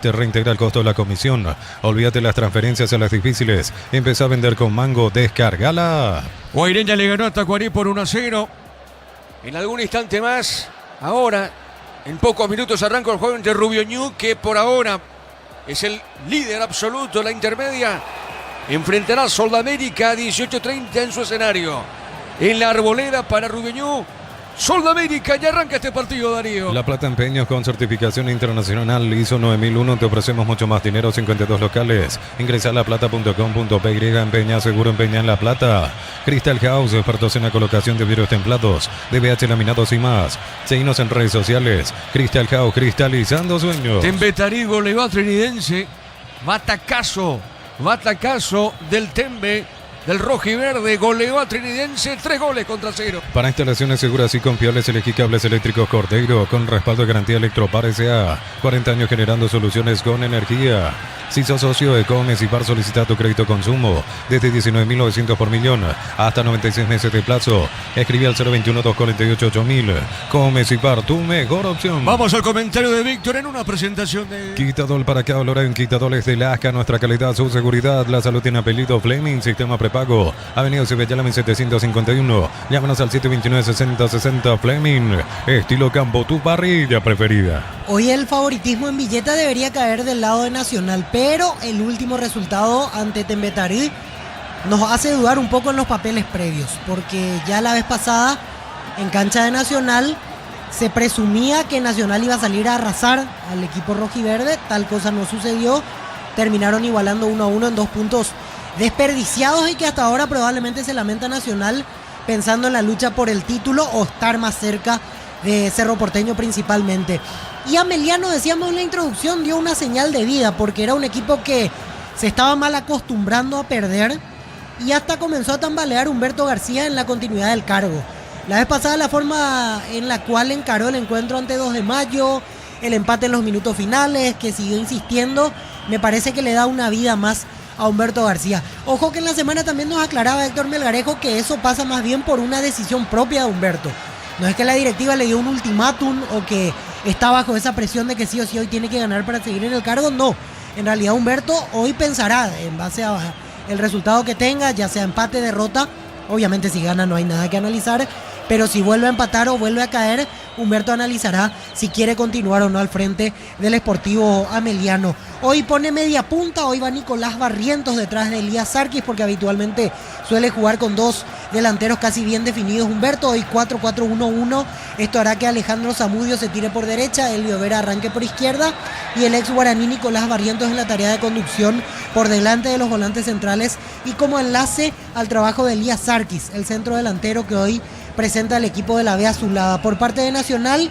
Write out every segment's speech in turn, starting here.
Te reintegra el costo de la comisión. Olvídate las transferencias a las difíciles. Empezá a vender con Mango. Descárgala. Guaireña le ganó a Tacuarí por 1-0. En algún instante más, ahora, en pocos minutos arranca el juego entre Rubio Ñu, que por ahora es el líder absoluto, la intermedia. Enfrentará a Soldamérica a 18:30 en su escenario. En la Arboleda para Rubio Ñu. Soldamérica, ya arranca este partido, Darío. La Plata Empeños con certificación internacional ISO 9001. Te ofrecemos mucho más dinero, 52 locales. Ingresa a laplata.com.py. Empeña seguro, empeña en La Plata. Crystal House, expertos en la colocación de vidrios templados, DBH laminados y más. Seguinos en redes sociales. Crystal House, cristalizando sueños. Tembetarí goleó a Trinidense. Batacazo del Tembe. Del rojiverde, goleó a Trinidense 3-0. Para instalaciones seguras y confiables, elegí Cables Eléctricos Cordeiro con respaldo de garantía Electropar S.A. 40 años generando soluciones con energía. Si sos socio de Comesipar, solicita tu crédito consumo desde 19.900 por millón hasta 96 meses de plazo. Escribí al 021-248-8000. Comesipar, tu mejor opción. Vamos al comentario de Víctor en una presentación de... Quitadol para que hablar en Quitadoles de Lasca. Nuestra calidad, su seguridad. La salud tiene apellido. Fleming, sistema prepago. Avenida Cibellala 751. Llámanos al 729-6060. Fleming, estilo campo, tu parrilla preferida. Hoy el favoritismo en Villeta debería caer del lado de Nacional, pero el último resultado ante Tembetarí nos hace dudar un poco en los papeles previos, porque ya la vez pasada en cancha de Nacional se presumía que Nacional iba a salir a arrasar al equipo rojiverde. Tal cosa no sucedió. Terminaron igualando 1-1 en 2 puntos desperdiciados y que hasta ahora probablemente se lamenta Nacional pensando en la lucha por el título o estar más cerca de Cerro Porteño principalmente. Y Ameliano, decíamos en la introducción, dio una señal de vida porque era un equipo que se estaba mal acostumbrando a perder y hasta comenzó a tambalear Humberto García en la continuidad del cargo. La vez pasada la forma en la cual encaró el encuentro ante 2 de mayo, el empate en los minutos finales, que siguió insistiendo, me parece que le da una vida más a Humberto García. Ojo que en la semana también nos aclaraba Héctor Melgarejo que eso pasa más bien por una decisión propia de Humberto. No es que la directiva le dio un ultimátum o que está bajo esa presión de que sí o sí hoy tiene que ganar para seguir en el cargo. No, en realidad Humberto hoy pensará en base a el resultado que tenga, ya sea empate, derrota. Obviamente si gana no hay nada que analizar, pero si vuelve a empatar o vuelve a caer, Humberto analizará si quiere continuar o no al frente del Sportivo Ameliano. Hoy pone media punta, hoy va Nicolás Barrientos detrás de Elías Sarkis porque habitualmente suele jugar con 2 delanteros casi bien definidos Humberto. Hoy 4-4-1-1, esto hará que Alejandro Zamudio se tire por derecha, Elvio Vera arranque por izquierda y el ex guaraní Nicolás Barrientos en la tarea de conducción por delante de los volantes centrales y como enlace al trabajo de Elías Sarkis, el centro delantero que hoy presenta el equipo de la B azulada. Por parte de Nacional,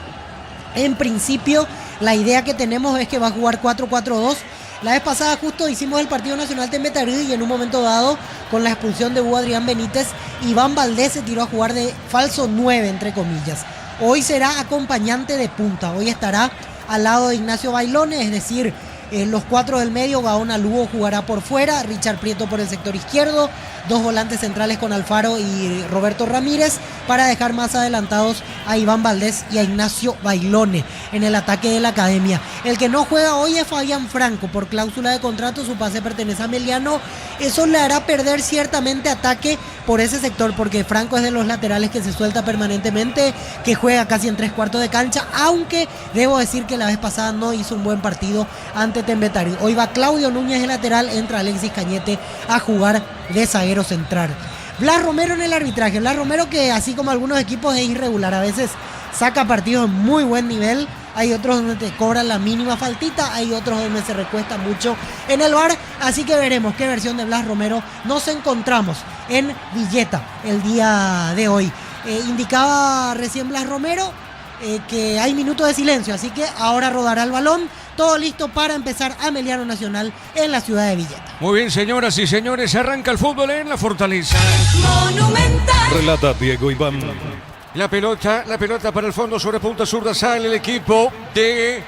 en principio la idea que tenemos es que va a jugar 4-4-2. La vez pasada justo hicimos el partido Nacional Tembetarí y en un momento dado, con la expulsión de Hugo Adrián Benítez, Iván Valdés se tiró a jugar de falso 9, entre comillas. Hoy será acompañante de punta, hoy estará al lado de Ignacio Bailones, es decir, los 4 del medio. Gaona Lugo jugará por fuera, Richard Prieto por el sector izquierdo, 2 volantes centrales con Alfaro y Roberto Ramírez para dejar más adelantados a Iván Valdés y a Ignacio Bailone en el ataque de la academia. El que no juega hoy es Fabián Franco por cláusula de contrato, su pase pertenece a Ameliano. Eso le hará perder ciertamente ataque por ese sector porque Franco es de los laterales que se suelta permanentemente, que juega casi en 3/4 de cancha, aunque debo decir que la vez pasada no hizo un buen partido ante Tembetarí. Hoy va Claudio Núñez de lateral, entra Alexis Cañete a jugar de zaguero central. Blas Romero en el arbitraje. Blas Romero que así como algunos equipos es irregular, a veces saca partidos en muy buen nivel, hay otros donde te cobran la mínima faltita, hay otros donde se recuesta mucho en el VAR, así que veremos qué versión de Blas Romero nos encontramos en Villeta el día de hoy. Indicaba recién Blas Romero que hay minutos de silencio, así que ahora rodará el balón. Todo listo para empezar Ameliano Nacional en la ciudad de Villeta. Muy bien, señoras y señores, arranca el fútbol en la Fortaleza. Monumental. Relata Diego Iván. La pelota para el fondo sobre punta zurda, sale el equipo de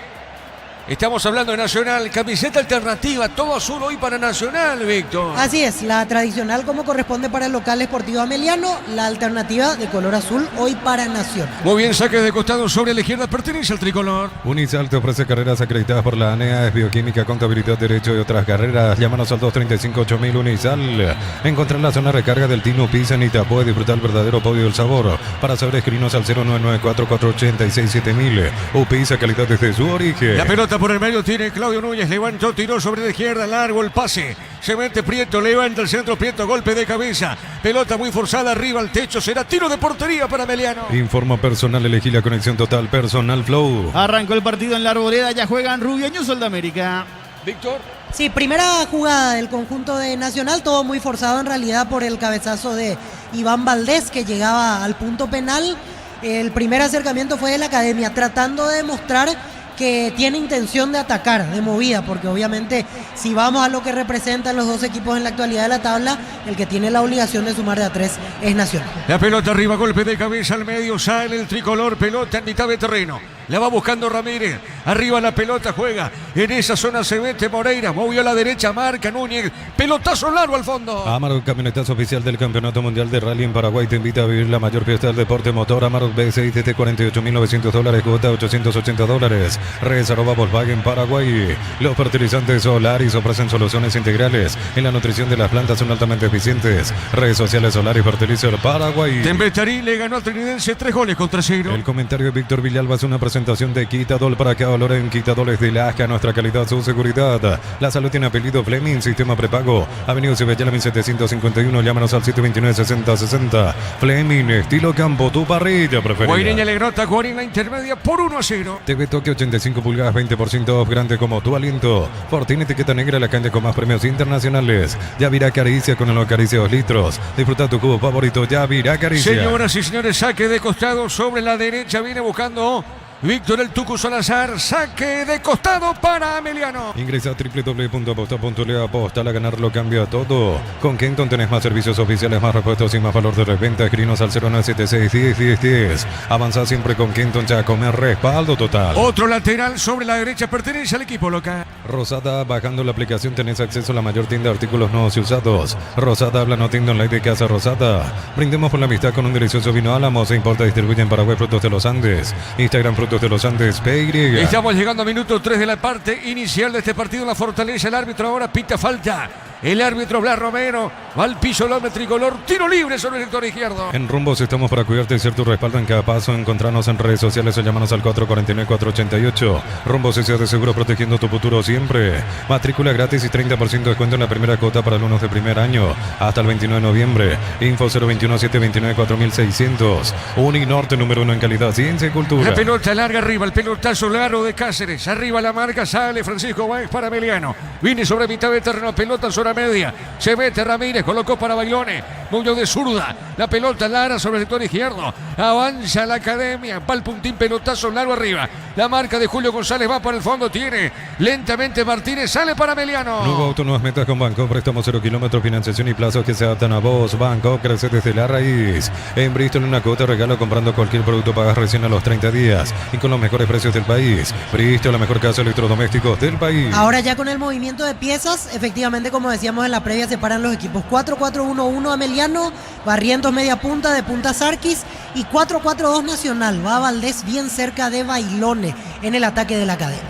Estamos hablando de Nacional, camiseta alternativa, todo azul hoy para Nacional, Víctor. Así es, la tradicional como corresponde para el local Sportivo Ameliano, la alternativa de color azul hoy para Nacional. Muy bien, saque de costado sobre la izquierda, pertenece al tricolor. Unisal te ofrece carreras acreditadas por la ANEA, es bioquímica, contabilidad, derecho y otras carreras. Llámanos al 235-8000 Unisal. Encontrar la zona de recarga del Tino Pizza en Itapúa y disfrutar el verdadero podio del sabor. Para saber, escribinos al 0994-486-7000. Pizza, calidad desde su origen. La pelota por el medio tiene Claudio Núñez, levantó, tiró sobre la izquierda, largo el pase, se mete Prieto, levanta el centro, Prieto, golpe de cabeza, pelota muy forzada arriba al techo, será tiro de portería para Ameliano. Informa personal, elegí la conexión total, Personal Flow. Arrancó el partido en la Arboleda, ya juegan Rubio Ñu, Sol de América. Víctor. Sí, primera jugada del conjunto de Nacional, todo muy forzado en realidad por el cabezazo de Iván Valdés que llegaba al punto penal. El primer acercamiento fue de la academia, tratando de demostrar que tiene intención de atacar, de movida, porque obviamente si vamos a lo que representan los dos equipos en la actualidad de la tabla, el que tiene la obligación de sumar de a 3 es Nacional. La pelota arriba, golpe de cabeza al medio, sale el tricolor, pelota en mitad de terreno. La va buscando Ramírez, arriba la pelota juega, en esa zona se mete Moreira, movió a la derecha, marca Núñez, pelotazo largo al fondo. Amarok, camionetazo oficial del Campeonato Mundial de Rally en Paraguay, te invita a vivir la mayor fiesta del deporte motor. Amarok B6 desde $48.900, cuota $880. Reserva Volkswagen Paraguay. Los fertilizantes Solaris ofrecen soluciones integrales en la nutrición de las plantas, son altamente eficientes. Redes sociales Solaris Fertilizer Paraguay. Tembetarí le ganó al Trinidense 3-0. El comentario de Víctor Villalba es una presentación de Quitadol para que valoren Quitadoles de Lasca, nuestra calidad, su seguridad. La salud tiene apellido Fleming, sistema prepago. Avenida Cibellala 1751, llámanos al 729-6060. Fleming, estilo campo, tu parrilla preferida. Guaireña le grota, Guarín la intermedia por 1-0. TV Toque 85 pulgadas, 20% off, grande como tu aliento. Fortín, etiqueta negra, la caña con más premios internacionales. Yavirá Caricia con el Acaricia 2 litros. Disfruta tu cubo favorito, Yavirá Caricia. Señoras y señores, saque de costado sobre la derecha, viene buscando Víctor el Tucu Salazar, saque de costado para Ameliano. Ingresa a www.aposta.le, aposta a ganar lo cambia todo. Con Kenton tenés más servicios oficiales, más repuestos y más valor de reventa. Escrinos al 0976-10-10-10. Avanza siempre con Kenton, ya comer respaldo total. Otro lateral sobre la derecha pertenece al equipo local. Rosada, bajando la aplicación tenés acceso a la mayor tienda de artículos nuevos y usados. Rosada, habla no tienda online de Casa Rosada. Brindemos por la amistad con un delicioso vino Álamo. Se importa y distribuye en Paraguay Frutos de los Andes. Instagram Frutos de los Andes, PY. Estamos llegando a minuto 3 de la parte inicial de este partido. La fortaleza, el árbitro ahora pita falta. El árbitro Blas Romero va al piso, el hombre tricolor, tiro libre sobre el sector izquierdo. En Rumbos estamos para cuidarte y ser tu respaldo en cada paso. Encontrarnos en redes sociales o llámanos al 449-488. Rumbos S.A. de seguro, protegiendo tu futuro siempre. Matrícula gratis y 30% de descuento en la primera cuota para alumnos de primer año. Hasta el 29 de noviembre. Info 021-729-4600. Uninorte, número 1 en calidad, ciencia y cultura. La pelota larga arriba, el pelotazo largo de Cáceres. Arriba la marca, sale Francisco Báez para Ameliano. Viene sobre mitad de terreno, pelota sobre media, se mete Ramírez, colocó para Bailone, Muñoz de zurda, la pelota larga sobre el sector izquierdo, avanza la academia, va el puntín, pelotazo largo arriba, la marca de Julio González va para el fondo, tiene lentamente Martínez, sale para Ameliano. Nuevo auto, nuevas metas con Banco, préstamos 0 kilómetros, financiación y plazos que se adaptan a vos. Banco, crece desde la raíz. En Bristol, una cuota regalo comprando cualquier producto, pagas recién a los 30 días y con los mejores precios del país. Bristol, la mejor casa de electrodomésticos del país. Ahora ya con el movimiento de piezas, efectivamente, como decíamos en la previa, separan los equipos. 4-4-1-1 Ameliano, Barrientos media punta, de punta Sarquis, y 4-4-2 Nacional. Va Valdés bien cerca de Bailone en el ataque de la academia.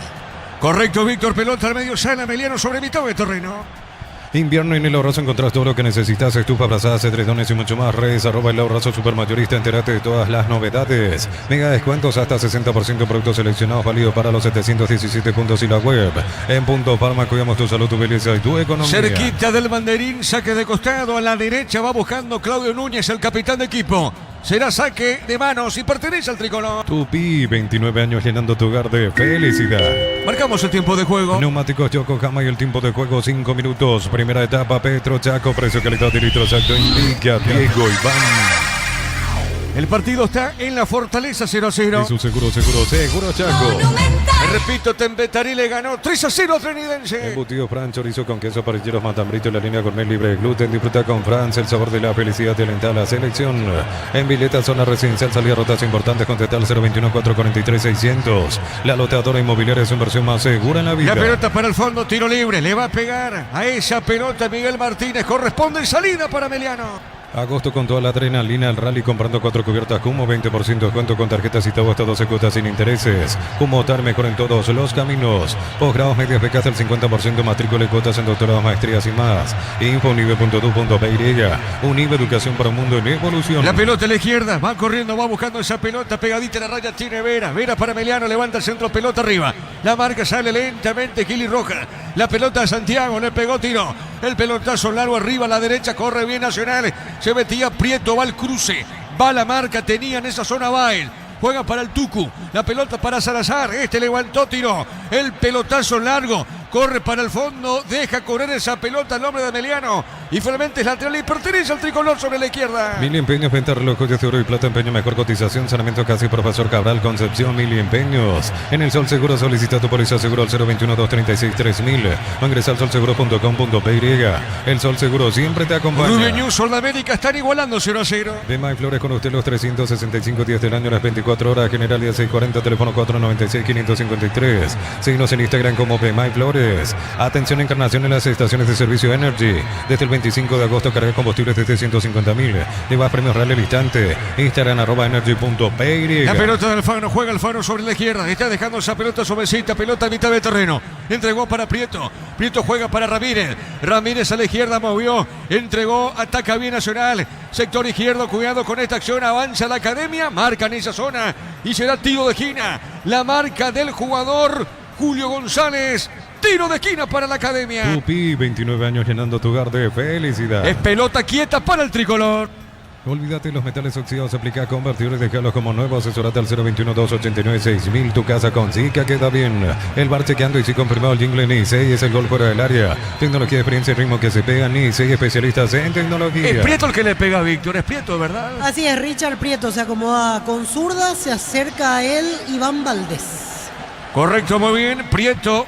Correcto, Víctor, pelota al medio, sale Ameliano sobre mitad de terreno. Invierno en El Ahorrazo encontrás todo lo que necesitas, estufa, brazadas, edredones y mucho más. Redes @ El Ahorrazo Supermayorista, entérate de todas las novedades. Mega descuentos hasta 60% productos seleccionados, válido para los 717 puntos y la web. En Punto Farma cuidamos tu salud, tu belleza y tu economía. Cerquita del banderín, saque de costado a la derecha, va buscando Claudio Núñez, el capitán de equipo. Será saque de manos y pertenece al tricolor. Tupi, 29 años llenando tu hogar de felicidad. Marcamos el tiempo de juego. Neumáticos Yokohama y el tiempo de juego 5 minutos. Primera etapa, Petro Chaco, precio, calidad y litro exacto. Indica Diego Iván. El partido está en la Fortaleza 0-0. Y su seguro Chaco. Me repito, Tembetarí le ganó 3-0 a Trinidense. Embutido Fran, chorizo con queso, parrilleros, matambrito en la línea gourmet libre de gluten. Disfruta con Franz el sabor de la felicidad y alenta la selección. En Vileta, zona residencial, salida rotas importantes. Contesta al 021-443-600. La loteadora inmobiliaria es su inversión más segura en la vida. La pelota para el fondo, tiro libre. Le va a pegar a esa pelota Miguel Martínez. Corresponde salida para Meliano. Agosto con toda la adrenalina al rally, comprando 4 cubiertas Humo, 20% de descuento con tarjetas y todo hasta 12 cuotas sin intereses. Humo Tar, mejor en todos los caminos. Posgrados, medias, becas del 50%, matrícula y cuotas en doctorados, maestrías y más. Info unive.edu.py. Unive, educación para un mundo en evolución. La pelota a la izquierda, va corriendo, va buscando esa pelota, pegadita a la raya tiene Vera. Vera para Meliano, levanta el centro, pelota arriba. La marca sale lentamente, Kili Roja. La pelota a Santiago, le pegó tiro. El pelotazo largo arriba a la derecha, corre bien Nacional. Se metía Prieto, va al cruce, va la marca, tenía en esa zona Bael. Juega para el Tucu, la pelota para Salazar, este levantó, tiró, el pelotazo largo, corre para el fondo, deja correr esa pelota al hombre de Meliano y finalmente es lateral y pertenece al tricolor sobre la izquierda. Mil Empeños, venta relojes de oro y plata, empeño, mejor cotización, saneamiento casi Profesor Cabral, Concepción, Mil Empeños. En el Sol Seguro solicita tu póliza seguro al 021-236-3000 o ingresa al solseguro.com.py. El Sol Seguro siempre te acompaña. Rubio News, Sudamérica están igualando 0-0. De May Flores con usted los 365 días del año, las 24 horas, General 1640, teléfono 496-553. Síguenos en Instagram como de May Flores. Atención, Encarnación en las estaciones de servicio Energy. Desde el 25 de agosto carga combustibles desde 150.000. Lleva premios real al instante. Instagram @energy.py. La pelota del Alfano, juega Alfano sobre la izquierda. Está dejando esa pelota suavecita, pelota a mitad de terreno. Entregó para Prieto. Prieto juega para Ramírez. Ramírez a la izquierda movió. Entregó, ataca bien Nacional. Sector izquierdo, cuidado con esta acción. Avanza la academia. Marca en esa zona. Y será tiro de esquina. La marca del jugador Julio González. Tiro de esquina para la academia. Tupi, 29 años llenando tu hogar de felicidad. Es pelota quieta para el tricolor. Olvídate los metales oxidados, aplica convertidores, déjalos como nuevos, asesorate al 021-289-6000. Tu casa con Zika queda bien. El bar chequeando y sí confirmado el jingle Nisei es el gol fuera del área. Tecnología, experiencia y ritmo que se pegan. Nisei, especialistas en tecnología. Es Prieto el que le pega a Víctor, es Prieto, ¿verdad? Así es, Richard Prieto se acomoda con zurda, se acerca a él Iván Valdés. Correcto, muy bien. Prieto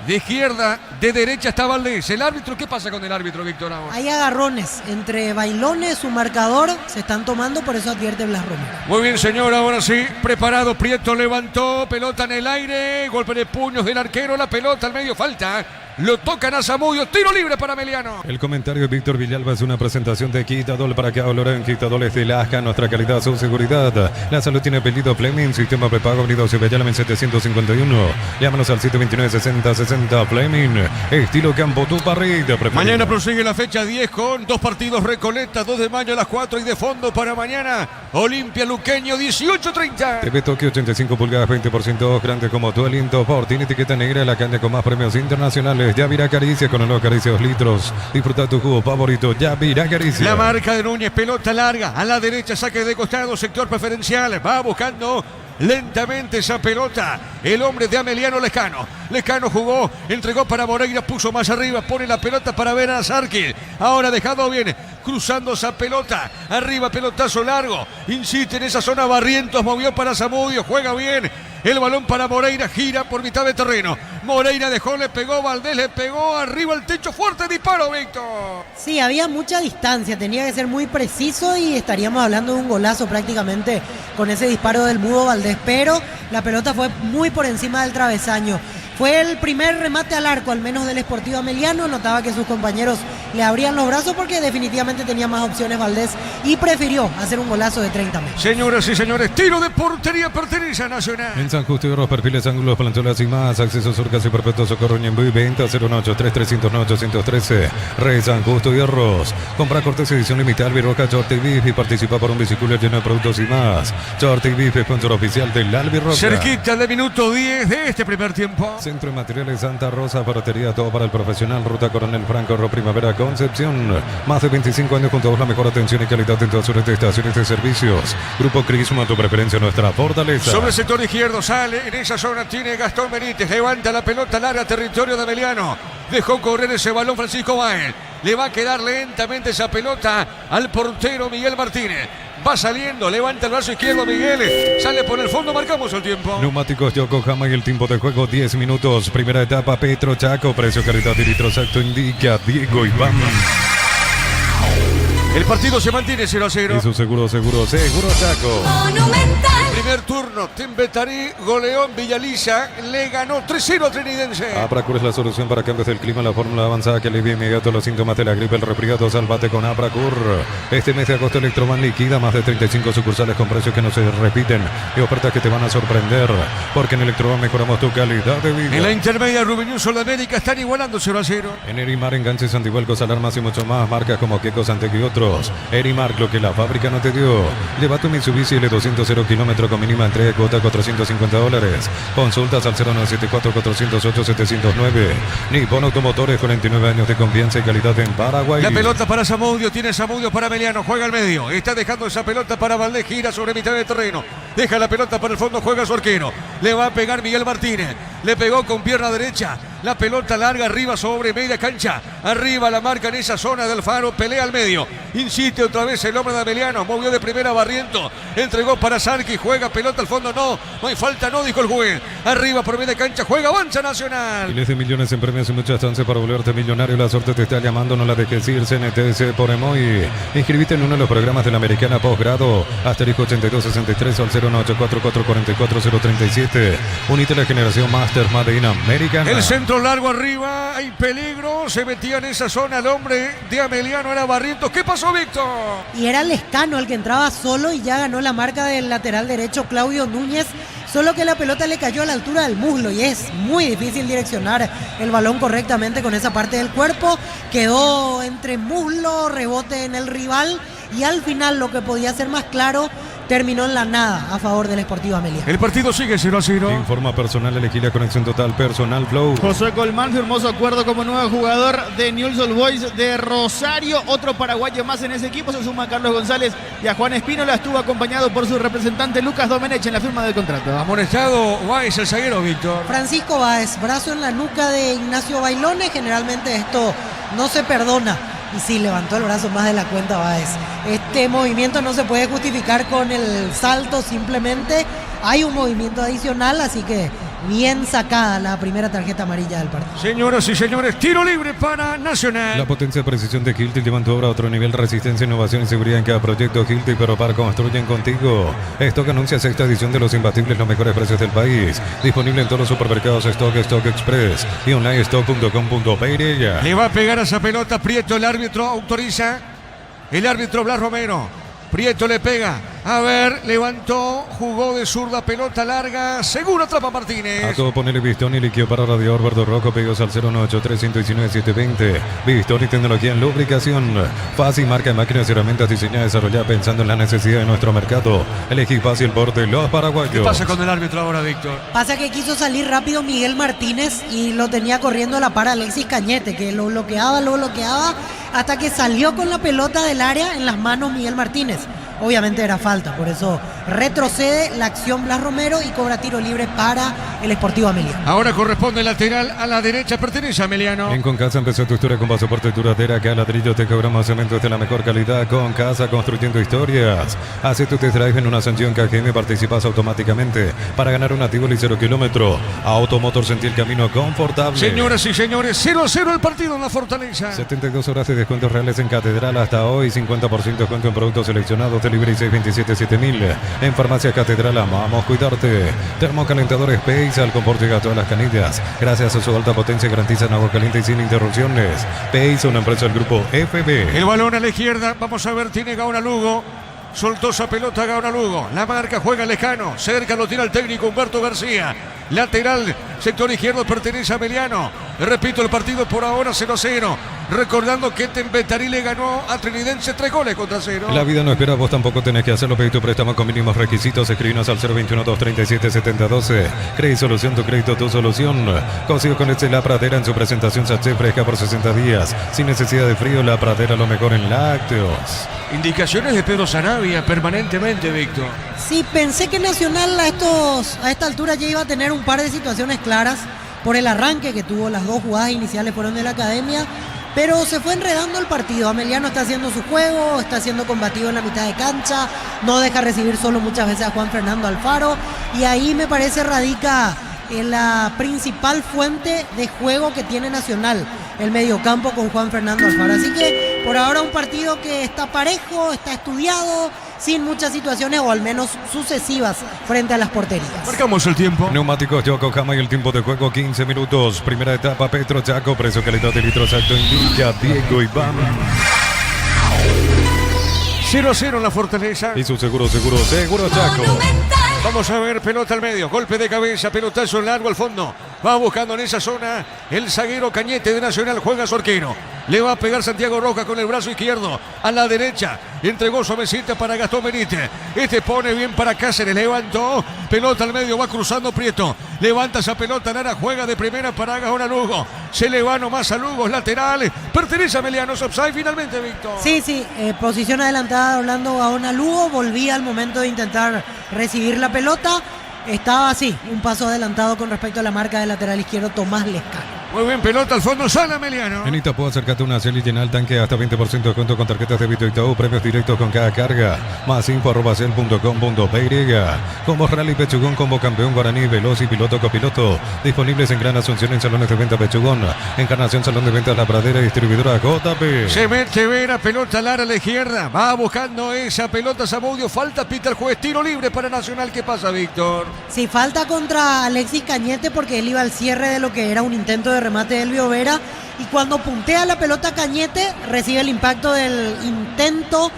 de izquierda, de derecha está Valdés. El árbitro, ¿qué pasa con el árbitro, Víctor? Hay agarrones entre Bailones, su marcador, se están tomando, por eso advierte Blas Romero. Muy bien, señor, ahora sí, preparado. Prieto levantó, pelota en el aire, golpe de puños del arquero, la pelota al medio, falta. Lo tocan a Zamudio, tiro libre para Meliano. El comentario de Víctor Villalba es una presentación de Quitadol para que valoren Quitadoles de Lasca, nuestra calidad, su seguridad. La salud tiene apellido Fleming, sistema prepago, Avenida Cibellálame 751. Llámanos al 729-6060 Fleming. Estilo Campo, tu parrilla preferida. Mañana prosigue la fecha 10 con 2 partidos Recoleta, 2 de mayo a las 4 y de fondo para mañana. Olimpia Luqueño 18:30. TV Tokio 85 pulgadas, 20% grande como tu aliento. Por tiene etiqueta negra, la caña con más premios internacionales. Yavira Caricia con el nuevo Caricia 2 litros. Disfruta tu jugo favorito, Yavira Caricia. La marca de Núñez, pelota larga, a la derecha, saque de costado, sector preferencial. Va buscando lentamente esa pelota. El hombre de Ameliano Lescano. Lescano jugó, entregó para Moreira, puso más arriba, pone la pelota para ver a Zarqui. Ahora dejado bien, cruzando esa pelota. Arriba, pelotazo largo. Insiste en esa zona, Barrientos movió para Zamudio, juega bien. El balón para Moreira, gira por mitad de terreno. Moreira dejó, le pegó, Valdés le pegó, arriba el techo, fuerte disparo, Víctor. Sí, había mucha distancia, tenía que ser muy preciso y estaríamos hablando de un golazo prácticamente con ese disparo del Mudo Valdés, pero la pelota fue muy por encima del travesaño. Fue el primer remate al arco, al menos del Sportivo Ameliano. Notaba que sus compañeros le abrían los brazos porque definitivamente tenía más opciones Valdés y prefirió hacer un golazo de 30 metros. Señoras y señores, tiro de portería, pertenece a Nacional. En San Justo y Oro, perfiles, ángulos, plancholas y más. Acceso surcas y perpetuo socorro Ñembu y venta 018-3309-813. Rey San Justo y Arroz. Compra cortes edición limitada Albirroca Short Beef y participa por un bicicleta lleno de productos y más. Short Beef, sponsor oficial del Albirroca. Cerquita de minuto 10 de este primer tiempo. Centro de Materiales Santa Rosa, ferretería, todo para el profesional. Ruta Coronel Franco, Ro Primavera, Concepción. Más de 25 años junto a vos, la mejor atención y calidad en todas sus estaciones de servicios. Grupo Crisma, tu preferencia, nuestra fortaleza. Sobre el sector izquierdo sale, en esa zona tiene Gastón Benítez, levanta la pelota larga, territorio de Ameliano. Dejó correr ese balón Francisco Bael. Le va a quedar lentamente esa pelota al portero Miguel Martínez. Va saliendo, levanta el brazo izquierdo Miguel. Sale por el fondo, marcamos el tiempo. Neumáticos Yokohama y el tiempo de juego 10 minutos. Primera etapa Petro Chaco. Precio, calidad y litros exacto indica Diego Iván. El partido se mantiene 0-0. Y su seguro Chaco. Monumental. Primer turno, Tembetarí goleó en Villalisa, le ganó 3-0 a Trinidense. Apracur es la solución para cambios del clima, la fórmula avanzada que alivia inmediato los síntomas de la gripe, el resfriado. Salvate con Apracur. Este mes de agosto Electroban liquida más de 35 sucursales con precios que no se repiten y ofertas que te van a sorprender, porque en Electroban mejoramos tu calidad de vida. En la intermedia, Rubén News Sudamérica están igualando 0-0. En Erimar, enganches, antivuelcos, alarmas y mucho más, marcas como Keko, Santec y otros. Erimar, lo que la fábrica no te dio. Lleva tu Mitsubishi L200 0 kilómetro con mínima entrega, cuota $450. Consultas al 0974-408-709. Nippon Automotores, 49 años de confianza y calidad en Paraguay. La pelota para Zamudio, tiene Zamudio para Meliano, juega al medio. Está dejando esa pelota para Valdés, gira sobre mitad de terreno. Deja la pelota para el fondo, juega su arquero. Le va a pegar Miguel Martínez. Le pegó con pierna derecha. La pelota larga arriba sobre media cancha. Arriba la marca en esa zona del Faro. Pelea al medio. Insiste otra vez el hombre de Ameliano. Movió de primera Barriento. Entregó para Sarki. Juega pelota al fondo. No hay falta, no, dijo el juez. Arriba por media cancha. Juega, avanza Nacional. Miles de millones en premios y muchas chances para volverte millonario. La suerte te está llamando, no la dejes ir. CNTS por Emoy. Inscribite en uno de los programas de la Americana Postgrado. Asterisco 8263 al 0984444037. Unite a la generación Masters Made in Americana. El centro largo arriba, hay peligro, se metía en esa zona el hombre de Ameliano, era Barrientos. ¿Qué pasó, Víctor? Y era Lescano el que entraba solo y ya ganó la marca del lateral derecho Claudio Núñez, solo que la pelota le cayó a la altura del muslo y es muy difícil direccionar el balón correctamente con esa parte del cuerpo. Quedó entre muslo, rebote en el rival y al final, lo que podía ser más claro, terminó en la nada a favor del Sportivo Amelia. El partido sigue 0-0. Informa personal, elegí la conexión total personal Flow. José Colmán firmó su acuerdo como nuevo jugador de Newell's Old Boys de Rosario. Otro paraguayo más en ese equipo, se suma a Carlos González y a Juan Espínola. Estuvo acompañado por su representante Lucas Domenech en la firma del contrato. Amonestado Báez, el zaguero, Víctor. Francisco Báez, brazo en la nuca de Ignacio Bailones. Generalmente esto no se perdona. Y sí, levantó el brazo más de la cuenta Báez. Este movimiento no se puede justificar con el salto, simplemente hay un movimiento adicional, así que bien sacada la primera tarjeta amarilla del partido. Señoras y señores, tiro libre para Nacional. La potencia y precisión de Hilti llevan tu obra a otro nivel, resistencia, innovación y seguridad en cada proyecto. Hilti, pero para construyen contigo. Stock anuncia sexta edición de Los Imbatibles, los mejores precios del país. Disponible en todos los supermercados Stock, Stock Express y online stock.com.pe. Le va a pegar a esa pelota Prieto, el árbitro autoriza. El árbitro Blas Romero. Prieto le pega. A ver, levantó, jugó de zurda, pelota larga, seguro atrapa Martínez. A todo ponerle Bistón y líquido para radiador verde rojo, pedidos al 0983-119-720. Bistón y tecnología en lubricación. Fácil, marca de máquinas y herramientas diseñadas y desarrolladas pensando en la necesidad de nuestro mercado. Elegí fácil por de los paraguayos. ¿Qué pasa con el árbitro ahora, Víctor? Pasa que quiso salir rápido Miguel Martínez y lo tenía corriendo a la par Alexis Cañete, que lo bloqueaba, hasta que salió con la pelota del área en las manos Miguel Martínez. Obviamente era falta, por eso retrocede la acción Blas Romero y cobra tiro libre para el Sportivo Amelia. Ahora corresponde el lateral a la derecha, pertenece a Ameliano. En Concasa empezó tu historia con pasaporte duradera, acá ladrillo te cobramos cementos de la mejor calidad. Concasa, construyendo historias. Hace tu test drive en una sanción KGM, participas automáticamente para ganar un activo y 0 kilómetro. Automotor, sentí el camino confortable. Señoras y señores, 0-0 el partido en la Fortaleza. 72 horas de descuentos reales en Catedral hasta hoy, 50% descuento en productos seleccionados. Delivery 627-7000. En Farmacia Catedral amamos cuidarte. Termocalentador Space, al confort llega a todas las canillas. Gracias a su alta potencia garantizan agua caliente y sin interrupciones. Space, una empresa del grupo FB. El balón a la izquierda, vamos a ver, tiene Gaona Lugo. Soltó esa pelota Gaona Lugo. La marca, juega Lejano. Cerca lo tira el técnico Humberto García. Lateral, sector izquierdo, pertenece a Ameliano. Repito, el partido por ahora 0-0. Recordando que Tembetarí le ganó a Trinidense 3 goles contra 0. La vida no espera, vos tampoco tenés que hacerlo. Pedí tu préstamo con mínimos requisitos. Escribinos al 021-237-7012. Crédito Solución, tu crédito, tu solución. Consigo con La Pradera en su presentación sachet fresca por 60 días. Sin necesidad de frío, La Pradera lo mejor en lácteos. Indicaciones de Pedro Sarabia permanentemente, Víctor. Sí, pensé que Nacional a esta altura ya iba a tener un par de situaciones claras por el arranque que tuvo. Las dos jugadas iniciales fueron de la Academia, pero se fue enredando el partido. Ameliano está haciendo su juego, está siendo combativo en la mitad de cancha, no deja recibir solo muchas veces a Juan Fernando Alfaro, y ahí me parece radica en la principal fuente de juego que tiene Nacional, el mediocampo con Juan Fernando Alfaro. Así que por ahora un partido que está parejo, está estudiado, sin muchas situaciones o al menos sucesivas frente a las porterías. Marcamos el tiempo. Neumáticos Yokohama y el tiempo de juego 15 minutos. Primera etapa Petro Chaco, precio calidad de litro exacto indica Diego Iván. 0-0 en la Fortaleza. Y su seguro Chaco. Vamos a ver, pelota al medio, golpe de cabeza, pelotazo largo al fondo. Va buscando en esa zona el zaguero Cañete de Nacional, juega su arquero. Le va a pegar Santiago Rojas con el brazo izquierdo a la derecha. Entregó suavecita para Gastón Benítez. Pone bien para Cáceres, levantó. Pelota al medio, va cruzando Prieto. Levanta esa pelota, Lara juega de primera para Gajón a Lugo. Se le va nomás a Lugo, lateral. Pertenece a Meliano, offside finalmente, Víctor. Sí, posición adelantada Orlando Gajón a Lugo. Volvía al momento de intentar recibir la pelota. Estaba así, un paso adelantado con respecto a la marca del lateral izquierdo Tomás Lescano. Muy bien, pelota al fondo, sale Meliano. En Itapú, acércate a una Cel y llena el tanque hasta 20% de descuento con tarjetas de débito Itaú, premios directos con cada carga. Más info @cel.com.py. Combo Rally Pechugón, combo campeón Guaraní, veloz y piloto copiloto. Disponibles en Gran Asunción en salones de venta Pechugón. Encarnación, salón de ventas La Pradera, distribuidora JP. Se mete Vera, pelota Lara a la izquierda. Va buscando esa pelota Zamudio. Falta, pita el juez. Tiro libre para Nacional. ¿Qué pasa, Víctor? Sí, falta contra Alexis Cañete porque él iba al cierre de lo que era un intento de remate de Elvio Vera, y cuando puntea la pelota Cañete recibe el impacto del intento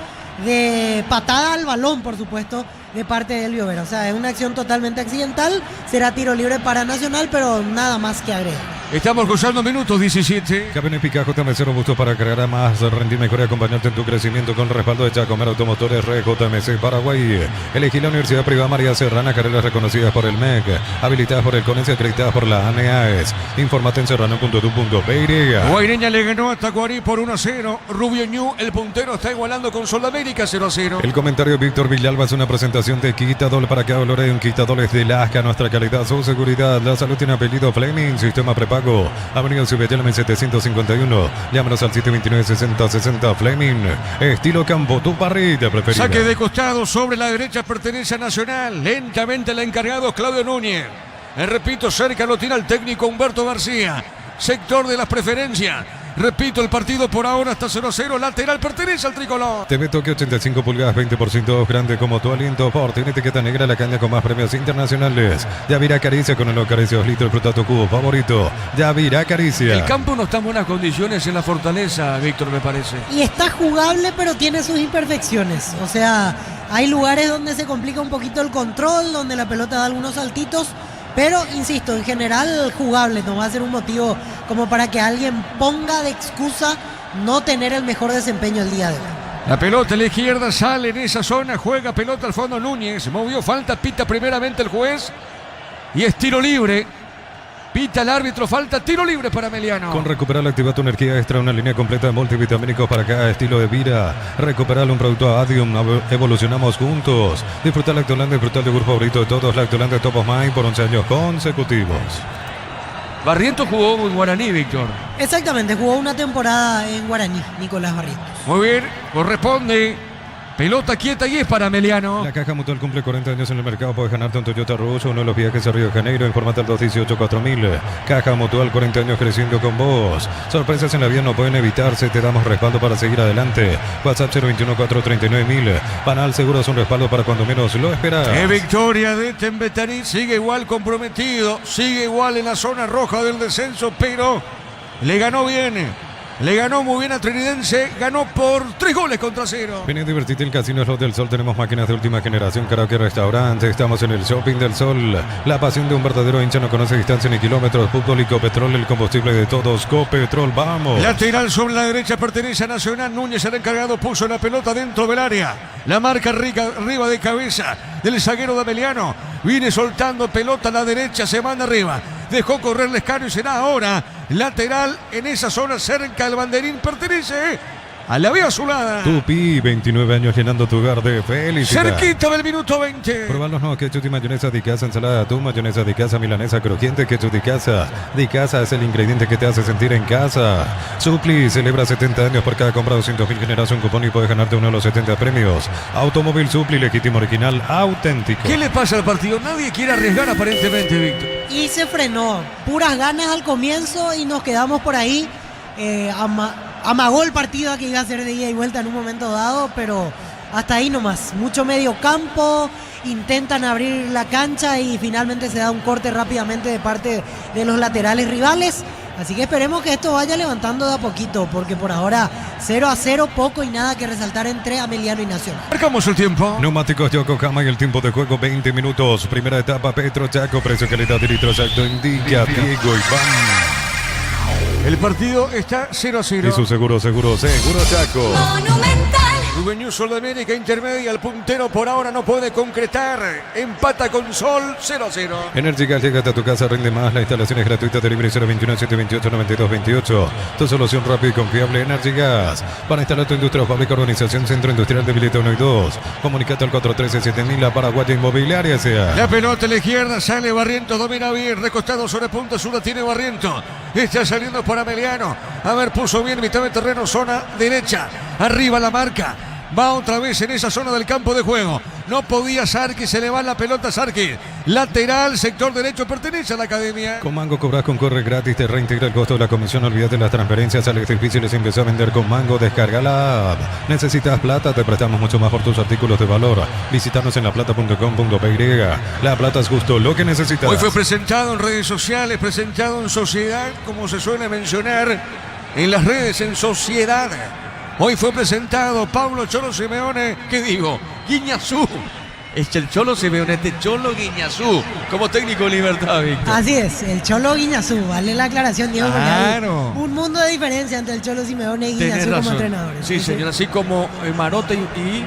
de patada al balón, por supuesto, de parte de Elvio Vera. O sea, es una acción totalmente accidental. Será tiro libre para Nacional, pero nada más que agregar. Estamos gozando minutos 17. Cabina Pica JMC robusto para crear más, rendir mejor y acompañarte en tu crecimiento con el respaldo de Chacomer Automotores JMC Paraguay. Elegí la Universidad Privada María Serrana, carreras reconocidas por el MEC, habilitadas por el CONES y acreditadas por la ANEAES. Infórmate en serrano.tu.py. Guaireña le ganó a Tacuarí por 1-0. Rubio Ñu, el puntero, está igualando con Sudamérica 0-0. El comentario de Víctor Villalba es una presentación de Quitadol para que valoren Quitadoles de Lasca, nuestra calidad, su seguridad. La salud tiene apellido Fleming, sistema prepago. Avenida Ciudad 751. Llámanos al 729-6060 Fleming. Estilo campo, tu parrilla preferida. Saque de costado sobre la derecha, pertenece a Nacional. Lentamente el encargado Claudio Núñez. Repito, cerca lo tira el técnico Humberto García. Sector de las preferencias. Repito, el partido por ahora está 0-0. Lateral pertenece al tricolor. TV Toque 85 pulgadas, 20% grande como tu aliento. Por tiene etiqueta negra, la caña con más premios internacionales. Yavira Caricia con el Acaricia 2 litros, el tu cubo favorito. Yavira Caricia. El campo no está en buenas condiciones en la Fortaleza, Víctor, me parece. Y está jugable, pero tiene sus imperfecciones. O sea, hay lugares donde se complica un poquito el control, donde la pelota da algunos saltitos. Pero, insisto, en general jugable, no va a ser un motivo como para que alguien ponga de excusa no tener el mejor desempeño el día de hoy. La pelota a la izquierda sale en esa zona, juega pelota al fondo Núñez, movió falta, pita primeramente el juez y es tiro libre. Pita el árbitro, falta, tiro libre para Meliano. Con Recuperal activa tu energía extra, una línea completa de multivitamínicos para cada estilo de vida. Recuperal, un producto Adium, evolucionamos juntos. Disfruta Lactolanda, disfruta el yogur favorito de todos, Lactolanda Top of Mind por 11 años consecutivos. Barrientos jugó en Guaraní, Víctor. Exactamente, jugó una temporada en Guaraní, Nicolás Barrientos. Muy bien, corresponde. Pelota quieta y es para Meliano. La Caja Mutual cumple 40 años en el mercado. Puedes ganarte un Toyota Rush, uno de los viajes a Río de Janeiro. Informate al 218-4000. Caja Mutual, 40 años creciendo con vos. Sorpresas en la vida no pueden evitarse. Te damos respaldo para seguir adelante. WhatsApp 021-439-1000. Panal Seguro es un respaldo para cuando menos lo esperas. ¡Qué victoria de Tembetarí! Sigue igual comprometido. Sigue igual en la zona roja del descenso, pero le ganó bien. Le ganó muy bien a Trinidense, ganó por 3-0. Ven a divertirte en Casino Slot del Sol. Tenemos máquinas de última generación, karaoke, restaurante. Estamos en el Shopping del Sol. La pasión de un verdadero hincha no conoce distancia ni kilómetros. Fútbol y Copetrol, el combustible de todos. Copetrol, vamos. Lateral sobre la derecha pertenece a Nacional. Núñez, el encargado, puso la pelota dentro del área. La marca arriba de cabeza del zaguero de Meliano. Viene soltando pelota a la derecha, se manda arriba. Dejó correr Lescano y será ahora lateral en esa zona cerca del banderín. Pertenece a la vía azulada. Tupi, 29 años llenando tu hogar de felicidad. Cerquita del minuto 20. Probar los nuevos ketchup y mayonesa de casa, ensalada de atún, mayonesa de casa, milanesa crujiente, ketchup de casa. De casa es el ingrediente que te hace sentir en casa. Supli celebra 70 años por cada compra 200.000, generas un cupón y puedes ganarte uno de los 70 premios. Automóvil Supli, legítimo, original, auténtico. ¿Qué le pasa al partido? Nadie quiere arriesgar aparentemente, Víctor. Y se frenó. Puras ganas al comienzo y nos quedamos por ahí. Amagó el partido a que iba a ser de ida y vuelta en un momento dado, pero hasta ahí nomás. Mucho medio campo, intentan abrir la cancha y finalmente se da un corte rápidamente de parte de los laterales rivales. Así que esperemos que esto vaya levantando de a poquito, porque por ahora 0-0, poco y nada que resaltar entre Ameliano y Nacional. Marcamos el tiempo. Neumáticos Yokohama y el tiempo de juego 20 minutos. Primera etapa Petro Chaco, precio, calidad de litro exacto indica Diego Iván. El partido está 0-0. Y su seguro Chaco. Monumental. Juvenil Sol de América intermedia, el puntero por ahora no puede concretar. Empata con Sol 0-0. Energigas llega hasta tu casa, rinde más. La instalación es gratuita. Delivery 021-728-9228. Tu solución rápida y confiable. Energigas. Para instalar tu industria o fábrica, organización Centro Industrial de Vileta 1 y 2. Comunicate al 413-7000. La Paraguaya Inmobiliaria sea. La pelota a la izquierda, sale Barrientos, domina bien, recostado sobre punta sur, la tiene Barrientos. Está saliendo por Ameliano. A ver, puso bien mitad de terreno, zona derecha. Arriba la marca. Va otra vez en esa zona del campo de juego. No podía Sarki, se le va la pelota a Sarki. Lateral, sector derecho, pertenece a la academia. Con Mango cobras con corre gratis, te reintegra el costo de la comisión. Olvídate las transferencias, sale difíciles y empezó a vender con Mango. Descarga la app. ¿Necesitas plata? Te prestamos mucho más por tus artículos de valor. Visítanos en laplata.com.py. La plata es justo lo que necesitas. Hoy fue presentado en redes sociales, presentado en sociedad, como se suele mencionar en las redes, en sociedad. Hoy fue presentado Pablo Cholo Simeone, ¿qué digo? Guiñazú. Es el Cholo Simeone, este Cholo Guiñazú, como técnico de Libertad, Víctor. Así es, el Cholo Guiñazú, vale la aclaración, Diego. Claro. Un mundo de diferencia entre el Cholo Simeone y Tenés Guiñazú razón. como entrenadores. Sí, señor, así como Marota y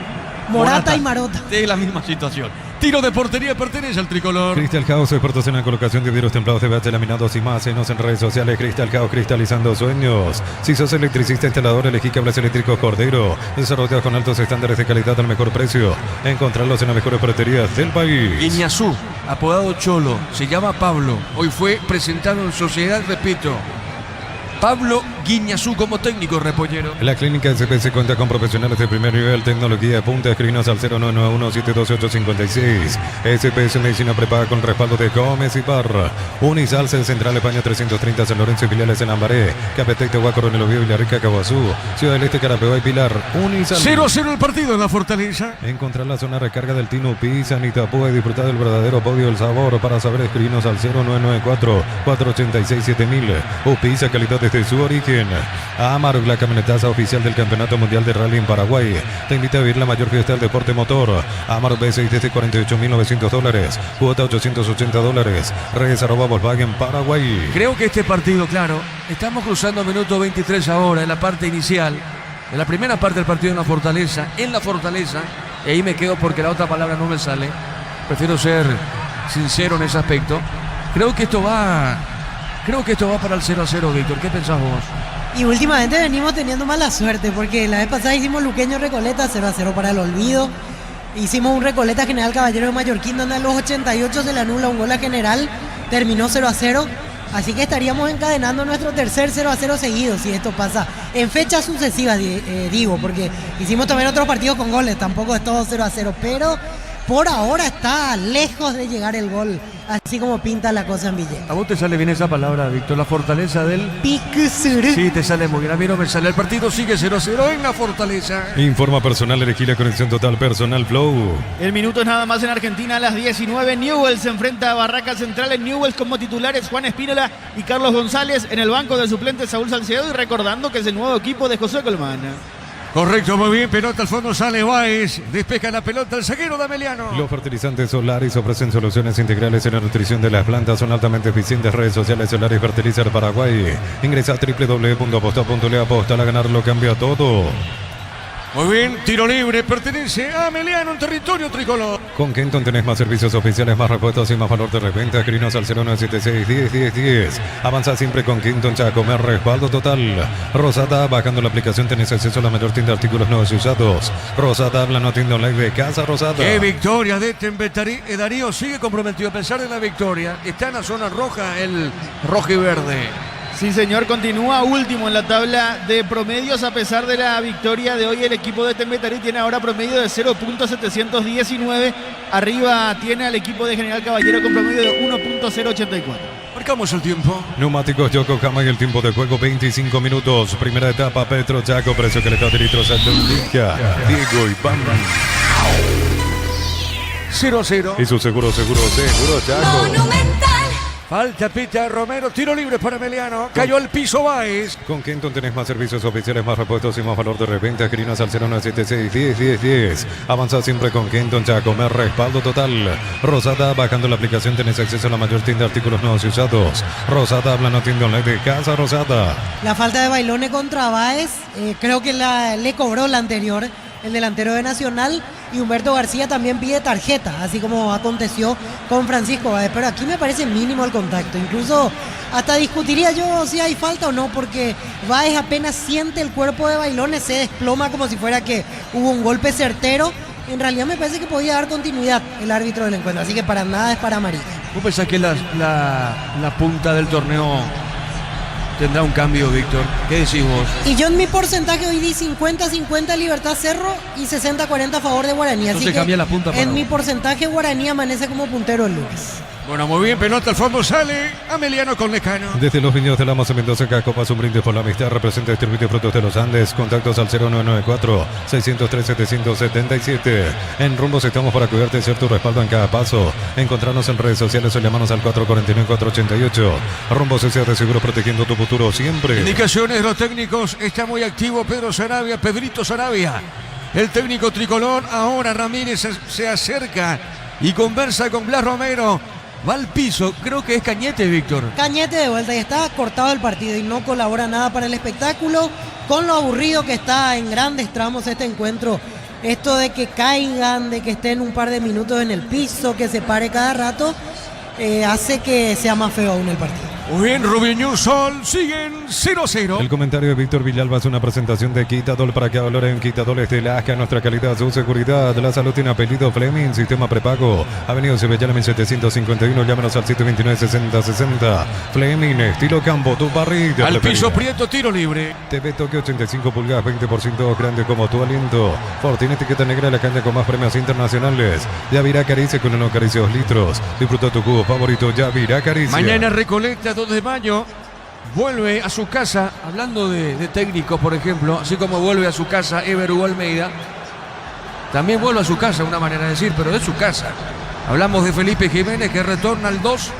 Morata y Marota. Es la misma situación. Tiro de portería pertenece al tricolor. Crystal House, expertos en la colocación de vidrios templados de BH laminados y más. Síguenos en redes sociales. Crystal House, cristalizando sueños. Si sos electricista instalador, elegí cables eléctricos Cordero. Desarrollados con altos estándares de calidad al mejor precio. Encontrarlos en las mejores ferreterías del país. Guiñazú, apodado Cholo, se llama Pablo. Hoy fue presentado en sociedad, repito. Pablo Guiñazú como técnico repollero. La clínica SPC cuenta con profesionales de primer nivel, tecnología de punta. Escribinos al 0991-728-56. SPS Medicina prepaga con respaldo de Gómez y Parra. Unisalsa Central España 330, San Lorenzo y filiales en Lambaré, Capetec, Tehuaco, Coronel Oviedo, Villarrica, Caguazú, Ciudad del Este, Carapeguá y Pilar. Unisalsa. 0-0 el partido en la Fortaleza. Encontrar la zona de recarga del Tino Pizza en Itapúa y disfrutar del verdadero podio del sabor. Para saber, escribinos al 0994-486-7000. Pizza, calidad desde su origen. Amarok, la camionetaza oficial del Campeonato Mundial de Rally en Paraguay, te invita a vivir la mayor fiesta del deporte motor. Amarok B6 desde $48.900, cuota $880. Redes @ Volkswagen Paraguay. Creo que este partido, claro, estamos cruzando minuto 23 ahora, en la parte inicial, en la primera parte del partido en la Fortaleza, y ahí me quedo porque la otra palabra no me sale. Prefiero ser sincero en ese aspecto. Creo que esto va para el 0-0, Víctor. ¿Qué pensás vos? Y últimamente venimos teniendo mala suerte porque la vez pasada hicimos Luqueño Recoleta 0-0 para el olvido. Hicimos un Recoleta General Caballero de Mallorquín donde a los 88 se le anula un gol a General. Terminó 0-0. Así que estaríamos encadenando nuestro tercer 0-0 seguido si esto pasa en fechas sucesivas, digo, porque hicimos también otros partidos con goles. Tampoco es todo 0-0, pero por ahora está lejos de llegar el gol, así como pinta la cosa en Villeta. ¿A vos te sale bien esa palabra, Víctor? La Fortaleza del... Picsur. Sí, te sale muy bien. A mí no me sale. El partido sigue 0-0 en la Fortaleza. Informa personal, elegí la conexión total personal Flow. El minuto es nada más en Argentina a las 19. Newell's se enfrenta a Barracas Central. En Newell's como titulares Juan Espínola y Carlos González. En el banco de suplentes Saúl Salcedo. Y recordando que es el nuevo equipo de José Colmán. Correcto, muy bien. Pelota al fondo, sale Báez. Despeja la pelota el zaguero de Ameliano. Los fertilizantes Solaris ofrecen soluciones integrales en la nutrición de las plantas. Son altamente eficientes. Redes sociales Solaris Fertilizar Paraguay. Ingresa a www.aposta.le. Aposta a ganar lo cambia todo. Muy bien, tiro libre, pertenece a Ameliano en territorio tricolor. Con Kenton tenés más servicios oficiales, más repuestos y más valor de reventa. Escribinos al 0976-10-10-10. Avanza siempre con Kenton Chaco, más respaldo total. Rosata, bajando la aplicación tenés acceso a la mayor tienda de artículos nuevos y usados. Rosata, habla no tienda online de Casa Rosata. ¡Qué victoria de Tembetarí! Darío sigue comprometido a pesar de la victoria. Está en la zona roja el rojo y verde. Sí, señor, continúa último en la tabla de promedios a pesar de la victoria de hoy. El equipo de Tembetarí tiene ahora promedio de 0.719. Arriba tiene al equipo de General Caballero con promedio de 1.084. Marcamos el tiempo. Neumáticos Yokohama y el tiempo de juego 25 minutos. Primera etapa, Petro Chaco, precio que le de litros a Tundica. Diego Iván. 0-0. Y su seguro Chaco. Monumental. Falta pita Romero, tiro libre para Emiliano. Cayó al piso Báez. Con Kenton tenés más servicios oficiales, más repuestos y más valor de reventa. Escribinos al 0976-10-10-10. Avanza siempre con Kenton Chaco, más respaldo total. Rosata, bajando la aplicación tenés acceso a la mayor tienda de artículos nuevos y usados. Rosata, habla no tienda online de Casa Rosata. La falta de Bailone contra Báez, creo que le cobró la anterior, el delantero de Nacional. Y Humberto García también pide tarjeta, así como aconteció con Francisco Báez. Pero aquí me parece mínimo el contacto. Incluso hasta discutiría yo si hay falta o no, porque Báez apenas siente el cuerpo de Bailone, se desploma como si fuera que hubo un golpe certero. En realidad me parece que podía dar continuidad el árbitro del encuentro, así que para nada es para amarilla. ¿Vos pensás que la punta del torneo tendrá un cambio, Víctor? ¿Qué decís vos? Y yo en mi porcentaje hoy di 50-50 Libertad Cerro y 60-40 a favor de Guaraní. Entonces así que cambia la punta para en vos. mi porcentaje Guaraní amanece como puntero el lunes. Bueno, muy bien, pelota al fondo, sale Ameliano con Lecano. Desde los viñedos de la Masa Mendoza, Cacopas, un brindis por la amistad. Representa distribuidor Frutos de los Andes. Contactos al 0994-603-777. En Rumbos estamos para cuidarte y ser tu respaldo en cada paso. Encontrarnos en redes sociales o llamarnos al 449-488. Rumbos S.A. de seguro protegiendo tu futuro siempre. Indicaciones de los técnicos. Está muy activo Pedro Sarabia, Pedrito Sarabia. El técnico tricolor. Ahora Ramírez se acerca y conversa con Blas Romero. Va al piso, creo que es Cañete, Víctor. Cañete de vuelta y está cortado el partido y no colabora nada para el espectáculo. Con lo aburrido que está en grandes tramos este encuentro. Esto de que caigan, de que estén un par de minutos en el piso, que se pare cada rato, hace que sea más feo aún el partido. Muy bien, Rubio News Sol, siguen 0-0. El comentario de Víctor Villalba es una presentación de Quitadol para que valoren Quitadol de Lasca, nuestra calidad, su seguridad. La salud tiene apellido Fleming, sistema prepago. Avenida Cebellana 1751, llámenos al 729-6060. Fleming, estilo campo, tu barriga. Al piso Prieto, tiro libre. TV Tokio 85 pulgadas, 20% grande como tu aliento. Fortuna etiqueta negra, la caña con más premios internacionales. Yavirá Caricia con una caricia 2 litros. Disfruta tu cubo favorito, Yavirá Caricia. Mañana Recoleta, 2 de mayo, vuelve a su casa, hablando de técnicos, por ejemplo, así como vuelve a su casa Ever Hugo Almeida, también vuelve a su casa, una manera de decir, pero de su casa. Hablamos de Felipe Jiménez, que retorna al 2,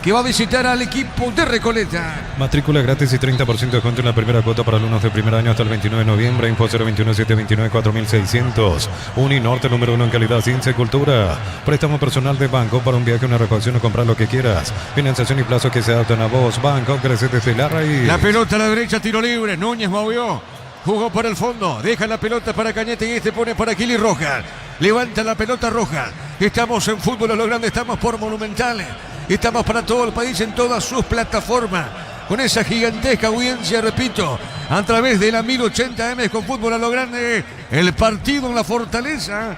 que va a visitar al equipo de Recoleta. Matrícula gratis y 30% de descuento en la primera cuota para alumnos de primer año hasta el 29 de noviembre. Info 021-729-4600. Uninorte, número 1 en calidad, ciencia y cultura. Préstamo personal de banco para un viaje, una refacción o comprar lo que quieras. Financiación y plazo que se adaptan a vos. Banco, crece desde la raíz. La pelota a la derecha, tiro libre. Núñez movió. Jugó para el fondo. Deja la pelota para Cañete y este pone para Kili Rojas. Levanta la pelota Rojas. Estamos en Fútbol a lo Grande, estamos por Monumental. Estamos para todo el país en todas sus plataformas. Con esa gigantesca audiencia, repito, a través de la 1080M con Fútbol a lo Grande. El partido en la Fortaleza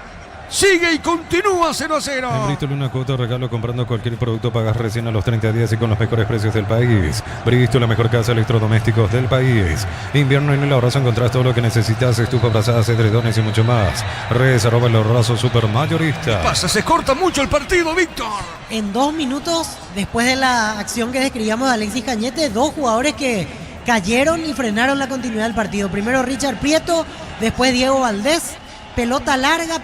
sigue y continúa 0-0. En Bristol, una cuota de regalo comprando cualquier producto, pagas recién a los 30 días y con los mejores precios del país. Bristol, la mejor casa de electrodomésticos del país. Invierno en el Ahorrazo encontrás todo lo que necesitas: estufa, brazadas, edredones y mucho más. Redes @ el Ahorrazo supermayorista. Pasa, se corta mucho el partido, Víctor. En 2 minutos, después de la acción que describíamos de Alexis Cañete, 2 jugadores que cayeron y frenaron la continuidad del partido. Primero Richard Prieto, después Diego Valdés. Pelota larga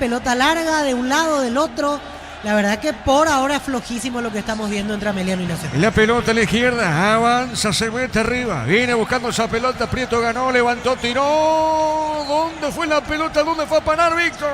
de un lado, del otro. La verdad que por ahora flojísimo lo que estamos viendo entre Ameliano y Nacional. La pelota a la izquierda, avanza, se mete arriba, viene buscando esa pelota, Prieto ganó, levantó, tiró. ¿Dónde fue la pelota? ¿Dónde fue a parar, Víctor?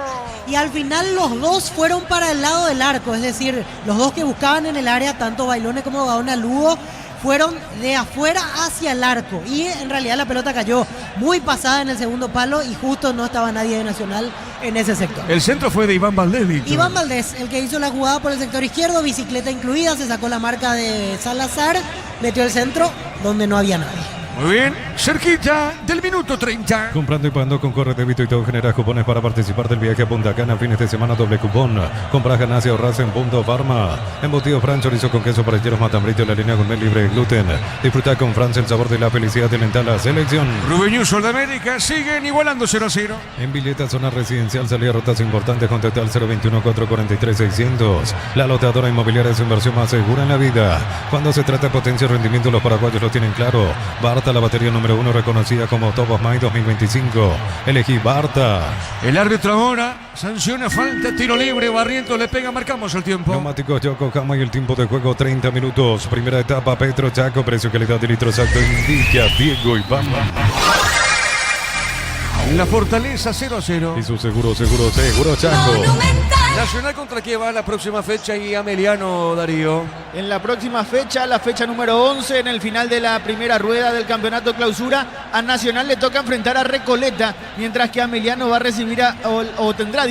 Y al final los dos fueron para el lado del arco, es decir, los dos que buscaban en el área, tanto Bailone como Gaona Lugo, fueron de afuera hacia el arco y en realidad la pelota cayó muy pasada en el segundo palo y justo no estaba nadie de Nacional en ese sector. El centro fue de Iván Valdés, Víctor. Iván Valdés, el que hizo la jugada por el sector izquierdo, bicicleta incluida, se sacó la marca de Salazar, metió el centro donde no había nadie. Muy bien, cerquita del minuto 30. Comprando y pagando con Corre Débito y todo genera cupones para participar del viaje a Punta Cana. Fines de semana doble cupón. Compras, ganas y ahorras en Punto Pharma. Embutido Fran, chorizo con queso para parrilleros Matambrito, la línea gourmet libre de gluten. Disfruta con Francia el sabor de la felicidad de alentar la selección. Rubén Ñu, Sudamérica, siguen igualando 0-0. En billeta zona residencial salía rutas importantes con total 021-443-600. La loteadora inmobiliaria es su inversión más segura en la vida. Cuando se trata de potencia y rendimiento, los paraguayos lo tienen claro. Barta, la batería número 1 reconocida como Top of Mind 2025. Elegí Barta. El árbitro ahora sanciona falta, tiro libre, Barrientos le pega, marcamos el tiempo. Neumáticos Yokohama y el tiempo de juego 30 minutos. Primera etapa, Petro Chaco, precio, calidad de litro exacto, indica Diego Iván. La Fortaleza 0-0. Y su seguro Chaco. Nacional contra qué va la próxima fecha y Ameliano, Darío. En la próxima fecha, la fecha número 11, en el final de la primera rueda del campeonato clausura, a Nacional le toca enfrentar a Recoleta, mientras que Ameliano va a recibir o tendrá,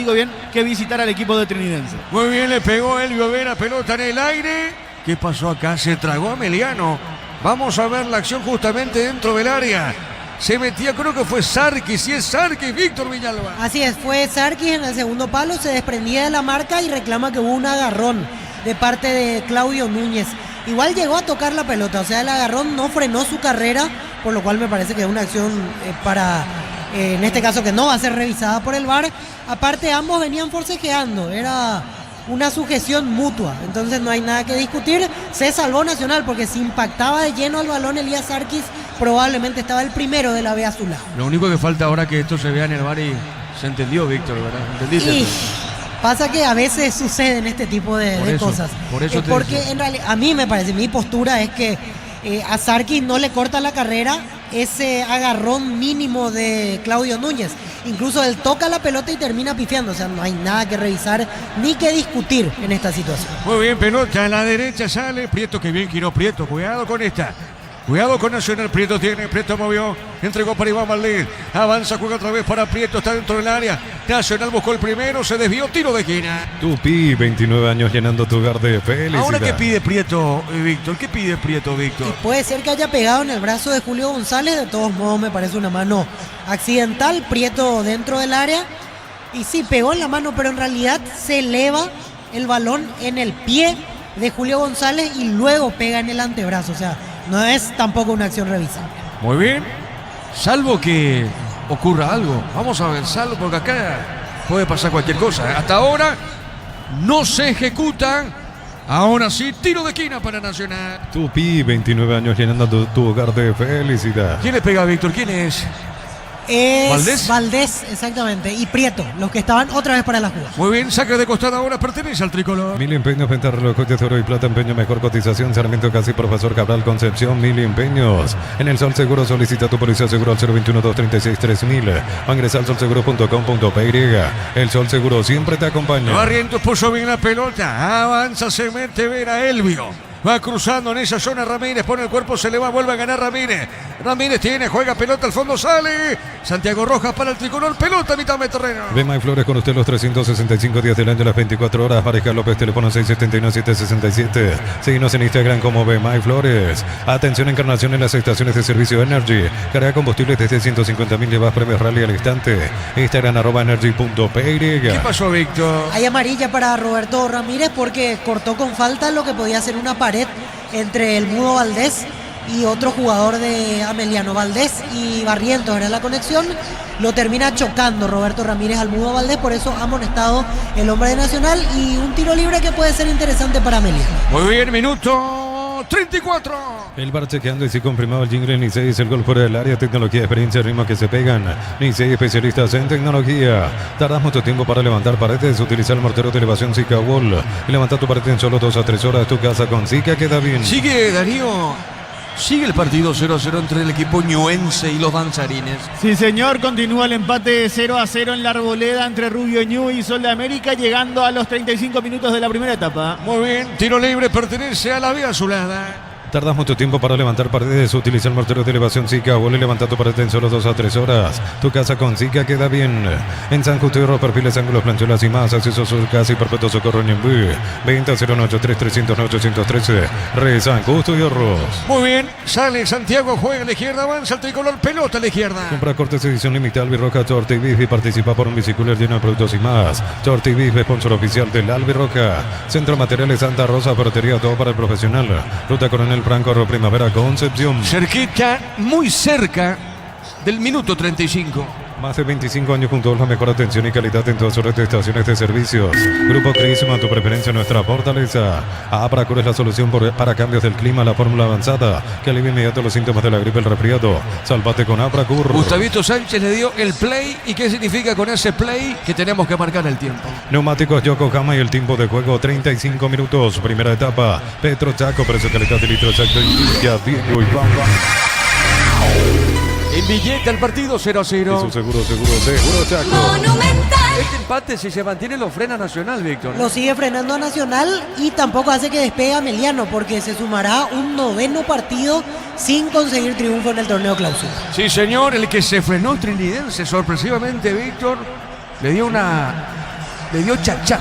que visitar al equipo de Trinidense. Muy bien, le pegó Elvio Vera, pelota en el aire. ¿Qué pasó acá? Se tragó a Ameliano. Vamos a ver la acción justamente dentro del área. Se metía, creo que fue Sarkis, sí es Sarkis, Víctor Villalba. Así es, fue Sarkis en el segundo palo, se desprendía de la marca y reclama que hubo un agarrón de parte de Claudio Núñez. Igual llegó a tocar la pelota, o sea, el agarrón no frenó su carrera, por lo cual me parece que es una acción en este caso que no va a ser revisada por el VAR. Aparte, ambos venían forcejeando, era una sujeción mutua, entonces no hay nada que discutir. Se salvó Nacional porque si impactaba de lleno al balón Elías Sarkis, probablemente estaba el primero de la B azulada. Lo único que falta ahora es que esto se vea en el VAR y se entendió, Víctor, ¿verdad? ¿Entendiste? Y pasa que a veces suceden este tipo de cosas. Por eso porque en realidad, a mí me parece, mi postura es que a Sarkis no le corta la carrera ese agarrón mínimo de Claudio Núñez. Incluso él toca la pelota y termina pifiando. O sea, no hay nada que revisar ni que discutir en esta situación. Muy bien, pelota a la derecha sale. Prieto, que bien giró Prieto. Cuidado con esta. Cuidado con Nacional, Prieto movió, entregó para Iván Valdés, avanza, juega otra vez para Prieto, está dentro del área, Nacional buscó el primero, se desvió, tiro de esquina. Tupi, 29 años llenando tu hogar de felicidad. Ahora, ¿qué pide Prieto, Víctor? ¿Qué pide Prieto, Víctor? Y puede ser que haya pegado en el brazo de Julio González, de todos modos me parece una mano accidental, Prieto dentro del área, y sí, pegó en la mano, pero en realidad se eleva el balón en el pie de Julio González y luego pega en el antebrazo, o sea, no es tampoco una acción revisable. Muy bien, salvo que ocurra algo. Vamos a ver, salvo porque acá puede pasar cualquier cosa. Hasta ahora no se ejecutan. Ahora sí, tiro de esquina para Nacional. Tupi, 29 años llenando tu hogar de felicidad. ¿Quién le pega, Víctor? ¿Quién es? Es Valdés, exactamente, y Prieto, los que estaban otra vez para la jugada. Muy bien, saca de costado ahora, pertenece al tricolor. Mil empeños, venta relojes de oro y plata, empeño, mejor cotización, Sarmiento Casi, Profesor Cabral, Concepción, Mil empeños. En el Sol Seguro solicita tu policía seguro al 021-236-3000 o ingresa al solseguro.com.py. El Sol Seguro siempre te acompaña. Barrientos puso bien la pelota, avanza, se mete, Vera, Elvio. Va cruzando en esa zona Ramírez, pone el cuerpo, se le va, vuelve a ganar Ramírez. Ramírez tiene, juega pelota, al fondo sale. Santiago Rojas para el tricolor, pelota a mitad de terreno. Ve Flores con usted los 365 días del año, las 24 horas. Mariscal López, teléfono 679-767. Síguenos en Instagram como Ve Flores. Atención, Encarnación en las estaciones de servicio Energy. Carga combustibles desde 150.000, llevas premios rally al instante. Instagram @energy.py. ¿Qué pasó, Víctor? Hay amarilla para Roberto Ramírez porque cortó con falta lo que podía ser una pared entre el Mudo Valdés y otro jugador de Ameliano. Valdés y Barrientos era la conexión, lo termina chocando Roberto Ramírez al Mudo Valdés, por eso ha amonestado el hombre de Nacional y un tiro libre que puede ser interesante para Ameliano. Muy bien, minuto 34. El VAR chequeando y sí confirmado el jingle. Nicey es el gol fuera del área, tecnología, experiencia, ritmo que se pegan. Nicey, especialistas en tecnología. Tardas mucho tiempo para levantar paredes, utiliza el mortero de elevación Zika Wall y levanta tu pared en solo 2 a 3 horas. Tu casa con Zika queda bien. Sigue, Darío. Sigue el partido 0-0 entre el equipo ñuense y los danzarines. Sí, señor, continúa el empate 0-0 en la Arboleda entre Rubio Ñu y Sol de América, llegando a los 35 minutos de la primera etapa. Muy bien, tiro libre, pertenece a la B azulada. ¿Tardas mucho tiempo para levantar paredes? Utiliza el mortero de elevación Zika. Vuelve levantando paredes en solo 2 a 3 horas. Tu casa con Zika queda bien. En San Justo, perfiles, ángulos, planchuelas y más. Acceso a su casa y perpetuo socorro en Ñemby. 20-093-300-913. Re San Justo y Arroz. Muy bien, sale Santiago, juega a la izquierda, avanza el tricolor, pelota a la izquierda. Compra cortes edición limitada Albirroja Torta y Beef y participa por un bicicooler lleno de productos y más. Torta y Beef, sponsor oficial del Albirroja. Centro Materiales Santa Rosa, ferretería, todo para el profesional. Ruta Coronel Franco, Primavera, Concepción. Cerquita, muy cerca del minuto 35. Más de 25 años junto a la mejor atención y calidad en todas sus redes de estaciones de servicios. Grupo Crisma, tu preferencia, nuestra fortaleza. Abracur es la solución para cambios del clima, la fórmula avanzada que alivia inmediato los síntomas de la gripe, el resfriado. Salvate con Abracur. Gustavito Sánchez le dio el play. ¿Y qué significa con ese play? Que tenemos que marcar el tiempo. Neumáticos Yokohama y el tiempo de juego 35 minutos. Primera etapa. Petro Chaco, precio, calidad de litro exacto. Ya Diego y Bamba. En billete el partido 0-0. Eso seguro Chaco. Monumental. Este empate, si se mantiene, lo frena Nacional, Víctor. Lo sigue frenando a Nacional y tampoco hace que despegue a Meliano porque se sumará un 9º partido sin conseguir triunfo en el torneo clausura. Sí, señor, el que se frenó Trinidense sorpresivamente, Víctor, le dio chachá.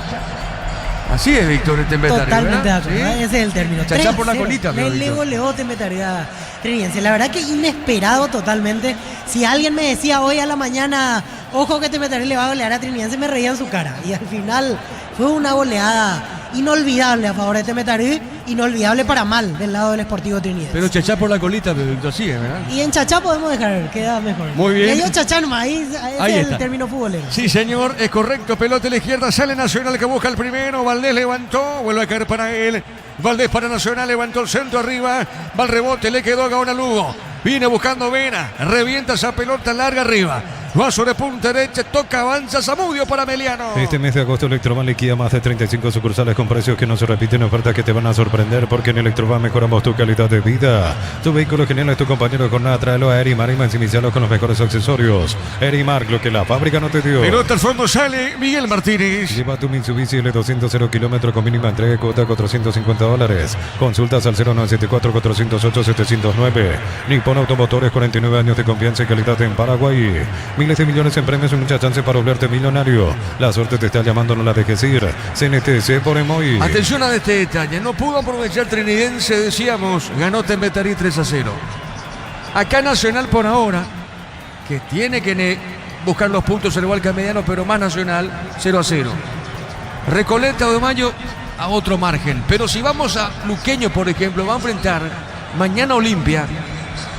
Así es, Víctor, en Tembetari. Totalmente de acuerdo, ¿Sí? ese es el término. Chachá por la colita, pero, Le Víctor. goleó Tembetari a Trinidense. La verdad que inesperado totalmente. Si alguien me decía hoy a la mañana, ojo que Tembetari le va a golear a Trinidense, me reía en su cara. Y al final fue una goleada inolvidable a favor de Tembetari, inolvidable para mal del lado del Sportivo Trinidense. Pero chachá por la colita, pero Víctor, sí, ¿verdad? Y en chachá podemos dejar, queda mejor. Muy bien. Le dio chachá nomás, ahí Ahí es está. el término futbolero. Sí, señor, es correcto. Pelota a la izquierda, sale Nacional que busca el primero. Valdés levantó, vuelve a caer para él. Valdés para Nacional, levantó el centro arriba. Va al rebote, le quedó a Gaona Lugo. Viene buscando Vera, revienta esa pelota larga arriba. Va sobre punta derecha, toca, avanza Zamudio para Meliano. Este mes de agosto Electroban liquida más de 35 sucursales con precios que no se repiten, ofertas que te van a sorprender porque en Electroban mejoramos tu calidad de vida. Tu vehículo genial es tu compañero de jornada, tráelo a Erimar y maximizarlo con los mejores accesorios. Erimar, lo que la fábrica no te dio. Pelota al fondo, sale Miguel Martínez. Lleva tu Mitsubishi L200 0 kilómetros con mínima entrega y cuota $450. Consultas al 0974-408-709. Nippon Automotores, 49 años de confianza y calidad en Paraguay. Miles de millones en premios y muchas chances para volverte millonario. La suerte te está llamando, no la dejes ir. CNTC por Emoy. Atención a este detalle, no pudo aprovechar Trinidense, decíamos, ganó Tembetari 3-0. Acá Nacional por ahora, que tiene que buscar los puntos al igual que a Mediano, pero más Nacional, 0-0. Recoleta o de Mayo a otro margen. Pero si vamos a Luqueño, por ejemplo, va a enfrentar mañana Olimpia.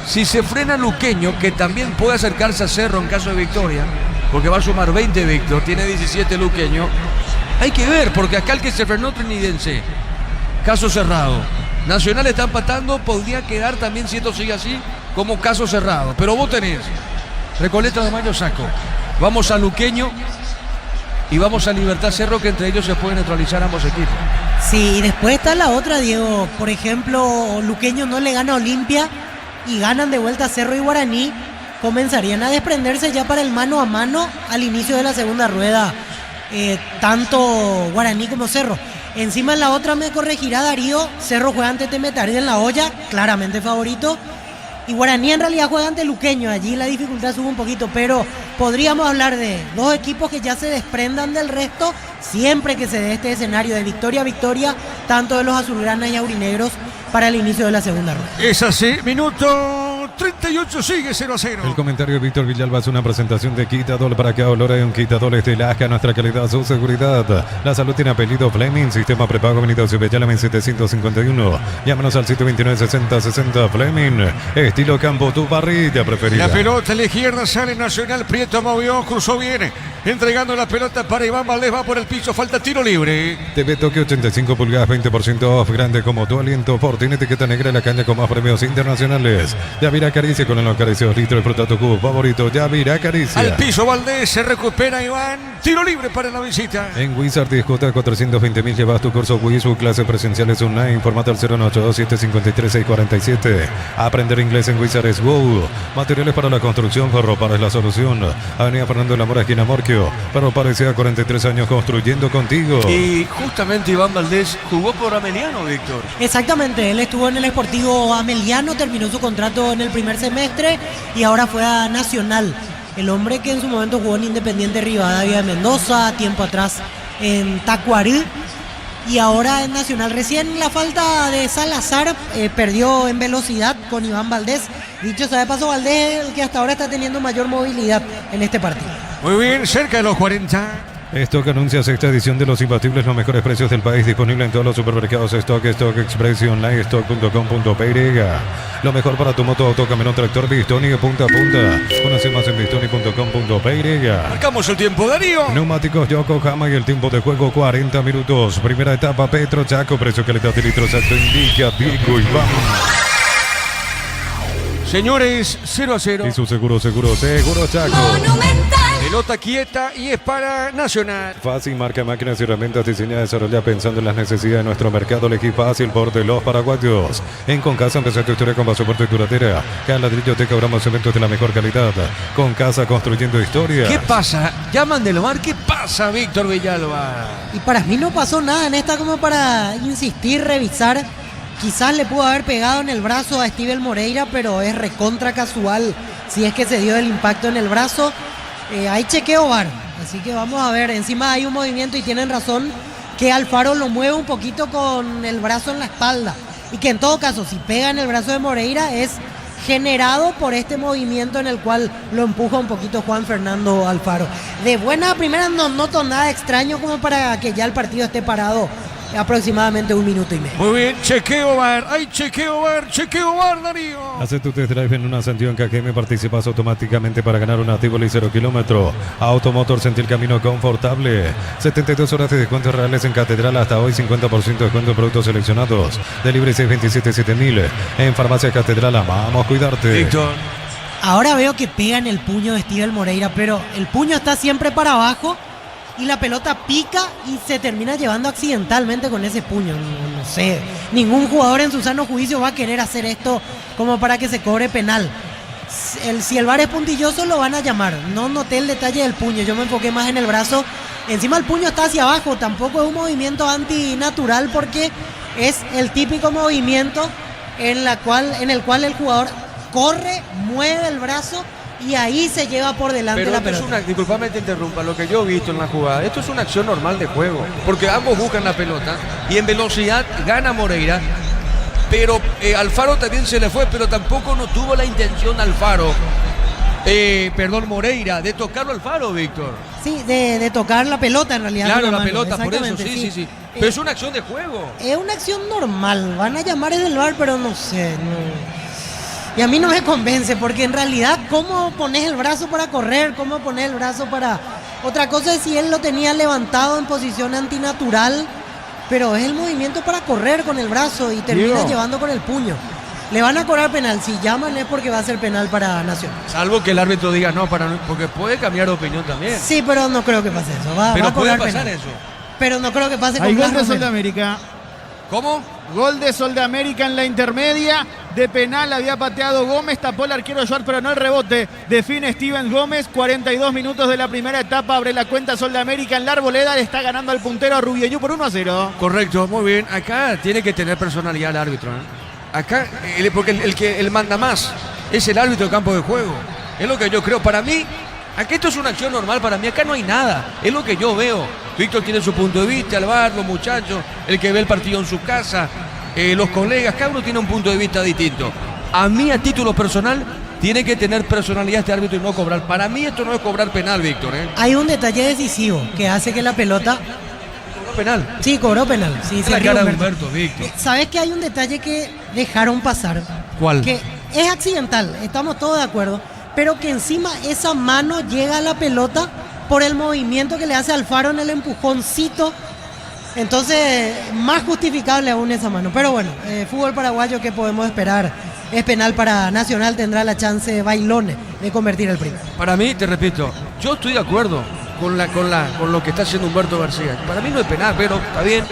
Si se frena Luqueño, que también puede acercarse a Cerro en caso de victoria, porque va a sumar 20 Víctor, tiene 17 Luqueño. Hay que ver, porque acá el que se frenó Trinidense, caso cerrado. Nacional está empatando, podría quedar también, si esto sigue así, como caso cerrado. Pero vos tenés Recoleta de Mayo, Saco. Vamos a Luqueño y vamos a Libertad Cerro, que entre ellos se pueden neutralizar ambos equipos. Sí, y después está la otra, Diego. Por ejemplo, Luqueño no le gana a Olimpia y ganan de vuelta Cerro y Guaraní. Comenzarían a desprenderse ya para el mano a mano al inicio de la segunda rueda, tanto Guaraní como Cerro. Encima en la otra me corregirá Darío, Cerro juega ante Tembetari en la olla, claramente favorito, y Guaraní en realidad juega ante Luqueño, allí la dificultad sube un poquito, pero podríamos hablar de dos equipos que ya se desprendan del resto siempre que se dé este escenario de victoria a victoria, tanto de los azulgranas y aurinegros para el inicio de la segunda rueda. Es así, minuto 38, sigue 0-0. El comentario de Víctor Villalba es una presentación de Quitadol. Para que olor hay un Quitadol es de Laja, nuestra calidad, su seguridad. La salud tiene apellido Fleming, sistema prepago Avenida Cibellala 751. Llámanos al 129-60-60 Fleming. Estilo campo, tu parrilla preferida. La pelota a la izquierda, sale Nacional, Prieto movió, cruzó bien, entregando la pelota para Iván Valdés, va por el piso, falta tiro libre. TV Tokio 85 pulgadas, 20% off, grande como tu aliento. Por tiene etiqueta negra en la caña con más premios internacionales. Ya mira acaricia con el acaricio litro de fruta tu cubo favorito. Yavir acaricia. Al piso Valdés, se recupera Iván. Tiro libre para la visita. En Wizard discuta 420.000 llevas tu curso Wizard, clases presenciales online. Informate al 09827536647. Aprender inglés en Wizard es WOW. Materiales para la construcción, Ferropar es la solución. Avenida Fernando de la Mora, esquina Morquio. Ferropar S.A. 43 años construyendo contigo. Y justamente Iván Valdés jugó por Ameliano, Víctor. Exactamente, él estuvo en el Sportivo Ameliano, terminó su contrato en el primer semestre y ahora fue a Nacional. El hombre que en su momento jugó en Independiente Rivadavia de Mendoza, tiempo atrás en Tacuarí y ahora en Nacional. Recién la falta de Salazar perdió en velocidad con Iván Valdés. Dicho sea de paso, Valdés es el que hasta ahora está teniendo mayor movilidad en este partido. Muy bien, cerca de los 40. Stock anuncia sexta edición de Los Imbatibles, los mejores precios del país, disponible en todos los supermercados Stock, Stock Express y online, stock.com.py. Lo mejor para tu moto, auto, camión, tractor, Bistoni de punta a punta. Conoce más en bistoni.com.py. Marcamos el tiempo, Darío. Neumáticos Yokohama y el tiempo de juego 40 minutos. Primera etapa, Petro Chaco, precio calidad de litro exacto indica Diego Iván. Señores, 0-0. Y su seguro Chaco. Monumental. Pelota quieta y es para Nacional. Fácil, marca máquinas y herramientas diseñadas y desarrolladas pensando en las necesidades de nuestro mercado. Elegí Fácil por de los paraguayos. En Concasa empezó tu historia con pasaporte duradera. Cada ladrillo te cobramos eventos de la mejor calidad. Concasa construyendo historia. ¿Qué pasa? Llaman del bar. ¿Qué pasa, Víctor Villalba? Y para mí no pasó nada en esta como para insistir, revisar. Quizás le pudo haber pegado en el brazo a Steven Moreira, pero es recontra casual si es que se dio el impacto en el brazo. Hay chequeo VAR, así que vamos a ver. Encima hay un movimiento y tienen razón que Alfaro lo mueve un poquito con el brazo en la espalda. Y que en todo caso, si pega en el brazo de Moreira, es generado por este movimiento en el cual lo empuja un poquito Juan Fernando Alfaro. De buena primera no noto nada extraño como para que ya el partido esté parado aproximadamente 1 minuto y medio. Muy bien, chequeo VAR. Hay chequeo VAR, Darío. Hace tu test drive en una Santiago en KGM, participas automáticamente para ganar una Tivoli 0 kilómetro. Automotor, sentir camino confortable. 72 horas de descuentos reales en Catedral, hasta hoy 50% de descuento en productos seleccionados. Delivery 627-7000. En Farmacia Catedral, vamos a cuidarte. Víctor. Ahora veo que pega en el puño de Steven Moreira, pero el puño está siempre para abajo y la pelota pica y se termina llevando accidentalmente con ese puño. No sé, ningún jugador en su sano juicio va a querer hacer esto como para que se cobre penal. Si el VAR es puntilloso lo van a llamar. No noté el detalle del puño, yo me enfoqué más en el brazo. Encima el puño está hacia abajo, tampoco es un movimiento antinatural porque es el típico movimiento en el cual el jugador corre, mueve el brazo y ahí se lleva por delante Pero la esto pelota. disculpame te interrumpa, lo que yo he visto en la jugada, esto es una acción normal de juego, porque ambos buscan la pelota y en velocidad gana Moreira, pero Alfaro también se le fue, pero tampoco no tuvo la intención Alfaro, Moreira, de tocarlo Alfaro, Víctor. Sí, de tocar la pelota en realidad. Claro, con la mano, pelota, por eso, exactamente, sí. Pero es una acción de juego. Es una acción normal, van a llamar desde el VAR, pero no sé, no. Y a mí no me convence, porque en realidad, ¿cómo pones el brazo para correr? ¿Cómo pones el brazo para...? Otra cosa es si él lo tenía levantado en posición antinatural, pero es el movimiento para correr con el brazo y termina Diego. llevando con el puño. Le van a cobrar penal, si llaman es porque va a ser penal para Nacional. Salvo que el árbitro diga no, porque puede cambiar de opinión también. Sí, pero no creo que pase eso. Va Pero a puede cobrar pasar penal. eso. Pero no creo que pase Hay con gol de Blas Sol de Romero. América. ¿Cómo? Gol de Sol de América en la intermedia. De penal había pateado Gómez, tapó el arquero Schwartz, pero no el rebote. Define Steven Gómez. 42 minutos de la primera etapa. Abre la cuenta Sol de América en la Arboleda. Le está ganando al puntero a Rubio por 1-0. Correcto, muy bien. Acá tiene que tener personalidad el árbitro. Acá, porque el manda más es el árbitro de campo de juego. Es lo que yo creo. Para mí, aquí esto es una acción normal. Para mí acá no hay nada. Es lo que yo veo. Víctor tiene su punto de vista, el VAR, los muchachos, el que ve el partido en su casa, los colegas, cada uno tiene un punto de vista distinto. A mí, a título personal, tiene que tener personalidad este árbitro y no cobrar. Para mí esto no es cobrar penal, Víctor. Hay un detalle decisivo que hace que la pelota... Cobró penal. Sí, cobró penal. Sí, Es la sí, cara de Humberto. Humberto, Víctor. ¿Sabes que hay un detalle que dejaron pasar? ¿Cuál? Que es accidental, estamos todos de acuerdo, pero que encima esa mano llega a la pelota por el movimiento que le hace Alfaro en el empujoncito. Entonces, más justificable aún esa mano. Pero bueno, fútbol paraguayo, ¿qué podemos esperar es penal para Nacional, tendrá la chance Bailone de convertir el primero. Para mí, te repito, yo estoy de acuerdo con lo que está haciendo Humberto García. Para mí no es penal, pero está bien.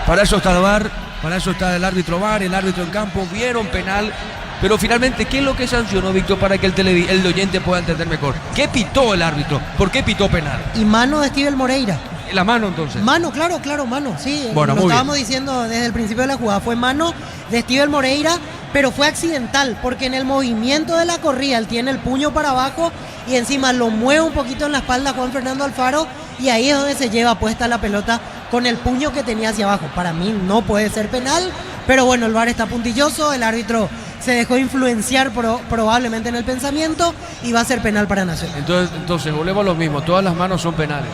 Para eso está el VAR, para eso está el árbitro VAR, el árbitro en campo, vieron penal. Pero finalmente, ¿qué es lo que sancionó, Víctor, para que el oyente pueda entender mejor? ¿Qué pitó el árbitro? ¿Por qué pitó penal? Y mano de Steven Moreira. La mano, entonces. Mano, claro, mano, sí. Bueno, lo estábamos diciendo desde el principio de la jugada. Fue mano de Steven Moreira, pero fue accidental, porque en el movimiento de la corrida él tiene el puño para abajo y encima lo mueve un poquito en la espalda Juan Fernando Alfaro, y ahí es donde se lleva puesta la pelota con el puño que tenía hacia abajo. Para mí no puede ser penal, pero bueno, el VAR está puntilloso, el árbitro se dejó influenciar probablemente en el pensamiento y va a ser penal para Nacional. Entonces volvemos a lo mismo, todas las manos son penales.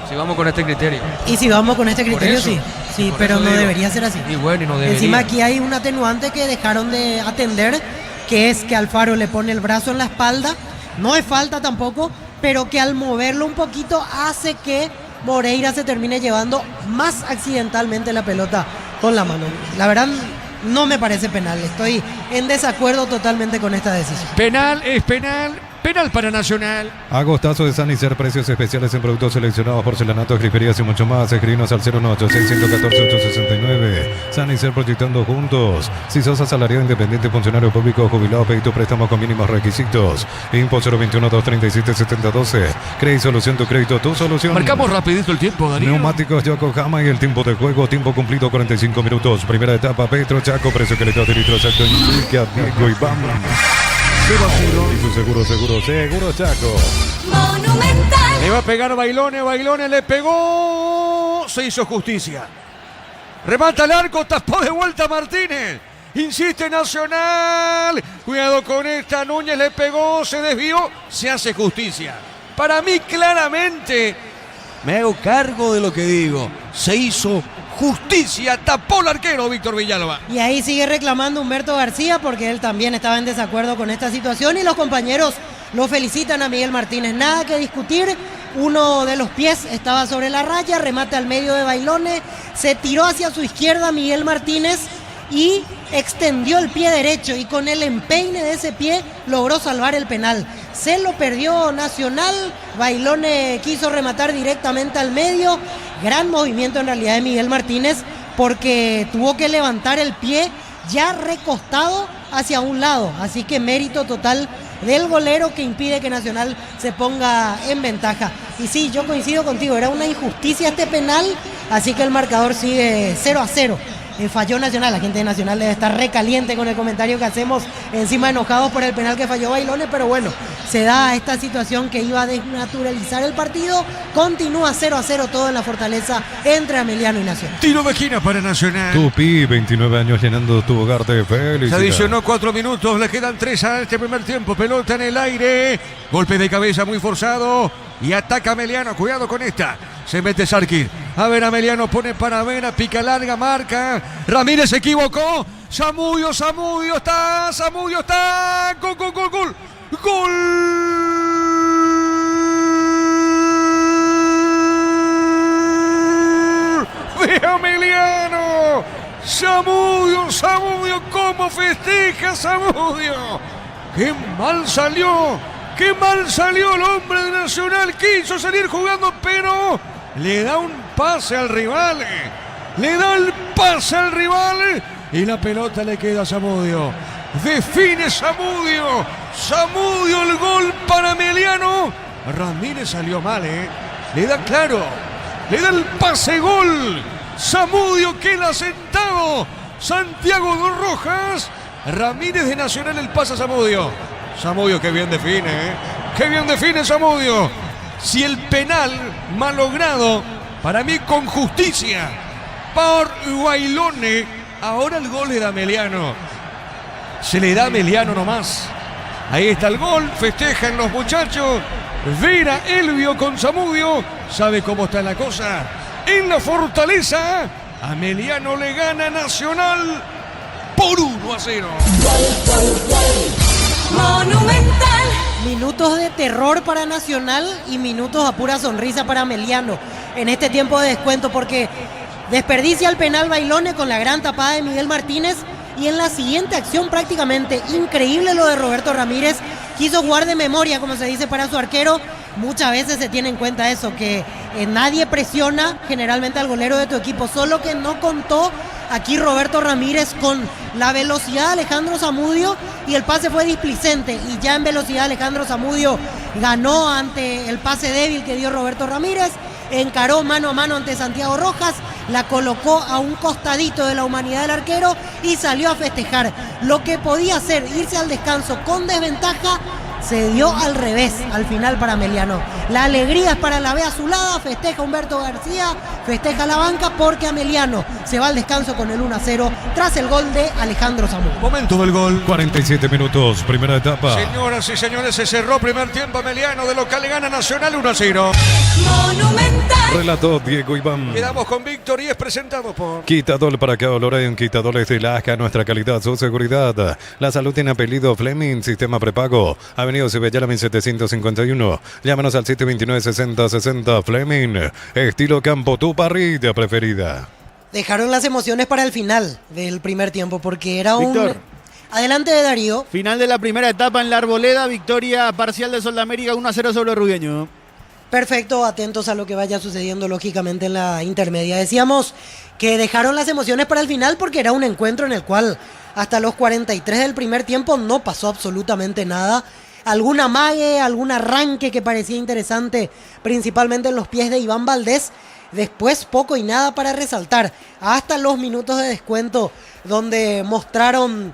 Si vamos con este criterio. Y si vamos con este criterio, eso, sí, pero no debería ser así. Y bueno, y no debería. Encima aquí hay un atenuante que dejaron de atender, que es que Alfaro le pone el brazo en la espalda, no es falta tampoco, pero que al moverlo un poquito hace que Moreira se termine llevando más accidentalmente la pelota con la mano. La verdad, no me parece penal, estoy en desacuerdo totalmente con esta decisión. Penal es penal. Penal para Nacional. Agostazo de Sanicer, precios especiales en productos seleccionados, porcelanatos, griferías y mucho más. Escribinos al 018-614-869. Sanicer, proyectando juntos. Si sos asalariado, independiente, funcionario público o jubilado, pedí tu préstamo con mínimos requisitos. Impo 021-237-7012. Credit Solución, tu crédito, tu solución. Marcamos rapidito el tiempo, Darío. Neumáticos Yokohama y el tiempo de juego. Tiempo cumplido, 45 minutos. Primera etapa, Petro Chaco. Precio que le da de litro exacto. Indica, Diego y vamos. 0-0. Y su seguro Chaco. Monumental. Le va a pegar Bailone le pegó. Se hizo justicia. Remata el arco, tapó de vuelta Martínez. Insiste Nacional. Cuidado con esta. Núñez le pegó, se desvió. Se hace justicia. Para mí, claramente, me hago cargo de lo que digo. Se hizo justicia, tapó el arquero Víctor Villalba. Y ahí sigue reclamando Humberto García, porque él también estaba en desacuerdo con esta situación, y los compañeros lo felicitan a Miguel Martínez. Nada que discutir, uno de los pies estaba sobre la raya, remate al medio de Bailone, se tiró hacia su izquierda Miguel Martínez y extendió el pie derecho, y con el empeine de ese pie logró salvar el penal. Se lo perdió Nacional, Bailone quiso rematar directamente al medio. Gran movimiento en realidad de Miguel Martínez, porque tuvo que levantar el pie ya recostado hacia un lado. Así que mérito total del golero, que impide que Nacional se ponga en ventaja. Y sí, yo coincido contigo, era una injusticia este penal, así que el marcador sigue 0-0. Falló Nacional, la gente de Nacional debe estar recaliente con el comentario que hacemos, encima enojados por el penal que falló Bailone, pero bueno, se da esta situación que iba a desnaturalizar el partido. Continúa 0-0 todo en la Fortaleza entre Ameliano y Nacional. Tiro de esquina para Nacional. Tupi, 29 años llenando tu hogar de felicidad. Se adicionó 4 minutos, le quedan 3 a este primer tiempo. Pelota en el aire, golpe de cabeza muy forzado y ataca Ameliano. Cuidado con esta. Se mete Sarkir. A ver, Ameliano pone para Vera, pica larga, marca. Ramírez se equivocó. Zamudio está. Gol. Gol de Ameliano. Zamudio, cómo festeja Zamudio. Qué mal salió el hombre de Nacional. Quiso salir jugando, pero le da un pase al rival. Y la pelota le queda a Zamudio. Define Zamudio. El gol para Ameliano. Ramírez salió mal, Le da claro. Le da el pase gol. Zamudio queda sentado. Santiago Dos Rojas. Ramírez de Nacional, el pase a Zamudio. Zamudio, que bien define, Qué bien define Zamudio. Si el penal malogrado, para mí con justicia, por Bailone, ahora el gol es de Ameliano. Se le da a Ameliano nomás. Ahí está el gol, festejan los muchachos. Vera Elvio con Zamudio. ¿Sabe cómo está la cosa? En la Fortaleza, Ameliano le gana a Nacional por 1-0. Monumental. Minutos de terror para Nacional y minutos a pura sonrisa para Ameliano en este tiempo de descuento, porque desperdicia el penal Bailone con la gran tapada de Miguel Martínez, Y en la siguiente acción prácticamente increíble lo de Roberto Ramírez. Quiso jugar de memoria, como se dice, para su arquero. Muchas veces se tiene en cuenta eso, que nadie presiona generalmente al golero de tu equipo. Solo que no contó aquí Roberto Ramírez con la velocidad de Alejandro Zamudio y el pase fue displicente. Y ya en velocidad Alejandro Zamudio ganó ante el pase débil que dio Roberto Ramírez. Encaró mano a mano ante Santiago Rojas, la colocó a un costadito de la humanidad del arquero y salió a festejar. Lo que podía hacer, irse al descanso con desventaja, se dio al revés al final para Ameliano. La alegría es para la B azulada, festeja Humberto García, festeja la banca porque Ameliano se va al descanso con el 1-0 tras el gol de Alejandro Zamudio. Momento del gol. 47 minutos, primera etapa. Señoras y señores, se cerró primer tiempo. Ameliano de local le gana Nacional 1-0. Monumental. Relató Diego Iván. Quedamos con Víctor y es presentado por... Quitador para cada olor hay un quitador de Lasca, nuestra calidad, su seguridad. La salud tiene apellido Fleming, sistema prepago. Avenida Cibellala 1751. Llámanos al 729-6060 Fleming. Estilo campo, tu parrilla preferida. Dejaron las emociones para el final del primer tiempo porque era Víctor. Adelante de Darío. Final de la primera etapa en la Arboleda, victoria parcial de Sol de América 1-0 sobre Rubeño. Perfecto, atentos a lo que vaya sucediendo lógicamente en la intermedia. Decíamos que dejaron las emociones para el final porque era un encuentro en el cual hasta los 43 del primer tiempo no pasó absolutamente nada. Algún amague, algún arranque que parecía interesante, principalmente en los pies de Iván Valdés. Después poco y nada para resaltar. Hasta los minutos de descuento donde mostraron,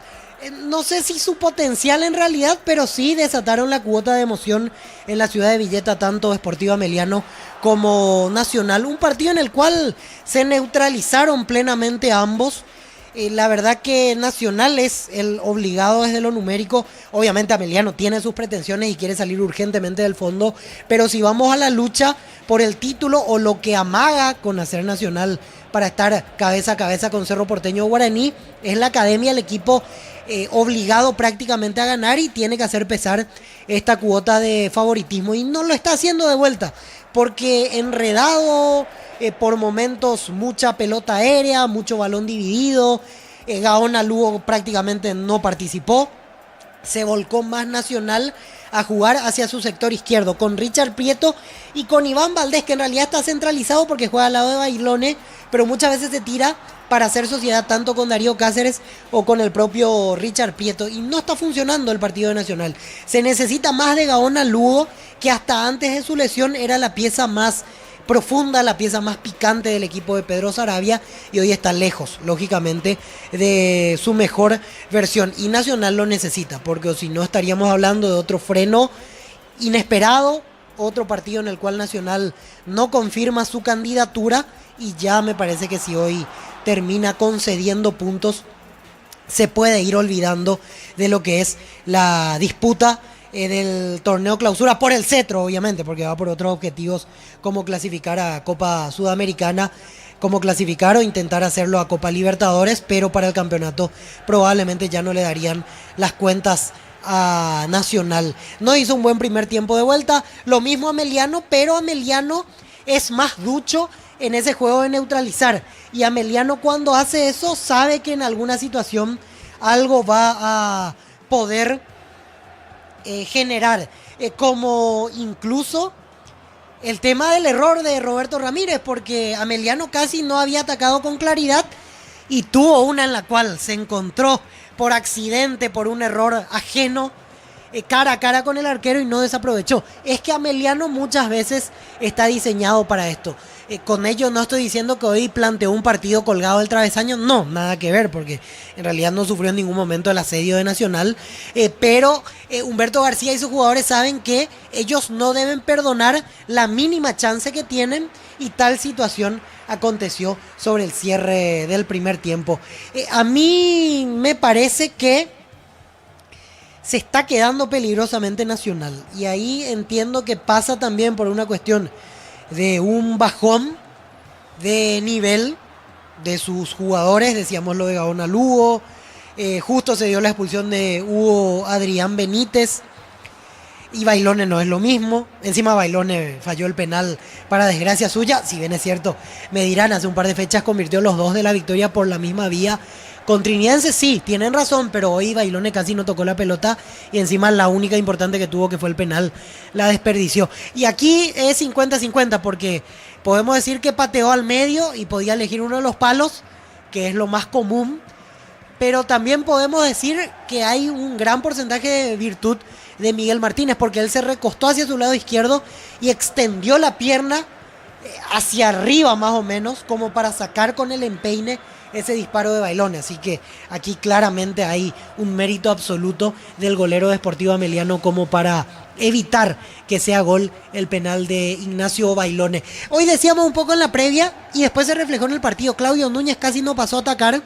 no sé si su potencial en realidad, pero sí desataron la cuota de emoción en la ciudad de Villeta, tanto Sportivo Ameliano como Nacional. Un partido en el cual se neutralizaron plenamente ambos. La verdad que Nacional es el obligado desde lo numérico. Obviamente Ameliano tiene sus pretensiones y quiere salir urgentemente del fondo. Pero si vamos a la lucha por el título o lo que amaga con hacer Nacional para estar cabeza a cabeza con Cerro Porteño Guaraní, es la academia, el equipo obligado prácticamente a ganar y tiene que hacer pesar esta cuota de favoritismo. Y no lo está haciendo de vuelta porque enredado... por momentos mucha pelota aérea, mucho balón dividido. Gaona Lugo prácticamente no participó. Se volcó más Nacional a jugar hacia su sector izquierdo con Richard Prieto y con Iván Valdés, que en realidad está centralizado porque juega al lado de Bailone, pero muchas veces se tira para hacer sociedad tanto con Darío Cáceres o con el propio Richard Prieto, y no está funcionando el partido de Nacional. Se necesita más de Gaona Lugo, que hasta antes de su lesión era la pieza más profunda, la pieza más picante del equipo de Pedro Saravia, y hoy está lejos, lógicamente, de su mejor versión. Y Nacional lo necesita, porque si no estaríamos hablando de otro freno inesperado, otro partido en el cual Nacional no confirma su candidatura, y ya me parece que si hoy termina concediendo puntos, se puede ir olvidando de lo que es la disputa del torneo clausura por el cetro, obviamente, porque va por otros objetivos como clasificar a Copa Sudamericana, como clasificar o intentar hacerlo a Copa Libertadores, pero para el campeonato probablemente ya no le darían las cuentas a Nacional. No hizo un buen primer tiempo de vuelta, lo mismo Ameliano, pero Ameliano es más ducho en ese juego de neutralizar, y Ameliano cuando hace eso sabe que en alguna situación algo va a poder generar, como incluso el tema del error de Roberto Ramírez, porque Ameliano casi no había atacado con claridad y tuvo una en la cual se encontró por accidente, por un error ajeno, cara a cara con el arquero y no desaprovechó. Es que Ameliano muchas veces está diseñado para esto. Con ello no estoy diciendo que hoy planteó un partido colgado del travesaño, no, nada que ver, porque en realidad no sufrió en ningún momento el asedio de Nacional, pero Humberto García y sus jugadores saben que ellos no deben perdonar la mínima chance que tienen, y tal situación aconteció sobre el cierre del primer tiempo. A mí me parece que se está quedando peligrosamente Nacional, y ahí entiendo que pasa también por una cuestión de un bajón de nivel de sus jugadores. Decíamos lo de Gaona Lugo, justo se dio la expulsión de Hugo Adrián Benítez, y Bailone no es lo mismo. Encima Bailone falló el penal para desgracia suya, si bien es cierto, me dirán, hace un par de fechas convirtió los dos de la victoria por la misma vía Con Trinidense sí, tienen razón, pero hoy Bailone casi no tocó la pelota y encima la única importante que tuvo, que fue el penal, la desperdició. Y aquí es 50-50 porque podemos decir que pateó al medio y podía elegir uno de los palos, que es lo más común, pero también podemos decir que hay un gran porcentaje de virtud de Miguel Martínez, porque él se recostó hacia su lado izquierdo y extendió la pierna hacia arriba más o menos, como para sacar con el empeine ese disparo de Bailone. Así que aquí claramente hay un mérito absoluto del golero de Sportivo Ameliano como para evitar que sea gol el penal de Ignacio Bailone. Hoy decíamos un poco en la previa y después se reflejó en el partido. Claudio Núñez casi no pasó a atacar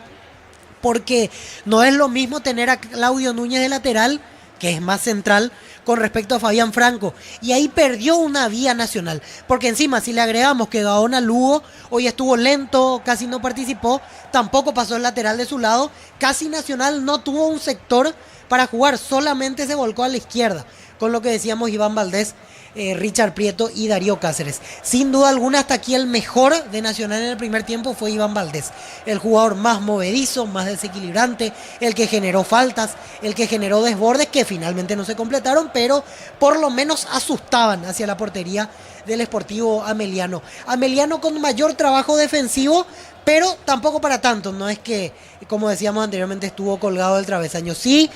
porque no es lo mismo tener a Claudio Núñez de lateral, que es más central, con respecto a Fabián Franco. Y ahí perdió una vía Nacional. Porque encima, si le agregamos que Gaona Lugo hoy estuvo lento, casi no participó, tampoco pasó el lateral de su lado, casi Nacional no tuvo un sector para jugar, solamente se volcó a la izquierda. Con lo que decíamos Iván Valdés, Richard Prieto y Darío Cáceres. Sin duda alguna, hasta aquí el mejor de Nacional en el primer tiempo fue Iván Valdés. El jugador más movedizo, más desequilibrante, el que generó faltas, el que generó desbordes que finalmente no se completaron, pero por lo menos asustaban hacia la portería del Sportivo Ameliano. Ameliano con mayor trabajo defensivo, pero tampoco para tanto. No es que, como decíamos anteriormente, estuvo colgado del travesaño. Sí,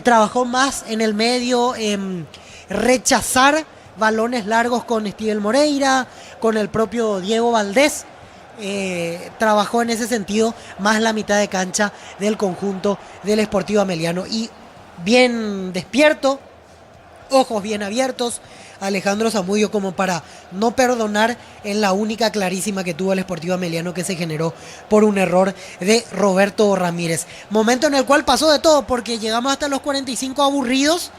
trabajó más en el medio, rechazar balones largos con Steven Moreira, con el propio Diego Valdés. Trabajó en ese sentido más la mitad de cancha del conjunto del Sportivo Ameliano. Y bien despierto, ojos bien abiertos, Alejandro Zamudio, como para no perdonar en la única clarísima que tuvo el Sportivo Ameliano, que se generó por un error de Roberto Ramírez. Momento en el cual pasó de todo, porque llegamos hasta los 45 aburridos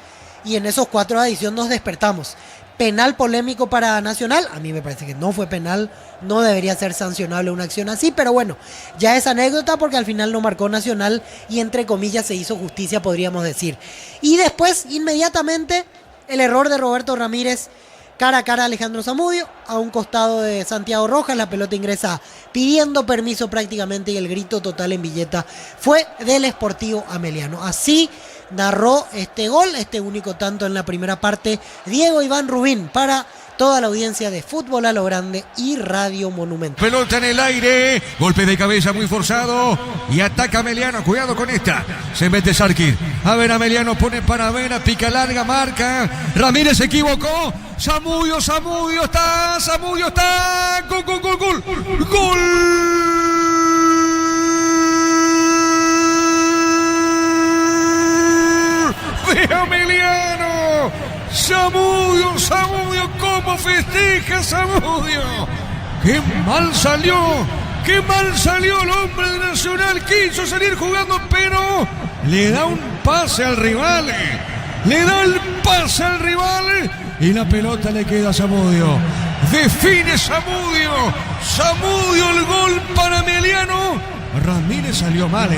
y en esos 4 de adición nos despertamos. Penal polémico para Nacional, a mí me parece que no fue penal, no debería ser sancionable una acción así, pero bueno, ya es anécdota porque al final no marcó Nacional y entre comillas se hizo justicia, podríamos decir. Y después, inmediatamente, el error de Roberto Ramírez, cara a cara a Alejandro Zamudio, a un costado de Santiago Rojas, la pelota ingresa pidiendo permiso prácticamente y el grito total en Villeta fue del Sportivo Ameliano. Así narró este gol, este único tanto en la primera parte, Diego Iván Rubín, para toda la audiencia de Fútbol a lo Grande y Radio Monumental. Pelota en el aire, golpe de cabeza muy forzado y ataca Ameliano, cuidado con esta, se mete Sarkir, a ver, Ameliano pone para Vera, pica larga, marca, Ramírez se equivocó, Zamudio está, gol, de Ameliano, Zamudio, cómo festeja Zamudio, qué mal salió el hombre de Nacional, quiso salir jugando, pero le da un pase al rival, y la pelota le queda a Zamudio, define Zamudio el gol para Ameliano, Ramírez salió mal,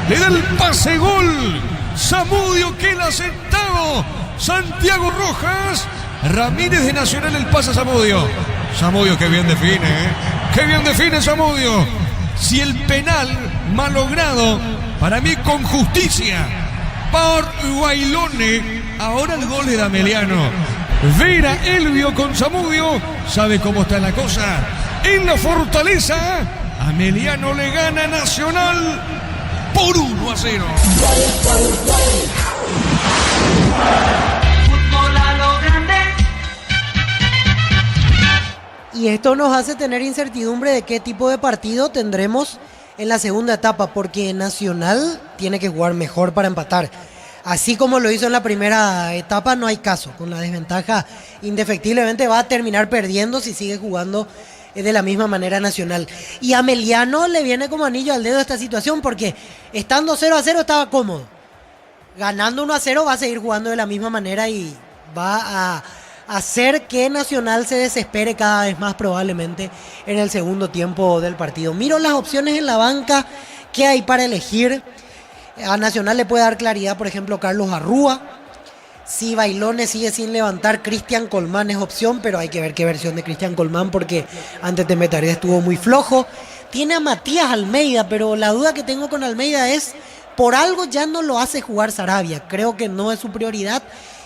le da el pase gol, Zamudio queda sentado, Santiago Rojas, Ramírez de Nacional, el pase a Zamudio, que bien define Zamudio. Si el penal malogrado, para mí con justicia, por Bailone, ahora el gol de Ameliano. Vera Elvio con Zamudio, sabe cómo está la cosa. En la Fortaleza, Ameliano le gana a Nacional por 1-0. Fútbol a lo grande. Y esto nos hace tener incertidumbre de qué tipo de partido tendremos en la segunda etapa, porque Nacional tiene que jugar mejor para empatar. Así como lo hizo en la primera etapa, no hay caso. Con la desventaja, indefectiblemente va a terminar perdiendo si sigue jugando de la misma manera Nacional. Y a Ameliano le viene como anillo al dedo esta situación, porque estando 0-0 estaba cómodo. Ganando 1-0 va a seguir jugando de la misma manera y va a hacer que Nacional se desespere cada vez más probablemente en el segundo tiempo del partido. Miro las opciones en la banca que hay para elegir. A Nacional le puede dar claridad, por ejemplo, Carlos Arrúa. Si Bailone sigue sin levantar, Cristian Colmán es opción, pero hay que ver qué versión de Cristian Colmán, porque ante Tembetaria estuvo muy flojo. tiene a Matías Almeida, pero la duda que tengo con Almeida es, por algo ya no lo hace jugar Sarabia. Creo que no es su prioridad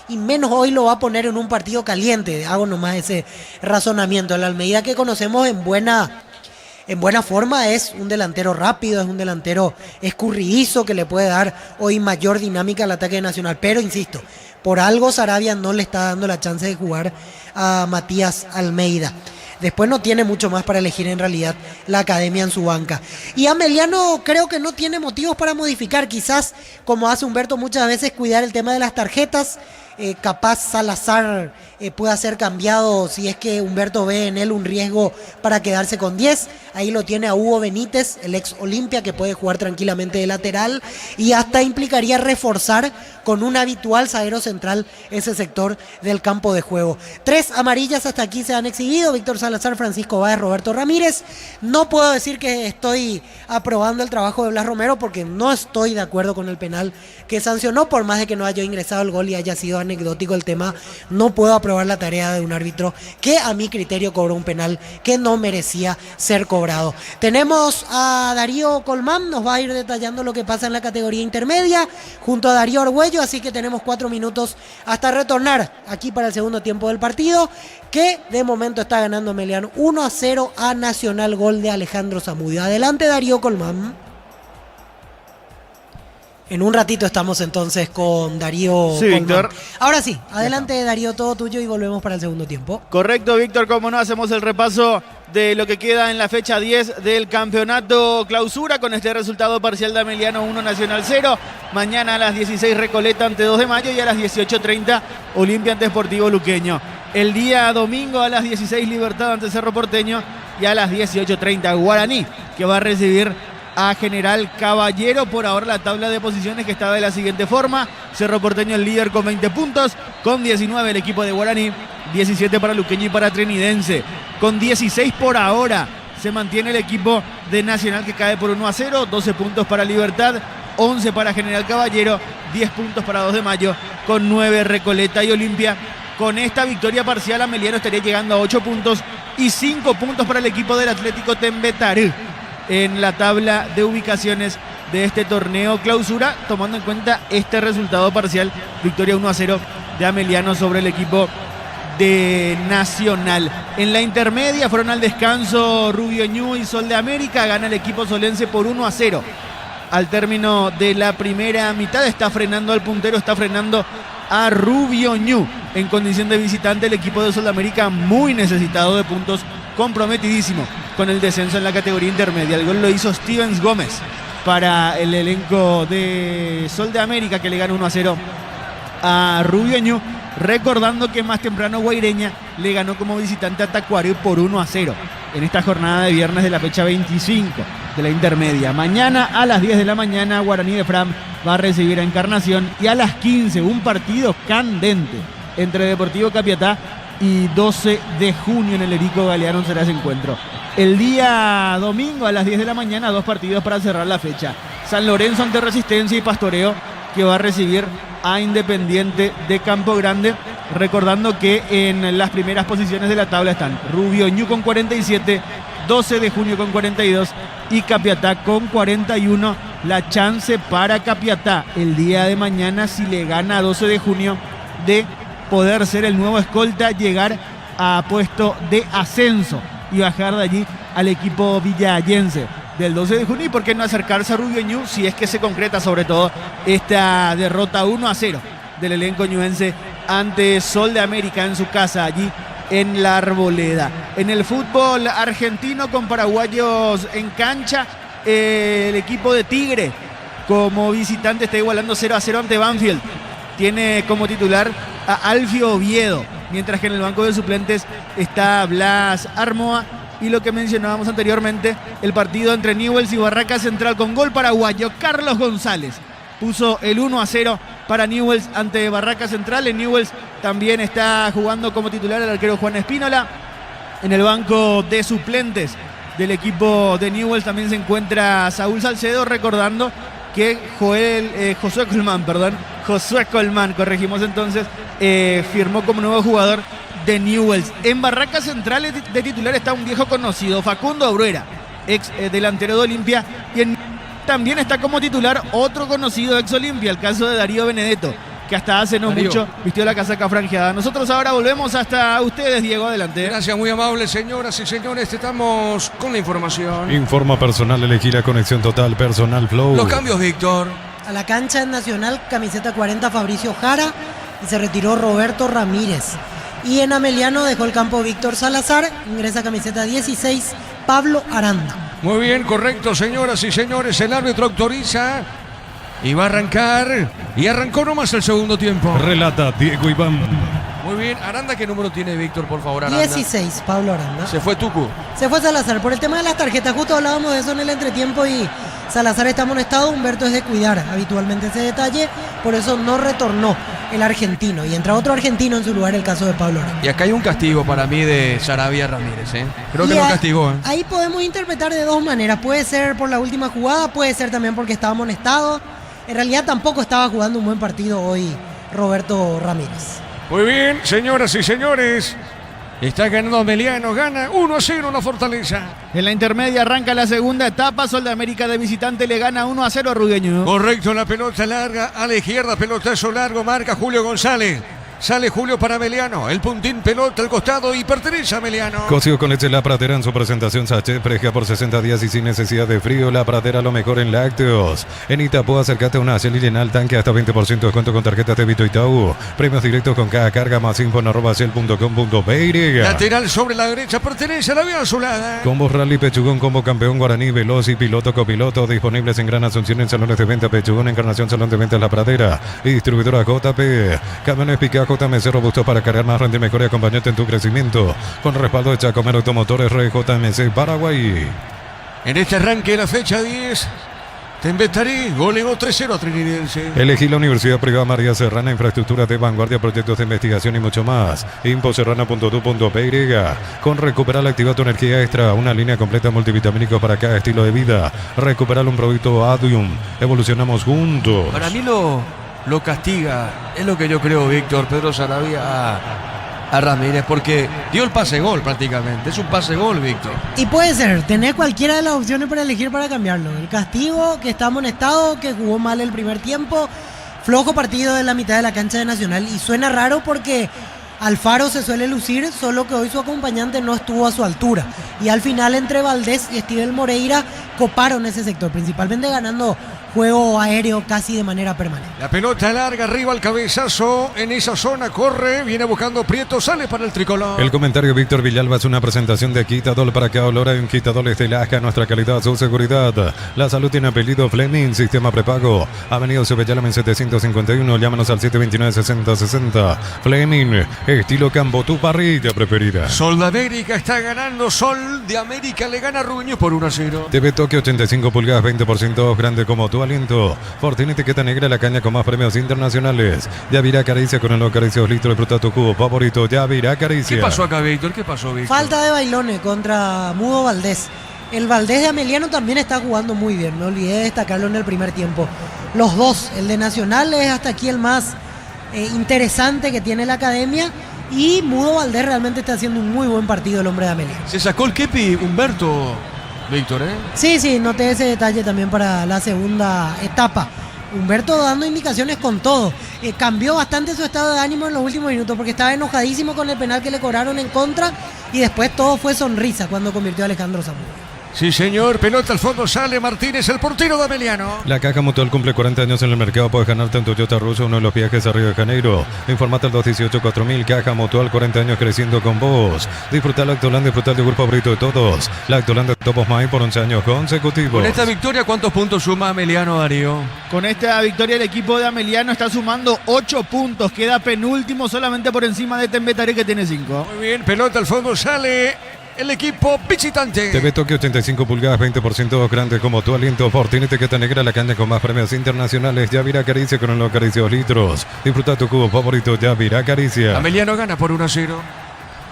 y menos hoy lo va a poner en un partido caliente. Hago nomás ese razonamiento. El Almeida que conocemos en buena forma es un delantero rápido, es un delantero escurridizo que le puede dar hoy mayor dinámica al ataque de Nacional. Pero insisto, por algo Sarabia no le está dando la chance de jugar a Matías Almeida. Después no tiene mucho más para elegir en realidad la academia en su banca. Y Ameliano creo que no tiene motivos para modificar. Quizás, como hace Humberto muchas veces, cuidar el tema de las tarjetas. Capaz Salazar pueda ser cambiado si es que Humberto ve en él un riesgo para quedarse con 10. Ahí lo tiene a Hugo Benítez, el ex Olimpia, que puede jugar tranquilamente de lateral. Y hasta implicaría reforzar con un habitual zaguero central ese sector del campo de juego. 3 amarillas hasta aquí se han exhibido: Víctor Salazar, Francisco Báez, Roberto Ramírez. No puedo decir que estoy aprobando el trabajo de Blas Romero porque no estoy de acuerdo con el penal que sancionó, por más de que no haya ingresado el gol y haya sido anecdótico el tema. No puedo aprobar la tarea de un árbitro que a mi criterio cobró un penal que no merecía ser cobrado. Tenemos a Darío Colmán, nos va a ir detallando lo que pasa en la categoría intermedia junto a Darío Argüello, así que tenemos 4 minutos hasta retornar aquí para el segundo tiempo del partido, que de momento está ganando Ameliano 1-0 a Nacional, gol de Alejandro Zamudio. Adelante, Darío Colmán. En un ratito estamos entonces con Darío. Sí, Colmán. Víctor. Ahora sí, adelante Darío, todo tuyo y volvemos para el segundo tiempo. Correcto, Víctor, como no, hacemos el repaso de lo que queda en la fecha 10 del campeonato clausura con este resultado parcial de Ameliano 1, Nacional 0. Mañana a las 16 Recoleta ante 2 de mayo y a las 18:30 Olimpia ante Sportivo Luqueño. El día domingo a las 16 Libertad ante Cerro Porteño y a las 18:30 Guaraní, que va a recibir a General Caballero. Por ahora la tabla de posiciones que está de la siguiente forma: Cerro Porteño el líder con 20 puntos, con 19 el equipo de Guaraní, 17 para Luqueño y para Trinidense. Con 16 por ahora se mantiene el equipo de Nacional, que cae por 1-0, 12 puntos para Libertad, 11 para General Caballero, 10 puntos para 2 de mayo, con 9 Recoleta y Olimpia. Con esta victoria parcial Ameliano estaría llegando a 8 puntos y 5 puntos para el equipo del Atlético Tembetarú en la tabla de ubicaciones de este torneo clausura, tomando en cuenta este resultado parcial, victoria 1-0 de Ameliano sobre el equipo de Nacional. En la intermedia fueron al descanso Rubio Ñu y Sol de América, gana el equipo solense por 1-0. Al término de la primera mitad está frenando al puntero, está frenando a Rubio Ñu. En condición de visitante el equipo de Sol de América muy necesitado de puntos, comprometidísimo con el descenso en la categoría intermedia. El gol lo hizo Stevens Gómez para el elenco de Sol de América, que le gana 1-0 a Rubio Ñu, recordando que más temprano Guaireña le ganó como visitante a Tacuarembó por 1-0 en esta jornada de viernes de la fecha 25 de la intermedia. Mañana a las 10 de la mañana Guaraní de Fram va a recibir a Encarnación, y a las 15 un partido candente entre Deportivo Capiatá y 12 de junio en el Erico Galeano será ese encuentro. El día domingo a las 10 de la mañana 2 partidos para cerrar la fecha: San Lorenzo ante Resistencia y Pastoreo, que va a recibir a Independiente de Campo Grande. Recordando que en las primeras posiciones de la tabla están Rubio Ñu con 47, 12 de junio con 42 y Capiatá con 41. La chance para Capiatá el día de mañana, si le gana a 12 de junio, de poder ser el nuevo escolta, llegar a puesto de ascenso y bajar de allí al equipo villayense del 12 de junio. Y por qué no acercarse a Rubio Ñu, si es que se concreta sobre todo esta derrota 1-0 del elenco ñuense ante Sol de América en su casa allí en La Arboleda. En el fútbol argentino, con paraguayos en cancha, el equipo de Tigre como visitante está igualando 0-0 ante Banfield. Tiene como titular a Alfio Oviedo, mientras que en el banco de suplentes está Blas Armoa. Y lo que mencionábamos anteriormente, el partido entre Newell's y Barraca Central, con gol paraguayo. Carlos González puso el 1-0 para Newell's ante Barraca Central. En Newell's también está jugando como titular el arquero Juan Espínola. En el banco de suplentes del equipo de Newell's también se encuentra Saúl Salcedo, recordando que Josué Colmán, corregimos entonces, firmó como nuevo jugador de Newell's. En Barraca Central de titular está un viejo conocido, Facundo Bruera, ex delantero de Olimpia. Y también está como titular otro conocido ex Olimpia, el caso de Darío Benedetto, que hasta hace no mucho vistió la casaca franjeada. Nosotros ahora volvemos hasta ustedes, Diego, adelante. Gracias, muy amable, señoras y señores. Estamos con la información. Informa personal, elegí la conexión total, personal Flow. Los cambios, Víctor. A la cancha en Nacional, camiseta 40 Fabricio Jara y se retiró Roberto Ramírez. Y en Ameliano dejó el campo Víctor Salazar, ingresa camiseta 16 Pablo Aranda. Muy bien, correcto, señoras y señores. El árbitro autoriza y va a arrancar. Y arrancó nomás el segundo tiempo. Relata Diego Iván. Muy bien, Aranda, ¿qué número tiene Víctor, por favor, Aranda? 16 Pablo Aranda. Se fue Tucu. Se fue Salazar. Por el tema de las tarjetas, justo hablábamos de eso en el entretiempo y Salazar está amonestado. Humberto es de cuidar habitualmente ese detalle, por eso no retornó el argentino y entra otro argentino en su lugar, el caso de Pablo Aranda. Y acá hay un castigo para mí de Sarabia Ramírez, ¿eh? Creo que Y lo castigó, ¿eh? Ahí podemos interpretar de dos maneras. Puede ser por la última jugada, puede ser también porque estaba amonestado. En realidad tampoco estaba jugando un buen partido hoy Roberto Ramírez. Muy bien, señoras y señores. Está ganando Ameliano, gana 1-0 la Fortaleza. En la intermedia arranca la segunda etapa. Sol de América de visitante le gana 1-0 a Rubio Ñu. Correcto, la pelota larga a la izquierda, pelotazo largo, marca Julio González. Sale Julio para Ameliano, el puntín pelota al costado y pertenece a Ameliano. Cocido con leche La Pradera en su presentación sachet fresca por 60 días y sin necesidad de frío. La Pradera, lo mejor en lácteos. En Itapú, acércate a una Shell y llena el tanque hasta 20% de descuento con tarjeta débito Itaú. Premios directos con cada carga, más info en @shell.com.py. Lateral sobre la derecha, pertenece a la vía azulada. Combos Rally Pechugón, combo campeón Guaraní, veloz y piloto copiloto disponibles en Gran Asunción en salones de venta Pechugón, Encarnación, Salón de Venta La Pradera y distribuidora JP. Camiones Pica JMC robusto para cargar más, rendir mejor y acompañarte en tu crecimiento. Con respaldo de Chacomero Automotores JMC Paraguay. En este arranque de la fecha 10, Tembetarí goleó 3-0 a Trinidense. Elegí la Universidad Privada María Serrana, infraestructuras de vanguardia, proyectos de investigación y mucho más. Infoserrana.tu.py. Con Recuperar activa tu energía extra, una línea completa multivitamínico para cada estilo de vida. Recuperar un producto Adium. Evolucionamos juntos. Para mí lo castiga, es lo que yo creo, Víctor, Pedro Sarabia a Ramírez, porque dio el pase-gol prácticamente. Es un pase-gol, Víctor. Y puede ser, tener cualquiera de las opciones para elegir para cambiarlo. El castigo, que está amonestado, que jugó mal el primer tiempo, flojo partido de la mitad de la cancha de Nacional. Y suena raro porque Alfaro se suele lucir, solo que hoy su acompañante no estuvo a su altura. Y al final entre Valdés y Steven Moreira coparon ese sector, principalmente ganando juego aéreo casi de manera permanente. La pelota larga, arriba al cabezazo, en esa zona corre, viene buscando Prieto, sale para el tricolor. El comentario de Víctor Villalba es una presentación de Quitadol. Para cada olor hay un Quitadol de Lasca, nuestra calidad, su seguridad. La salud tiene apellido Fleming, sistema prepago. Avenida Subellalamen 751, llámanos al 729-6060. Fleming, estilo Campo, tu parrilla preferida. Sol de América está ganando, Sol de América le gana a Rubio por 1-0. TV Tokio 85 pulgadas, 20% grande como tu aliento. Fortuna etiqueta negra, la caña con más premios internacionales. Yavirá Caricia con el Acaricia litro de fruta tu cubo favorito. Yavirá Caricia. ¿Qué pasó acá, Víctor? ¿Qué pasó, Víctor? Falta de Bailone contra Mudo Valdés. El Valdés de Ameliano también está jugando muy bien, me olvidé de destacarlo en el primer tiempo. Los dos, el de Nacional es hasta aquí el más interesante que tiene la academia. Y Mudo Valdés realmente está haciendo un muy buen partido el hombre de Ameliano. Se sacó el kepi Humberto, Víctor, ¿eh? Sí, noté ese detalle también para la segunda etapa. Humberto dando indicaciones con todo. Cambió bastante su estado de ánimo en los últimos minutos porque estaba enojadísimo con el penal que le cobraron en contra y después todo fue sonrisa cuando convirtió a Alejandro Zamora. Sí, señor, pelota al fondo, sale Martínez, el portero de Ameliano. La Caja Mutual cumple 40 años en el mercado. Puedes ganarte en Toyota Russo, uno de los viajes a Río de Janeiro. Informate al 218-4000. Caja Mutual, 40 años creciendo con vos. Disfruta Lactoland, disfruta el yogur favorito de todos. Lactoland de Topos May por 11 años consecutivos. Con esta victoria, ¿cuántos puntos suma Ameliano, Darío? Con esta victoria el equipo de Ameliano está sumando 8 puntos. Queda penúltimo solamente por encima de Tembetarí, que tiene 5. Muy bien, pelota al fondo, sale el equipo visitante. TV Tokio 85 pulgadas, 20% grande como tu aliento. Fortuna etiqueta negra, la caña con más premios internacionales. Yavirá Caricia con el Acaricia 2 litros. Disfruta tu cubo favorito, Yavirá Caricia. Ameliano gana por 1-0.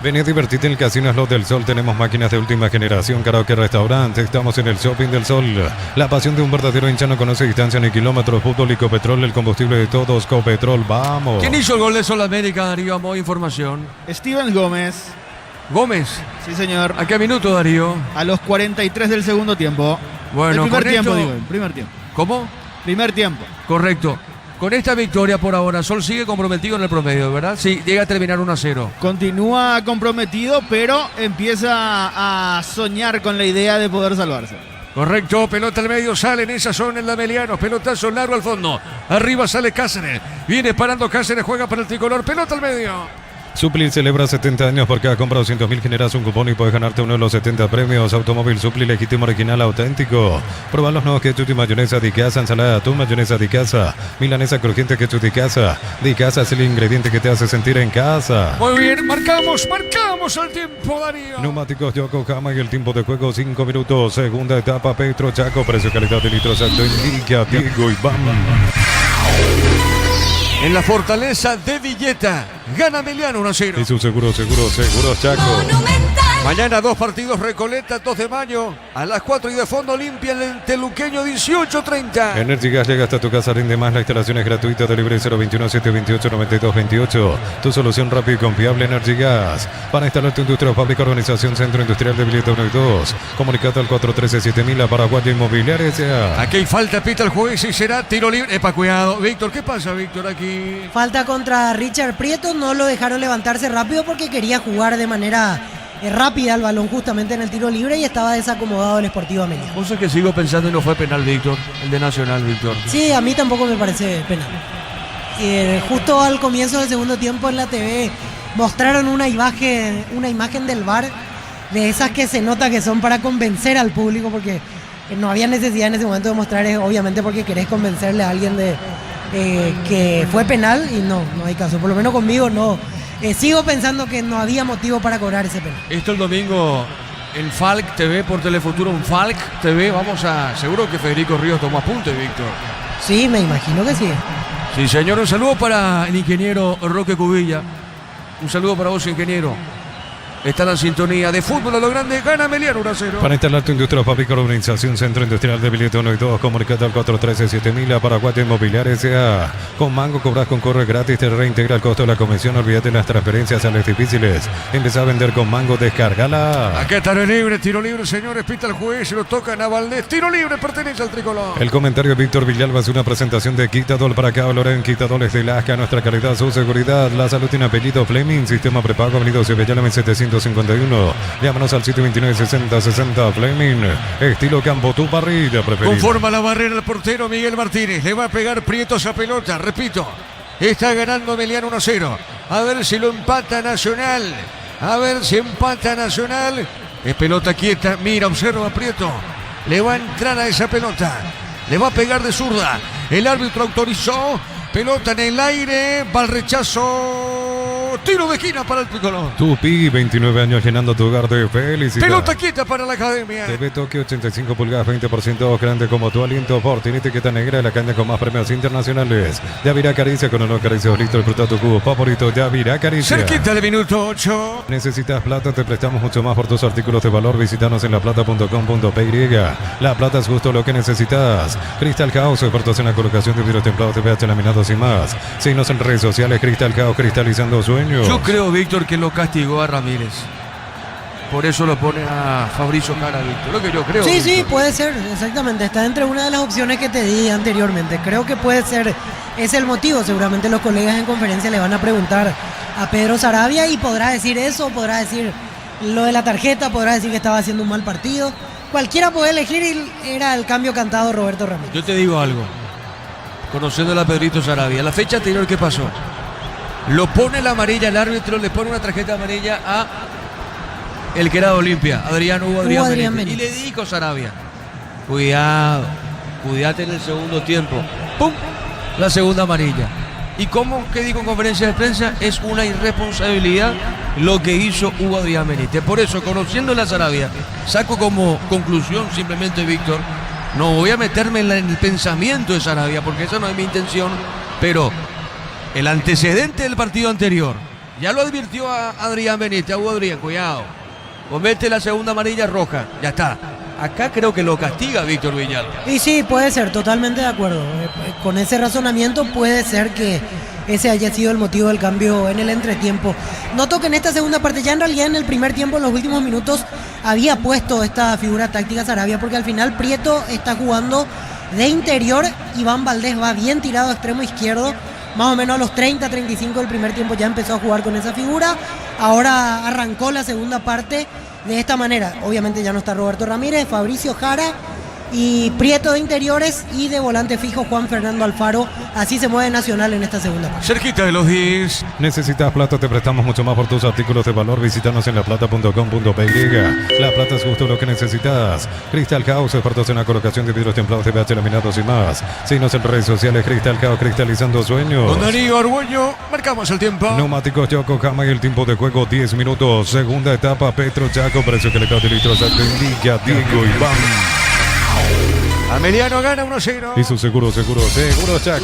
Ven a divertirte en el Casino Slot del Sol. Tenemos máquinas de última generación, karaoke, restaurante. Estamos en el Shopping del Sol. La pasión de un verdadero hincha no conoce distancia ni kilómetros. Fútbol y Copetrol, el combustible de todos. Copetrol, vamos. ¿Quién hizo el gol de Sol América, Darío? Amo información. Steven Gómez. Gómez. Sí, señor. ¿A qué minuto, Darío? A los 43 del segundo tiempo. Bueno, el primer con tiempo, esto- digo. El primer tiempo. ¿Cómo? Primer tiempo. Correcto. Con esta victoria por ahora, Sol sigue comprometido en el promedio, ¿verdad? Sí, llega a terminar 1-0. Continúa comprometido, pero empieza a soñar con la idea de poder salvarse. Correcto, pelota al medio, sale en esa zona el Lameliano, pelotazo largo al fondo. Arriba sale Cáceres, viene parando Cáceres, juega para el tricolor, pelota al medio. Supli celebra 70 años por cada compra de 200.000 generas un cupón y puedes ganarte uno de los 70 premios. Automóvil Supli legítimo, original, auténtico. Prueba los nuevos ketchup y mayonesa de casa, ensalada de atún, mayonesa de casa, milanesa crujiente ketchup de casa. De casa es el ingrediente que te hace sentir en casa. Muy bien, marcamos el tiempo, Darío. Neumáticos Yokohama y el tiempo de juego 5 minutos. Segunda etapa Petro Chaco, precio calidad de litro exacto indica Diego Iván. En la fortaleza de Villeta, gana Emiliano 1-0. Y su seguro Chaco. Monumental. Mañana 2 partidos, Recoleta, 2 de mayo, a las 4 y de fondo limpia el Teluqueño 18:30. Energy Gas llega hasta tu casa, rinde más. La instalación es gratuita. Delivery 021-728-9228. Tu solución rápida y confiable, Energy Gas. Para instalar tu industria o fábrica, organización Centro Industrial de Villeta 1 y 2. Comunicate al 413-7000 a Paraguay Inmobiliaria S.A. Aquí hay falta, pita el juez y será tiro libre. Epa, cuidado. Víctor, ¿qué pasa, Víctor, aquí? Falta contra Richard Prieto, no lo dejaron levantarse rápido porque quería jugar de manera rápida el balón justamente en el tiro libre y estaba desacomodado el Sportivo Amelia. Vos es que sigo pensando y no fue penal, Víctor. El de Nacional, Víctor. Sí, a mí tampoco me parece penal. Justo al comienzo del segundo tiempo en la TV mostraron una imagen del VAR de esas que se nota que son para convencer al público porque no había necesidad en ese momento de mostrar, obviamente porque querés convencerle a alguien de que fue penal y no hay caso. Por lo menos conmigo no. Sigo pensando que no había motivo para cobrar ese penal. Esto el domingo en Falk TV por Telefuturo, en Falk TV. Seguro que Federico Ríos tomó apunte, Víctor. Sí, me imagino que sí. Sí, señor, un saludo para el ingeniero Roque Cubilla. Un saludo para vos, ingeniero. Está en sintonía de fútbol a lo grande, gana Emiliano 1-0. Para instalar tu industria o fábrica, organización Centro Industrial de Villeta 1 y 2, comunicate al 413-7000 a Paraguay Inmobiliaria S.A. Con Mango cobras con corre gratis, te reintegra el costo de la comisión, olvídate las transferencias a las difíciles. Empezá a vender con Mango, descárgala. Acá está tiro libre, señores, pita el juez, se lo tocan a Valdés, tiro libre, pertenece al tricolor. El comentario de Víctor Villalba es una presentación de Quitadol para acá, Loren, Quitadoles de Lasca, nuestra calidad, su seguridad, la salud tiene apellido Fleming, sistema prepago, Avenida Cebellana 751. Llámanos al 729-6060 Fleming, estilo campo, tu parrilla preferida. Conforma la barrera el portero Miguel Martínez, le va a pegar Prieto esa pelota, repito, está ganando Emiliano 1-0, a ver si lo empata Nacional, es pelota quieta, mira, observa Prieto, le va a entrar a esa pelota, le va a pegar de zurda, el árbitro autorizó, pelota en el aire, va al rechazo, tiro de esquina para el tricolor. Tupi, 29 años llenando tu hogar de felicidad. Pelota quieta para la academia. TV Tokio 85 pulgadas, 20% grande como tu aliento. Fortini etiqueta negra de la caña con más premios internacionales. Yavirá Caricia con unos caricias listo, disfruta tu cubo favorito. Yavirá Caricia. Cerquita del minuto 8. ¿Necesitas plata? Te prestamos mucho más por tus artículos de valor. Visítanos en laplata.com.py. La plata es justo lo que necesitas. Crystal House, exportación a colocación de vidrios templados, TPH laminados y más. Síguenos en redes sociales. Crystal House, cristalizando sueños. Yo creo, Víctor, que lo castigó a Ramírez. Por eso lo pone a Fabricio Jara, Víctor. Lo que yo creo. Sí, Víctor. sí, puede ser, exactamente. Está entre una de las opciones que te di anteriormente. Creo que puede ser, es el motivo. Seguramente los colegas en conferencia le van a preguntar a Pedro Sarabia y podrá decir eso, podrá decir lo de la tarjeta, podrá decir que estaba haciendo un mal partido. Cualquiera puede elegir y era el cambio cantado Roberto Ramírez. Yo te digo algo. Conociendo a Pedrito Sarabia, la fecha anterior, ¿qué pasó? Lo pone la amarilla, el árbitro le pone una tarjeta amarilla a el que era de Olimpia, Hugo Adrián Benítez. Y le dijo Sarabia, cuidate en el segundo tiempo. ¡Pum! La segunda amarilla. ¿Y cómo? ¿Qué dijo en conferencia de prensa? Es una irresponsabilidad lo que hizo Hugo Adrián Benítez. Por eso, conociendo la Sarabia, saco como conclusión simplemente, Víctor, no voy a meterme en el pensamiento de Sarabia, porque esa no es mi intención, pero el antecedente del partido anterior, ya lo advirtió a Adrián Benítez, a Hugo Adrián, cuidado, comete la segunda amarilla roja, ya está. Acá creo que lo castiga Víctor Villalba. Y sí, puede ser, totalmente de acuerdo. Con ese razonamiento puede ser que ese haya sido el motivo del cambio en el entretiempo. Noto que en esta segunda parte, ya en realidad en el primer tiempo, en los últimos minutos, había puesto esta figura táctica Sarabia, porque al final Prieto está jugando de interior, Iván Valdés va bien tirado a extremo izquierdo, más o menos a los 30-35 del primer tiempo ya empezó a jugar con esa figura. Ahora arrancó la segunda parte de esta manera. Obviamente ya no está Roberto Ramírez, Fabricio Jara y Prieto de interiores, y de volante fijo Juan Fernando Alfaro. Así se mueve Nacional en esta segunda parte. Cerquita de los 10. ¿Necesitas plata? Te prestamos mucho más por tus artículos de valor. Visítanos en laplata.com.py. La Plata es justo lo que necesitas. Crystal House, expertos en la colocación de vidrios templados, TPH, laminados y más. Síguenos en redes sociales. Crystal House, cristalizando sueños. Con Darío Argüello, marcamos el tiempo. Neumáticos Yokohama y el tiempo de juego 10 minutos. Segunda etapa, Petro Chaco, precio que le cae de litros a Indica, Diego Iván. Ameliano gana 1-0. Y su seguro Chaco.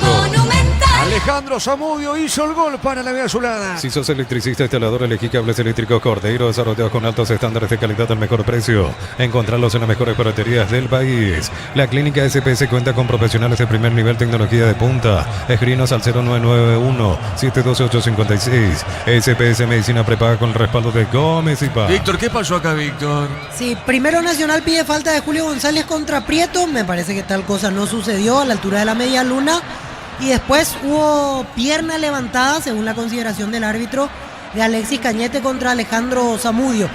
Monumental. Alejandro Zamudio hizo el gol para la Vía Azulada. Si sos electricista, instalador, elegí cables eléctricos Cordeiro, desarrollados con altos estándares de calidad al mejor precio. Encontrarlos en las mejores ferreterías del país. La clínica SPS cuenta con profesionales de primer nivel, tecnología de punta. Escribinos al 0991-712-856. SPS Medicina prepaga con el respaldo de Gómez y Paz. Víctor, ¿qué pasó acá, Víctor? Sí, primero Nacional pide falta de Julio González contra Prieto. Me parece que tal cosa no sucedió a la altura de la media luna. Y después hubo pierna levantada, según la consideración del árbitro, de Alexis Cañete contra Alejandro Zamudio.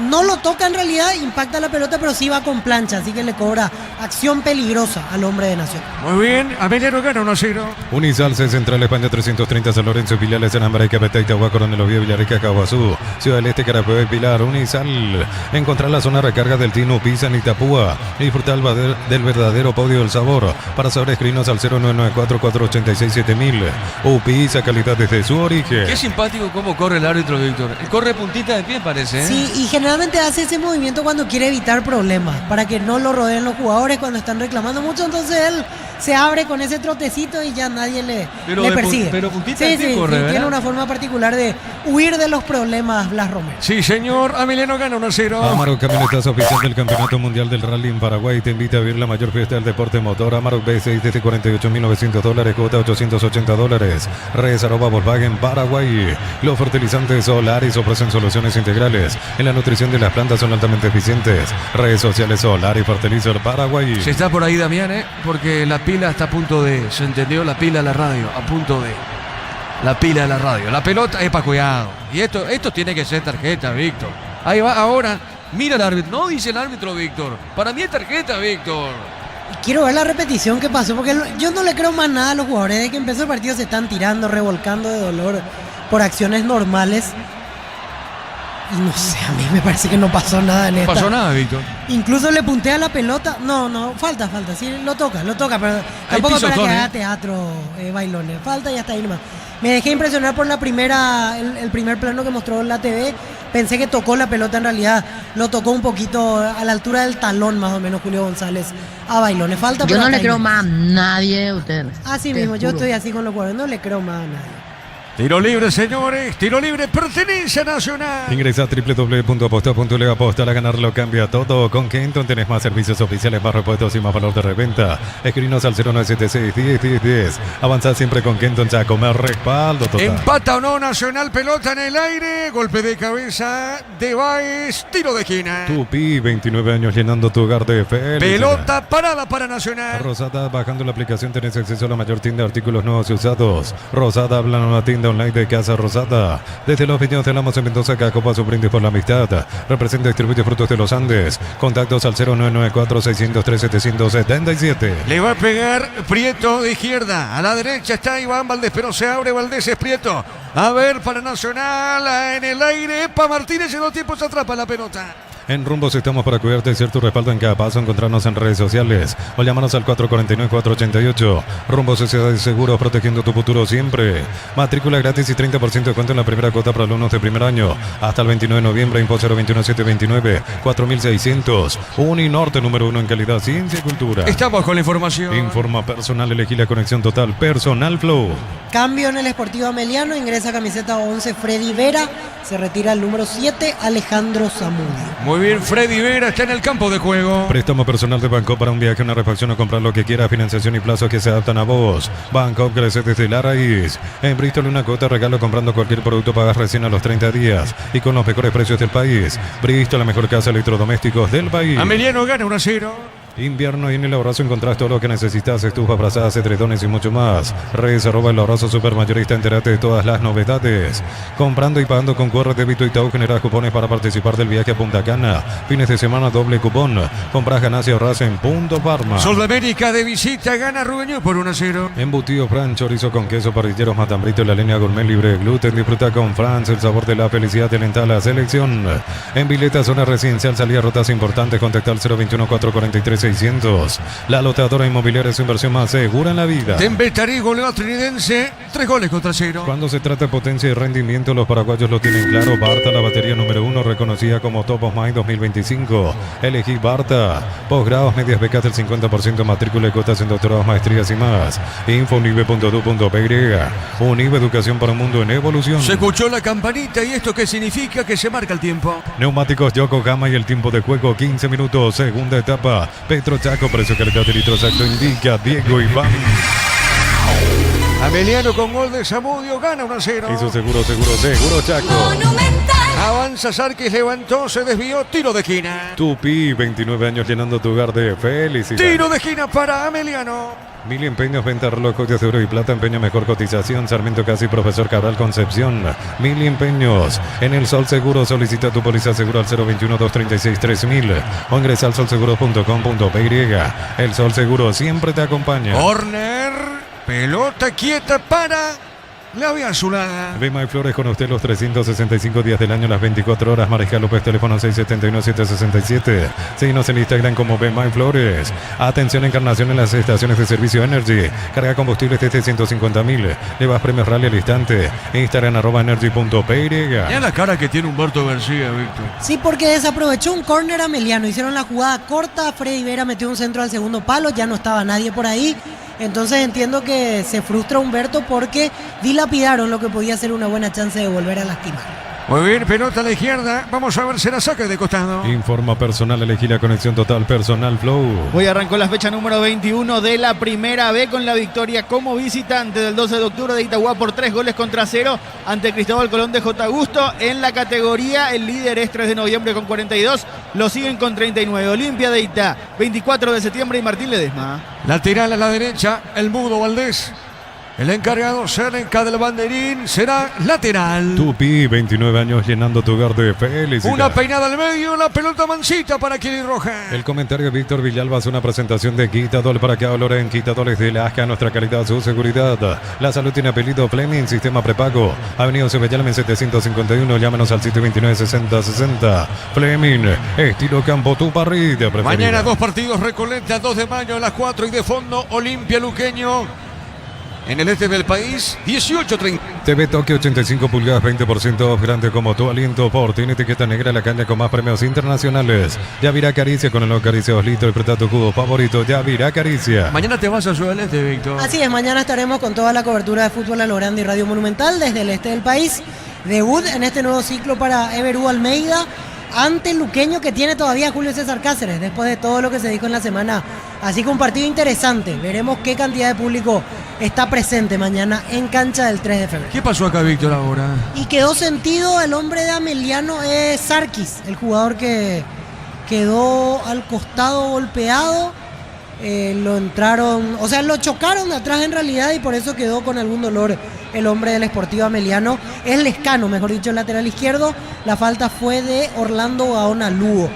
No lo toca en realidad, impacta la pelota, pero sí va con plancha, así que le cobra acción peligrosa al hombre de Nación. Muy bien, Ameliano gana 1-0. Unisalce Central España 330 San Lorenzo, filiales en América, Petén, Agua, Coronel Oviedo, Villarrica, Caguazú, Ciudad del Este, Carapueo y Pilar. Unisal, encontrar la zona de recarga del Tino, Pisa y Itapúa y disfrutar del verdadero podio del sabor. Para saber, escribirnos al 0994-486-7000. Pisa, calidad desde su origen. Qué simpático cómo corre el árbitro, Víctor. Corre puntita de pie, parece, ¿eh? Sí, y generalmente hace ese movimiento cuando quiere evitar problemas, para que no lo rodeen los jugadores cuando están reclamando mucho. Entonces él se abre con ese trotecito y ya nadie le persigue. Pero puntita de pie corre, ¿verdad? Tiene una forma particular de huir de los problemas Blas Romero. Sí, señor. Ameliano gana 1-0. Amarok, camionetazo oficial del Campeonato Mundial del Rally en Paraguay, te invita a vivir la mayor fiesta del deporte motor. Amarok B6 desde $48.900, cuota $880. Redes @ Volkswagen Paraguay. Los fertilizantes Solaris ofrecen soluciones integrales en la nutrición de las plantas, son altamente eficientes. Redes sociales Solaris Fertilizer Paraguay. Se está por ahí, Damián, porque la pila está a punto de... ¿Se entendió? La pila de la radio, a punto de... La pila de la radio. La pelota es para cuidado. Y esto tiene que ser tarjeta, Víctor. Ahí va, ahora. Mira el árbitro. No dice el árbitro, Víctor. Para mí es tarjeta, Víctor. Quiero ver la repetición que pasó, porque yo no le creo más nada a los jugadores. Desde que empezó el partido se están tirando, revolcando de dolor por acciones normales. Y no sé, a mí me parece que no pasó nada en esta. No pasó nada, Víctor. Incluso le puntea la pelota. No, falta. Sí, lo toca, pero tampoco para que haga teatro, bailones. Falta y hasta ahí nomás. Me dejé impresionar por el primer plano que mostró en la TV. Pensé que tocó la pelota, en realidad lo tocó un poquito a la altura del talón, más o menos, Julio González a bailones. Falta. Yo no le creo más a nadie, usted. Así mismo, yo estoy así con los jugadores, no le creo más a nadie. Tiro libre, señores. Tiro libre pertenece a Nacional. Ingresa a www.aposta.le. Apostar a ganar lo cambia todo. Con Kenton tenés más servicios oficiales, más repuestos y más valor de reventa. Escribinos al 0976-10-10-10. Avanzá siempre con Kenton Chaco. Me respaldo total. Empata o no Nacional, pelota en el aire. Golpe de cabeza de Baez. Tiro de esquina. Tupi, 29 años llenando tu hogar de felicidad. Pelota parada para Nacional. Rosada, bajando la aplicación tenés acceso a la mayor tienda de artículos nuevos y usados. Rosada, habla en una tienda online de Casa Rosada. Desde los viñedos de Lamos en Mendoza, cada copa su brindis por la amistad. Representa y distribuye frutos de los Andes. Contactos al 0994-603-777. Le va a pegar Prieto de izquierda. A la derecha está Iván Valdés, pero se abre Valdés, es Prieto. A ver para Nacional, en el aire. Epa Martínez en 2 tiempos atrapa la pelota. En Rumbos estamos para cuidarte y ser tu respaldo en cada paso. Encontrarnos en redes sociales o llámanos al 449-488. Rumbos Sociedad de Seguros, protegiendo tu futuro siempre. Matrícula gratis y 30% de descuento en la primera cuota para alumnos de primer año. Hasta el 29 de noviembre, Info 021729 4600. Uninorte, número 1 en calidad, ciencia y cultura. Estamos con la información. Informa personal, elegí la conexión total. Personal Flow. Cambio en el Sportivo Ameliano, ingresa camiseta 11 Freddy Vera, se retira el número 7 Alejandro Zamudio. Muy bien, Freddy Vera está en el campo de juego. Préstamo personal de Banco para un viaje, una refacción o comprar lo que quiera. Financiación y plazos que se adaptan a vos. Banco crece desde la raíz. En Bristol una cuota regalo comprando cualquier producto pagas recién a los 30 días. Y con los mejores precios del país. Bristol, la mejor casa de electrodomésticos del país. Ameliano gana 1-0. Invierno y en el Abrazo encontrás todo lo que necesitas, estufas, brazadas, edredones y mucho más. Reserva el Abrazo Supermayorista, entérate de todas las novedades. Comprando y pagando con QR débito Itaú generás cupones para participar del viaje a Punta Cana. Fines de semana doble cupón. Compras, ganás y ahorrás en Punto Parma. Sudamérica de visita gana Rubén Ñu por 1-0. Embutido Fran, chorizo con queso, parrilleros, matambrito y la línea gourmet libre de gluten. Disfruta con Franz el sabor de la felicidad de alentar la selección. En Vileta, zona residencial, salida rutas importantes. Contacta al 021 443 600. La lotadora inmobiliaria es su inversión más segura en la vida. Tembetarí goleó a Tridense 3-0. Cuando se trata de potencia y rendimiento, los paraguayos lo tienen claro. Barta, la batería número 1, reconocida como Top of Mind 2025. Elegí Barta. Posgrados, medias becas del 50%, matrícula y cuotas en doctorados, maestrías y más. Info.unive.edu.py. Unive, educación para un mundo en evolución. Se escuchó la campanita y esto qué significa que se marca el tiempo. Neumáticos Yokohama y el tiempo de juego 15 minutos, segunda etapa. Petro Chaco, precio calidad de litro exacto indica Diego Iván. Ameliano con gol de Zamudio gana 1-0. Hizo seguro Chaco. Monumental. Avanza Sarkis, levantó, se desvió, tiro de esquina. Tupi, 29 años llenando tu hogar de felicidad. Tiro de esquina para Ameliano. Mil Empeños, venta reloj de oro y plata, empeño mejor cotización. Sarmiento Casi, Profesor Cabral Concepción. Mil Empeños. En el Sol Seguro solicita tu póliza seguro al 021-236-3000 o ingresa al solseguro.com.py. El Sol Seguro siempre te acompaña. Corner, pelota quieta para la vía azulada. Bema y Flores con usted los 365 días del año, las 24 horas. Mariscal López, teléfono 679-767. Síguenos en Instagram como Bema y Flores. Atención, Encarnación en las estaciones de servicio Energy. Carga combustibles desde 150.000. Llevas premios rally al instante. Instagram @energy.py. Ya la cara que tiene Humberto García, Víctor. Sí, porque desaprovechó un córner Ameliano. Hicieron la jugada corta. Freddy Vera metió un centro al segundo palo. Ya no estaba nadie por ahí. Entonces entiendo que se frustra Humberto porque dilapidaron lo que podía ser una buena chance de volver a lastimar. Muy bien, pelota a la izquierda. Vamos a ver si la saca de costado. Informa personal, elegí la conexión total personal Flow. Hoy arrancó la fecha número 21 de la Primera B con la victoria como visitante del 12 de octubre de Itagua por 3-0 ante Cristóbal Colón de J. Augusto. En la categoría el líder es 3 de noviembre con 42, lo siguen con 39 Olimpia de Itá, 24 de septiembre y Martín Ledesma. Lateral a la derecha, el Mudo Valdés. El encargado cerca del banderín será lateral. Tupi, 29 años llenando tu hogar de felicidad. Una peinada al medio, la pelota mansita para Kili Roja. El comentario de Víctor Villalba es una presentación de Quitadol para que valoren Quitadores de Lasca, nuestra calidad, su seguridad. La salud tiene apellido Fleming, sistema prepago. Avenida Sebellalmen 751, llámanos al 729-6060. Fleming, estilo campo, tu parrilla preferida. Mañana 2 partidos, Recoleta, 2 de mayo a las 4 y de fondo Olimpia Luqueño. En el este del país, 18:30. TV Toque 85 pulgadas, 20% off, grande como tu aliento. Por tiene etiqueta negra, la caña con más premios internacionales. Yavirá Caricia con el nuevo Caricia 2 litros, presta tu cubo favorito. Yavirá Caricia. Mañana te vas a Ciudad del Este, Víctor. Así es, mañana estaremos con toda la cobertura de fútbol a lo grande y Radio Monumental desde el este del país. Debut en este nuevo ciclo para Everú Almeida ante el luqueño que tiene todavía Julio César Cáceres después de todo lo que se dijo en la semana. Así que un partido interesante. Veremos qué cantidad de público está presente mañana en cancha del 3 de febrero. ¿Qué pasó acá, Víctor, ahora? Y quedó sentido el hombre de Ameliano, es Sarkis, el jugador que quedó al costado golpeado. Lo entraron, o sea, lo chocaron de atrás en realidad y por eso quedó con algún dolor el hombre del Sportivo Ameliano. Es Lescano, mejor dicho, el lateral izquierdo. La falta fue de Orlando Gaona Lugo.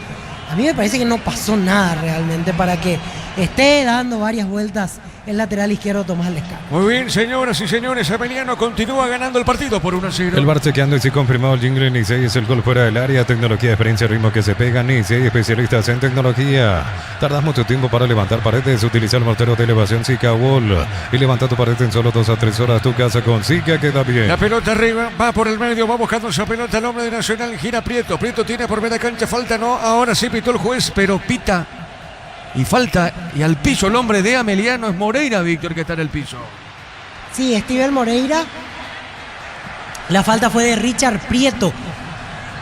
A mí me parece que no pasó nada realmente para que esté dando varias vueltas el lateral izquierdo Tomás Lescano. Muy bien, señoras y señores, Ameliano continúa ganando el partido por 1-0. El Bar chequeando y sí confirmado el jingle. Nisei es el gol fuera del área. Tecnología, experiencia, ritmo que se pega. Nisei, especialistas en tecnología. Tardas mucho tiempo para levantar paredes. Utiliza el mortero de elevación Zika Wall y levanta tu pared en solo 2 a 3 horas. Tu casa con Zika queda bien. La pelota arriba, va por el medio, va buscando esa pelota el hombre de Nacional. Gira Prieto. Prieto tiene por media cancha, falta no. Ahora sí pitó el juez, pero pita. Y falta, y al piso el hombre de Ameliano es Moreira, Víctor, que está en el piso. Sí, Steven Moreira. La falta fue de Richard Prieto.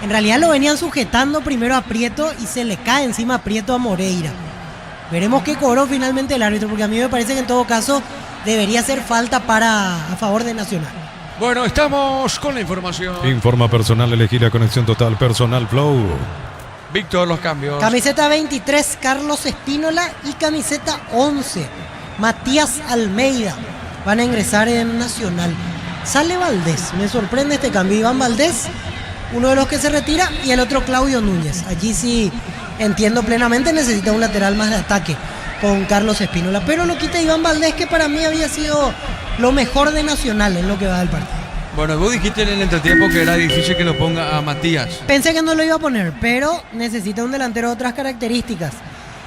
En realidad lo venían sujetando primero a Prieto y se le cae encima a Prieto a Moreira. Veremos qué cobró finalmente el árbitro, porque a mí me parece que en todo caso debería ser falta a favor de Nacional. Bueno, estamos con la información. Informa personal, elegir la conexión total personal Flow. Víctor, los cambios. Camiseta 23, Carlos Espínola, y camiseta 11, Matías Almeida. Van a ingresar en Nacional. Sale Valdés, me sorprende este cambio. Iván Valdés, uno de los que se retira, y el otro Claudio Núñez. Allí sí entiendo plenamente, necesita un lateral más de ataque con Carlos Espínola. Pero lo quita Iván Valdés, que para mí había sido lo mejor de Nacional en lo que va del partido. Bueno, vos dijiste en el entretiempo que era difícil que lo ponga a Matías. Pensé que no lo iba a poner, pero necesita un delantero de otras características.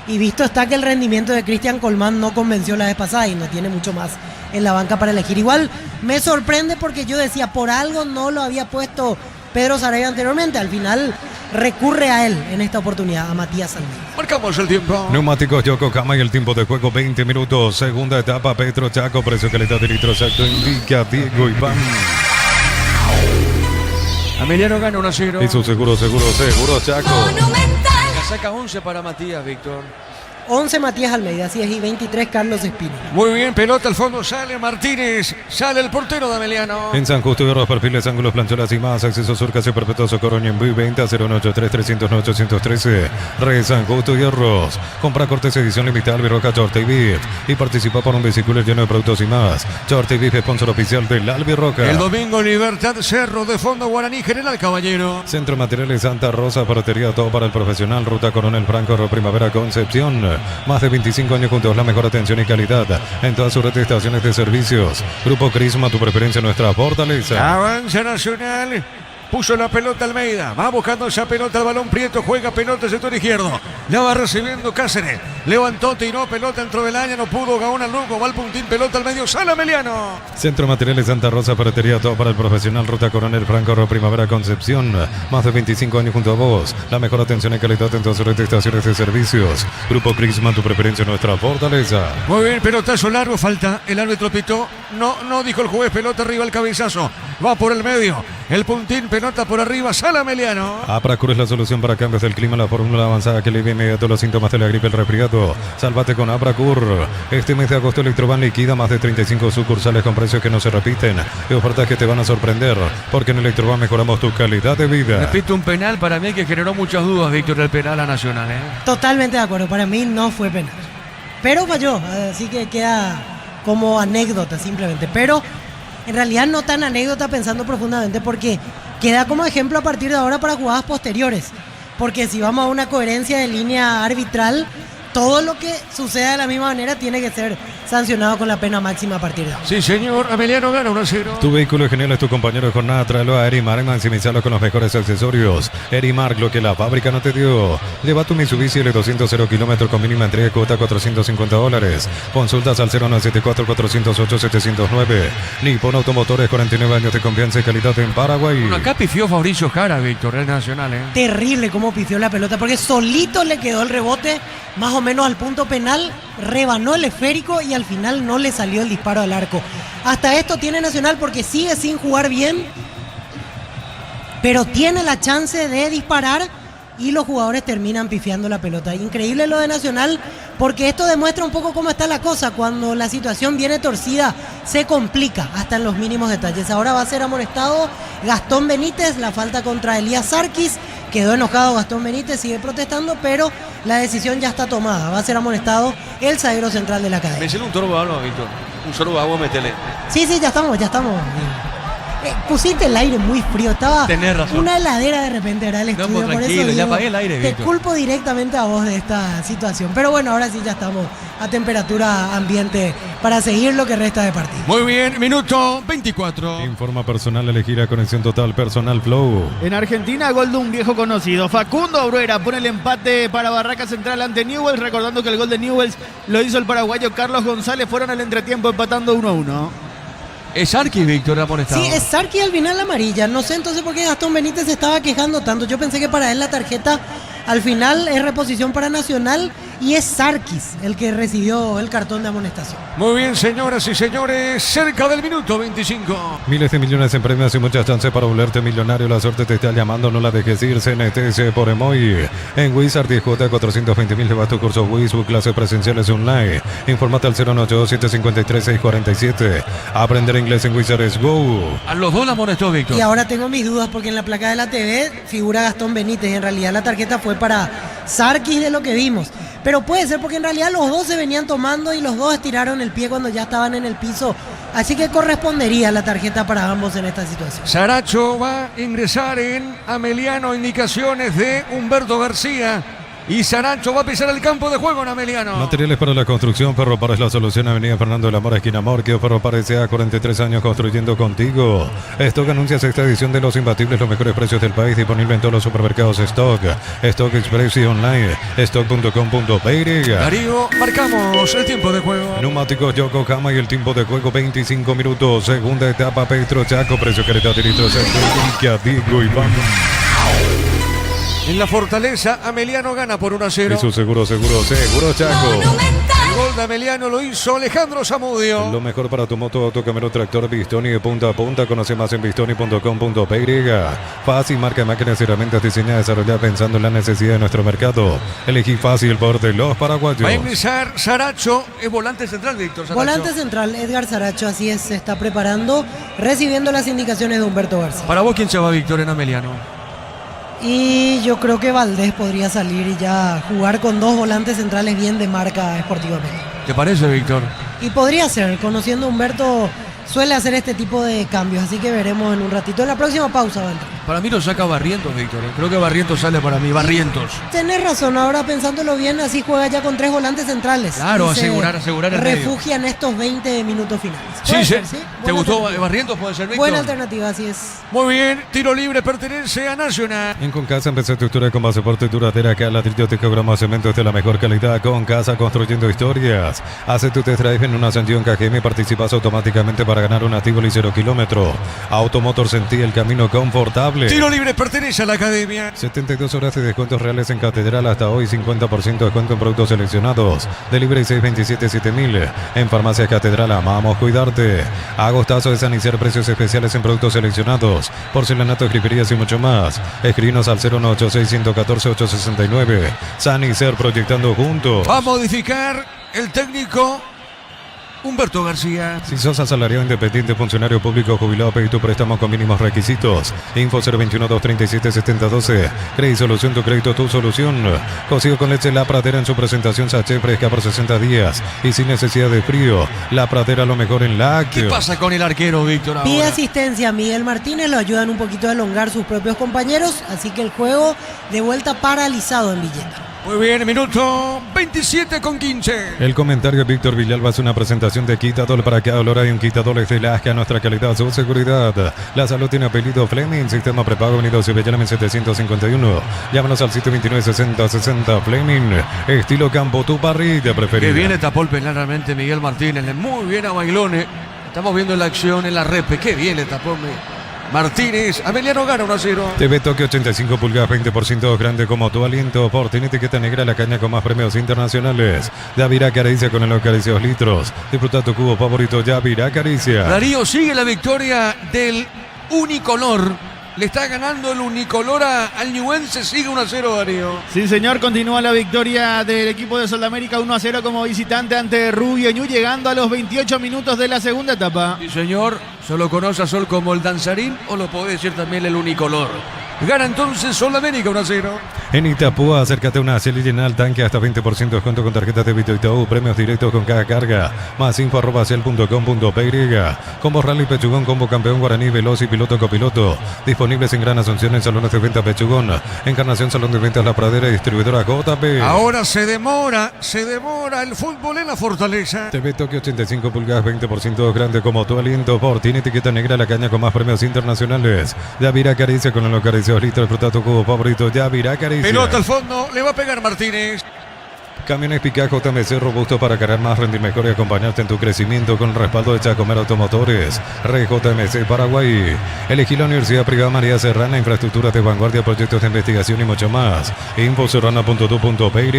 Y visto está que el rendimiento de Cristian Colmán no convenció la vez pasada y no tiene mucho más en la banca para elegir. Igual me sorprende porque yo decía, por algo no lo había puesto Pedro Sarabia anteriormente. Al final recurre a él en esta oportunidad, a Matías Almeida. Marcamos el tiempo. Neumáticos Yokohama y el tiempo de juego 20 minutos. Segunda etapa, Petro Chaco, precio calidad de litro exacto, indica Diego Iván. Emiliano gana 1-0. Y su seguro Chaco. Monumental. La saca 11 para Matías, Víctor. 11 Matías Almeida, así es, y 23 Carlos Espínola. Muy bien, pelota al fondo, sale Martínez, sale el portero de Emiliano. En San Justo y Arroz, perfiles, ángulos, plancholas y más. Acceso Sur, casi perpetuo, Socorro, Ñemby, venta 093-309-813. Re San Justo y Arroz. Compra cortes edición limitada Albirroja Short Beef y participa por un vehículo lleno de productos y más. Short Beef, sponsor oficial del Albirroja. El domingo, Libertad Cerro, de fondo Guaraní, General Caballero. Centro de Materiales Santa Rosa, ferretería, todo para el profesional. Ruta Coronel Franco, Primavera, Concepción. Más de 25 años juntos, la mejor atención y calidad en todas sus red de estaciones de servicios. Grupo Crisma, tu preferencia, nuestra fortaleza. Avanza Nacional. Puso la pelota Almeida. Va buscando esa pelota. El balón Prieto. Juega pelota sector izquierdo. La va recibiendo Cáceres. Levantó, tiró pelota dentro del área. No pudo. Gaona al Lugo. Va al puntín. Pelota al medio. Sala Emiliano. Centro de Materiales Santa Rosa, ferretería, todo para el profesional. Ruta Coronel Franco, Primavera, Concepción. Más de 25 años junto a vos. La mejor atención y calidad en todas sus red de estaciones de servicios. Grupo Crisma, tu preferencia, nuestra fortaleza. Muy bien. Pelotazo largo. Falta. El árbitro pitó. No dijo el juez. Pelota arriba el cabezazo. Va por el medio. El puntín. Pelota por arriba. Sala Emiliano. Apracur es la solución para cambios del clima. La fórmula avanzada que alivia inmediato los síntomas de la gripe, el resfriado. Sálvate con Apracur. Este mes de agosto Electroban liquida más de 35 sucursales con precios que no se repiten y ofertas que te van a sorprender, porque en Electroban mejoramos tu calidad de vida. Repito, un penal para mí que generó muchas dudas, Víctor, el penal a Nacional. Totalmente de acuerdo, para mí no fue penal. Pero falló, así que queda como anécdota simplemente. Pero en realidad no tan anécdota pensando profundamente, porque queda como ejemplo a partir de ahora para jugadas posteriores. Porque si vamos a una coherencia de línea arbitral, todo lo que suceda de la misma manera tiene que ser sancionado con la pena máxima a partir de ahora. Sí, señor. Emiliano gana 1-0. Tu vehículo es genial, es tu compañero de jornada. Tráelo a Erimar y maximizarlo con los mejores accesorios. Erimar, lo que la fábrica no te dio. Lleva tu Mitsubishi L200 0 kilómetros con mínima entrega y cuota $450. Consultas al 0974-408-709. Nippon Automotores, 49 años de confianza y calidad en Paraguay. Bueno, acá pifió Fabricio Jara, Víctor, el Nacional. Terrible cómo pifió la pelota, porque solito le quedó el rebote más o menos al punto penal, rebanó el esférico y al final no le salió el disparo al arco. Hasta esto tiene Nacional porque sigue sin jugar bien, pero tiene la chance de disparar y los jugadores terminan pifiando la pelota. Increíble lo de Nacional, porque esto demuestra un poco cómo está la cosa. Cuando la situación viene torcida, se complica hasta en los mínimos detalles. Ahora va a ser amonestado Gastón Benítez, la falta contra Elías Sarkis. Quedó enojado Gastón Benítez, sigue protestando, pero la decisión ya está tomada. Va a ser amonestado el zaguero central de la academia. Me un sorbo de agua, Víctor. Un sorbo de agua, metele. Sí, ya estamos. Pusiste el aire muy frío, estaba Tenés razón. una heladera de repente, era el estudio. No, pues, por tranquilo, eso, ya Diego, apagué el aire, te Víctor. culpo directamente a vos de esta situación. Pero bueno, ahora sí ya estamos a temperatura ambiente para seguir lo que resta de partido. Muy bien, minuto 24. Informa personal, elegir a conexión total personal Flow. En Argentina, gol de un viejo conocido. Facundo Bruera pone el empate para Barraca Central ante Newell's, recordando que el gol de Newell's lo hizo el paraguayo Carlos González. Fueron al entretiempo empatando 1-1. Es Arqui, Víctor, amonestado. Sí, es Sarki al final amarilla. No sé entonces por qué Gastón Benítez se estaba quejando tanto. Yo pensé que para él la tarjeta al final es reposición para Nacional y es Sarkis el que recibió el cartón de amonestación. Muy bien, señoras y señores, cerca del minuto 25. Miles de millones en premios y muchas chances para volverte millonario. La suerte te está llamando, no la dejes ir. CNTC por Emoy. En Wizard 10J 420.000 llevas tu curso Wizard, clases presenciales online. Infórmate al 092-753-647. Aprender inglés en Wizard es Go. A los dos la amonestó Víctor. Y ahora tengo mis dudas porque en la placa de la TV figura Gastón Benítez y en realidad la tarjeta fue para Sarkis de lo que vimos. Pero puede ser porque en realidad los dos se venían tomando y los dos estiraron el pie cuando ya estaban en el piso. Así que correspondería la tarjeta para ambos en esta situación. Saracho va a ingresar en Ameliano, indicaciones de Humberto García. Y Saracho va a pisar el campo de juego en Ameliano. Materiales para la construcción, Ferropar es la solución. Avenida Fernando de la Mora, esquina Morquio. Ferropar S.A. 43 años construyendo contigo. Stock anuncia sexta edición de Los Imbatibles, los mejores precios del país. Disponible en todos los supermercados Stock. Stock Express y online. Stock.com.py. Darío, marcamos el tiempo de juego. Neumáticos Yokohama y el tiempo de juego 25 minutos. Segunda etapa Petro Chaco. Precio calidad de litros. Digo y vamos. En la Fortaleza, Ameliano gana por 1-0. Y su seguro Chaco. El gol de Ameliano lo hizo Alejandro Zamudio. Lo mejor para tu moto, auto, camioneta, tractor, Bistoni de punta a punta. Conoce más en bistoni.com.py. Fácil, marca de máquinas y herramientas diseñadas y desarrolladas pensando en la necesidad de nuestro mercado. Elegí fácil por de los paraguayos. Va a ingresar Saracho, es volante central, Víctor Saracho. Volante central, Edgar Saracho, así es, se está preparando, recibiendo las indicaciones de Humberto García. Para vos, ¿quién se va, Víctor, en Ameliano? Y yo creo que Valdés podría salir y ya jugar con dos volantes centrales bien de marca esportivamente. ¿Te parece, Víctor? Y podría ser, conociendo a Humberto, suele hacer este tipo de cambios, así que veremos en un ratito. En la próxima pausa va a entrar. Para mí lo saca Barrientos, Víctor. Creo que Barrientos sale para mí, Barrientos. Tenés razón, ahora pensándolo bien, así juega ya con tres volantes centrales. Claro, Y se asegurar el medio. refugia en estos 20 minutos finales. Sí, Puede sí. ser, ¿sí? ¿Te Buena gustó alternativa. Barrientos? Puede ser, Víctor. Buena alternativa, así es. Muy bien, tiro libre pertenece a Nacional. En Concasa empezó estructura con base fuerte y duradera. Acá ladrillo te cobramos cementos de la mejor calidad. Concasa construyendo historias. Hace tu test drive en una Ascensión KGM y participas automáticamente para ganar un Tivoli 0 kilómetro. Automotor, sentí el camino confortable. Tiro libre pertenece a la academia. 72 horas de descuentos reales en Catedral. Hasta hoy 50% de descuento en productos seleccionados. Delivery 627-7000. En Farmacia Catedral amamos cuidarte. Agostazo de Sanicer, precios especiales en productos seleccionados. Porcelanato, escribirías y mucho más. Escribinos al 096-114-869. Sanicer, proyectando juntos. Va a modificar el técnico Humberto García. Si sos asalariado independiente, funcionario público, jubilado, pedí tu préstamo con mínimos requisitos. Info 021-237-7012. Crédito Solución, tu crédito, tu solución. Cocido con leche La Pradera en su presentación sachet fresca por 60 días. Y sin necesidad de frío. La Pradera, lo mejor en ¿Qué lácteos. pasa con el arquero, Víctor, Pide ahora? asistencia a Miguel Martínez, lo ayudan un poquito a elongar sus propios compañeros, así que el juego de vuelta paralizado en Villeta. Muy bien, minuto 27:15. El comentario de Víctor Villalba es una presentación de Quitadol. Para cada dolor hay un Quitadol. Es de Lasca, nuestra calidad, su seguridad. La salud tiene apellido Fleming. Sistema prepago Avenida Cibellana 751. Llámanos al 729-6060 Fleming. Estilo campo, tu parrilla preferida. Que viene tapó el penal realmente Miguel Martínez. Muy bien a Bailone. Estamos viendo la acción en la repe. Qué bien le tapó Martínez. Ameliano gana 1-0. TV Tokio 85 pulgadas, 20% grande como tu aliento. Por tiene etiqueta negra, la caña con más premios internacionales. Yavira Caricia con el acaricia 2 litros. Disfruta tu cubo favorito, Yavira Caricia. Darío sigue la victoria del Unicolor. Le está ganando el Unicolor al Ñublense. Sigue 1-0, Darío. Sí, señor, continúa la victoria del equipo de Soldamérica 1-0 como visitante ante Rubio Ñu, llegando a los 28 minutos de la segunda etapa. Sí, señor. ¿Solo conoce a Sol como el danzarín o lo puede decir también el Unicolor? Gana entonces Soldamérica 1-0. En Itapúa, acércate a una Shell y llena el tanque hasta 20% de descuento con tarjetas de débito Itaú. Premios directos con cada carga. Más info @shell.com.py. Combo Rally Pechugón, combo campeón Guaraní, veloz y piloto copiloto. Disponibles en Gran Asunción en salones de venta Pechugón. Encarnación, Salón de Ventas La Pradera y distribuidora JP. Ahora se demora el fútbol en la Fortaleza. TV Tokio 85 pulgadas, 20% grande como tu aliento. Por tiene etiqueta negra, la caña con más premios internacionales. Yavira Caricia con el acaricia 2 litros. Disfruta tu cubo favorito, Yavira Caricia. Pelota al fondo, le va a pegar Martínez. Camiones Pickup JMC robusto para cargar más, rendir mejor y acompañarte en tu crecimiento con el respaldo de Chacomer Automotores. Red JMC Paraguay. Elegí la Universidad Privada María Serrana, infraestructuras de vanguardia, proyectos de investigación y mucho más. Infoserrana.tu.py.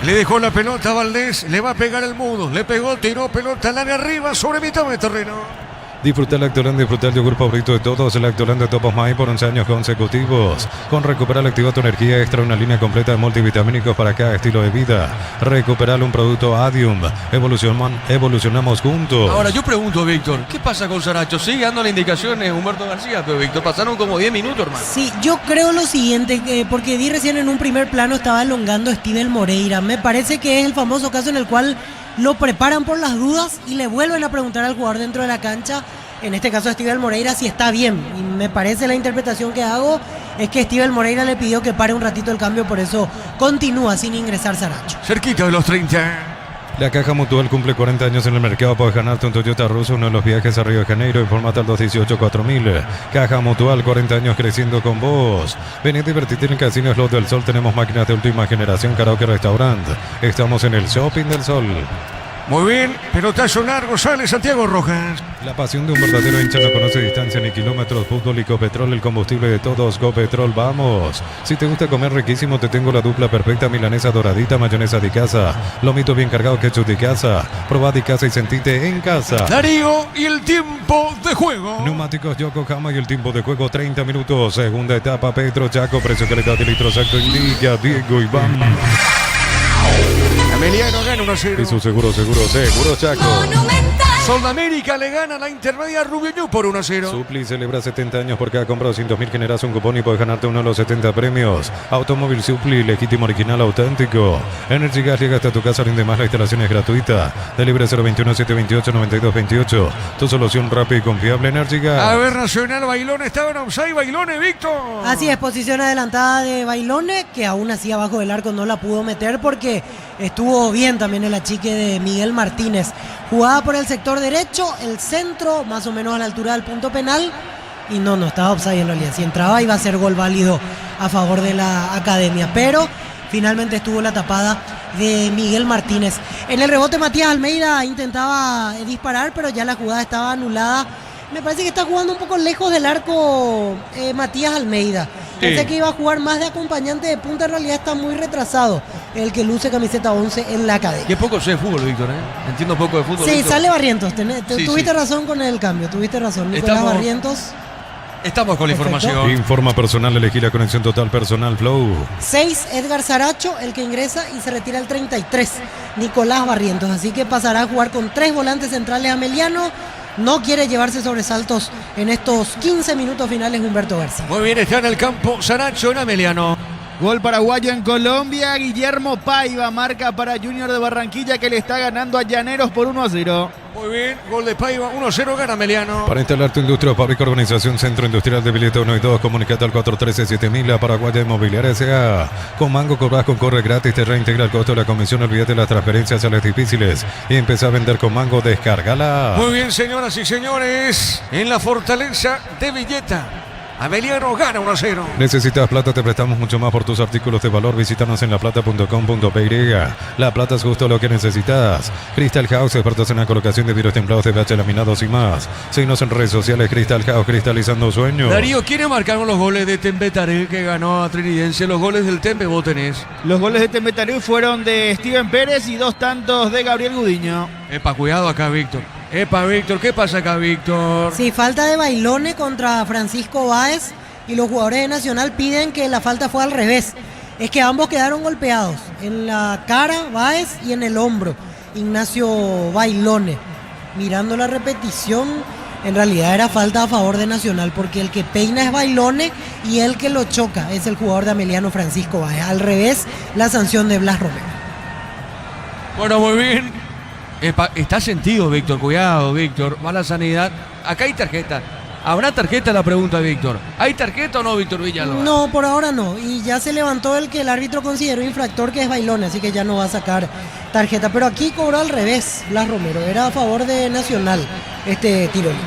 Le dejó la pelota a Valdés, le va a pegar el mudo, le pegó, tiró pelota al área arriba sobre mitad de terreno. Disfruta el Lactoland, disfruta el yogur favorito de todos, el Lactoland de Topos Maíz por 11 años consecutivos. Con Recuperal activa tu energía extra, una línea completa de multivitamínicos para cada estilo de vida. Recuperal, un producto Adium. Evolucionamos juntos. Ahora yo pregunto, Víctor, ¿qué pasa con Saracho? ¿Sigue dando las indicaciones Humberto García? Pero Víctor, pasaron como 10 minutos, hermano. Sí, yo creo lo siguiente, porque vi recién en un primer plano estaba elongando Steven Moreira. Me parece que es el famoso caso en el cual lo preparan por las dudas y le vuelven a preguntar al jugador dentro de la cancha, en este caso a Steven Moreira, si está bien. Y me parece, la interpretación que hago es que Steven Moreira le pidió que pare un ratito el cambio, por eso continúa sin ingresar Saracho. Cerquita de los 30. La Caja Mutual cumple 40 años en el mercado. Puedes ganarte un Toyota Russo, uno de los viajes a Río de Janeiro. Informate al 218-4000. Caja Mutual, 40 años creciendo con vos. Vení a divertirte en el Casino Slot del Sol. Tenemos máquinas de última generación, karaoke, restaurante. Estamos en el Shopping del Sol. Muy bien, pelotazo largo, sale Santiago Rojas. La pasión de un verdadero hincha no conoce distancia ni kilómetros. Fútbol y Copetrol, el combustible de todos. Copetrol, vamos. Si te gusta comer riquísimo, te tengo la dupla perfecta. Milanesa doradita, mayonesa de casa. Lomito bien cargado, ketchup de casa. Probá de casa y sentite en casa. Darío y el tiempo de juego. Neumáticos Yokohama y el tiempo de juego 30 minutos. Segunda etapa, Petro Chaco. Precio, calidad de litro exacto. Indica Diego Iván. Emiliano gana 1-0. Y su seguro Chaco. Monumental. Soldamérica le gana la intermedia Rubio Ñu por 1-0. Supli celebra 70 años por cada compra de 200.000, generas un cupón y puedes ganarte uno de los 70 premios. Automóvil Supli, legítimo, original, auténtico. Energy Gas llega hasta tu casa, rinde más, la instalación es gratuita. Delibre 021-728-9228. Tu solución rápida y confiable, Energy Gas. A ver, Nacional, Bailón estaba en offside, Bailone, Víctor. Así es, posición adelantada de Bailone, que aún así abajo del arco no la pudo meter porque estuvo bien también el achique de Miguel Martínez. Jugada por el sector derecho, el centro más o menos a la altura del punto penal y no estaba offside en realidad. Si entraba iba a ser gol válido a favor de la Academia, pero finalmente estuvo la tapada de Miguel Martínez. En el rebote Matías Almeida intentaba disparar, pero ya la jugada estaba anulada. Me parece que está jugando un poco lejos del arco Matías Almeida. Pensé que iba a jugar más de acompañante de punta, en realidad está muy retrasado el que luce camiseta 11 en la Academia. Qué poco sé de fútbol, Víctor, ¿eh? Entiendo poco de fútbol. Sí, Víctor. sale Barrientos. Tuviste sí. razón con el cambio, tuviste razón. Nicolás Barrientos. Estamos con la Perfecto. información. Informa personal, elegí la conexión total personal Flow. 6, Edgar Saracho, el que ingresa y se retira el 33, Nicolás Barrientos. Así que pasará a jugar con 3 volantes centrales Ameliano. No quiere llevarse sobresaltos en estos 15 minutos finales Humberto García. Muy bien, está en el campo Saracho en Ameliano. Gol paraguayo en Colombia. Guillermo Paiva marca para Junior de Barranquilla, que le está ganando a Llaneros por 1-0. Muy bien, gol de Paiva, 1-0 gana Ameliano. Para instalar tu industria, fábrica, organización, centro industrial de billete 1 y 2, comunicate al 413-7000, la Paraguaya Inmobiliaria S.A. Con Mango cobras con corre gratis, te reintegra el costo de la comisión, olvídate de las transferencias a las difíciles y empieza a vender con Mango, descárgala. Muy bien, señoras y señores, en la fortaleza de Villeta, Ameliano gana 1-0. ¿Necesitas plata? Te prestamos mucho más por tus artículos de valor. Visítanos en laplata.com.py. La plata es justo lo que necesitas. Crystal House, expertos en la colocación de vidrios templados, de BH laminados y más. Síguenos en redes sociales. Crystal House, cristalizando sueños. Darío, ¿quiénes marcaron los goles de Tembetaré que ganó a Trinidense? Los goles del Tembe, vos tenés. Los goles de Tembetarú fueron de Steven Pérez y 2 tantos de Gabriel Gudiño. Epa, cuidado acá, Víctor. Epa, Víctor, ¿qué pasa acá, Víctor? Sí, falta de Bailone contra Francisco Báez y los jugadores de Nacional piden que la falta fue al revés. Es que ambos quedaron golpeados, en la cara Báez y en el hombro Ignacio Bailone. Mirando la repetición, en realidad era falta a favor de Nacional porque el que peina es Bailone y el que lo choca es el jugador de Ameliano Francisco Báez. Al revés, la sanción de Blas Romero. Bueno, muy bien. Epa, está sentido, Víctor. Cuidado, Víctor. Va la sanidad. Acá hay tarjeta. ¿Habrá tarjeta? La pregunta, Víctor. ¿Hay tarjeta o no, Víctor Villalobos? No, por ahora no. Y ya se levantó el que el árbitro consideró infractor, que es Bailone, así que ya no va a sacar tarjeta. Pero aquí cobró al revés Blas Romero. Era a favor de Nacional este tiro libre.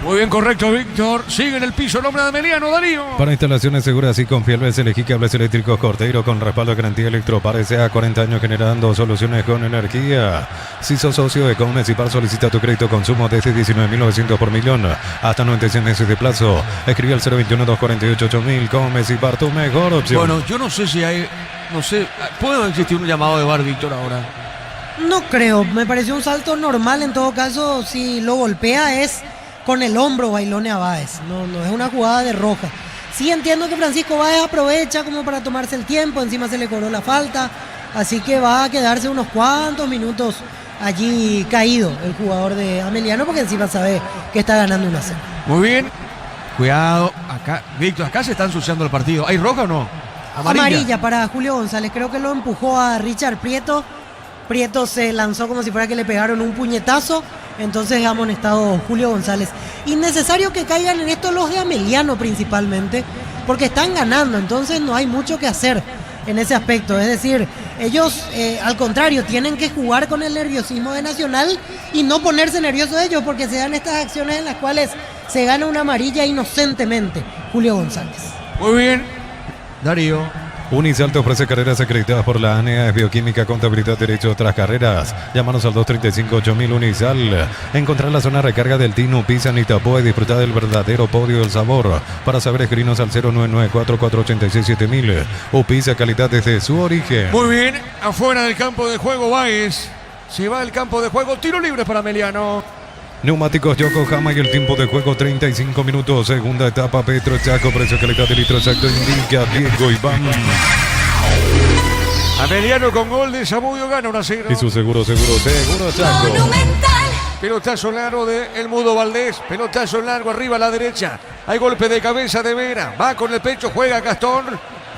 Muy bien, correcto, Víctor. Sigue en el piso el hombre de Ameliano, Darío. Para instalaciones seguras y confiables, elegí cables eléctricos Cordeiro con respaldo de garantía Electropar S.A. 40 años generando soluciones con energía. Si sos socio de Comecipar, solicita tu crédito consumo desde 19.900 por millón hasta 96 meses de plazo. Escribe al 021-248-8000. Comecipar, tu mejor opción. Bueno, yo no sé si hay... No sé, ¿puede existir un llamado de VAR, Víctor, ahora? No creo, me pareció un salto normal. En todo caso, si lo golpea es con el hombro Bailone a Báez. No es una jugada de roja. Sí entiendo que Francisco Báez aprovecha como para tomarse el tiempo. Encima se le cobró la falta. Así que va a quedarse unos cuantos minutos allí caído el jugador de Ameliano, porque encima sabe que está ganando 1-0. Muy bien. Cuidado. Acá, Víctor, acá se está ensuciando el partido. ¿Hay roja o no? Amarilla para Julio González. Creo que lo empujó a Richard Prieto. Prieto se lanzó como si fuera que le pegaron un puñetazo. Entonces ha amonestado Julio González. Innecesario que caigan en esto los de Ameliano principalmente, porque están ganando. Entonces no hay mucho que hacer en ese aspecto. Es decir, ellos al contrario tienen que jugar con el nerviosismo de Nacional y no ponerse nerviosos ellos, porque se dan estas acciones en las cuales se gana una amarilla inocentemente. Julio González. Muy bien, Darío. Unisal te ofrece carreras acreditadas por la ANEA, es bioquímica, contabilidad, derecho, otras carreras. Llámanos al 235-8000 Unisal. Encontrar la zona de recarga del Tino, Pisa, Nitapoa y disfrutar del verdadero podio del sabor. Para saber, escribinos al 0994-486-7000. Upisa, calidad desde su origen. Muy bien, afuera del campo de juego, Báez. Se va al campo de juego, tiro libre para Ameliano. Neumáticos Yokohama y el tiempo de juego 35 minutos. Segunda etapa, Petro Chaco, precio calidad de litro exacto, indica Diego Iván. Ameliano con gol de Zamudio gana 1-0. Y su seguro Chaco. Monumental. Pelotazo largo de El Mudo Valdés. Pelotazo largo arriba a la derecha. Hay golpe de cabeza de Vera. Va con el pecho, juega Gastón.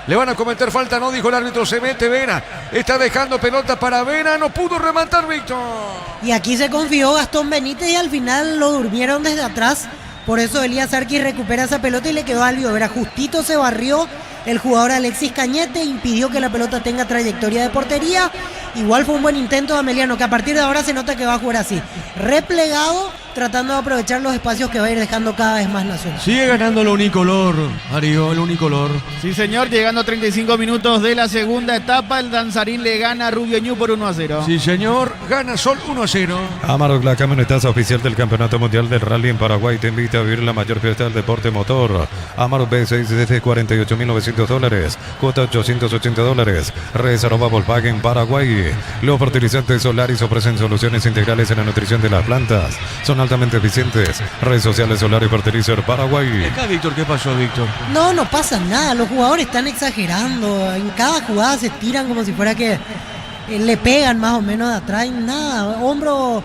Le van a cometer falta, no dijo el árbitro, se mete Vera. Está dejando pelota para Vera, no pudo rematar Víctor. Y aquí se confió Gastón Benítez y al final lo durmieron desde atrás. Por eso Elías Arquis recupera esa pelota y le quedó a Alvio Vera. Justito se barrió el jugador Alexis Cañete, impidió que la pelota tenga trayectoria de portería. Igual fue un buen intento de Ameliano, que a partir de ahora se nota que va a jugar así, replegado, tratando de aprovechar los espacios que va a ir dejando cada vez más Nacional. Sigue ganando el unicolor, Darío, el unicolor. Sí, señor, llegando a 35 minutos de la segunda etapa, el danzarín le gana a Rubio Ñu por 1-0. Sí, señor, gana Sol 1-0. Amarok, la camionetaza oficial del Campeonato Mundial del Rally en Paraguay, te invita a vivir la mayor fiesta del deporte motor. Amarok B6 desde $48.900, cuota $880. Reserva Volkswagen Paraguay. Los fertilizantes Solaris ofrecen soluciones integrales en la nutrición de las plantas. Son altamente eficientes. Redes sociales Solaris Fertilizer Paraguay. Acá, Víctor, ¿qué pasó, Víctor? No pasa nada, los jugadores están exagerando. En cada jugada se tiran como si fuera que le pegan más o menos de atrás. Nada, hombro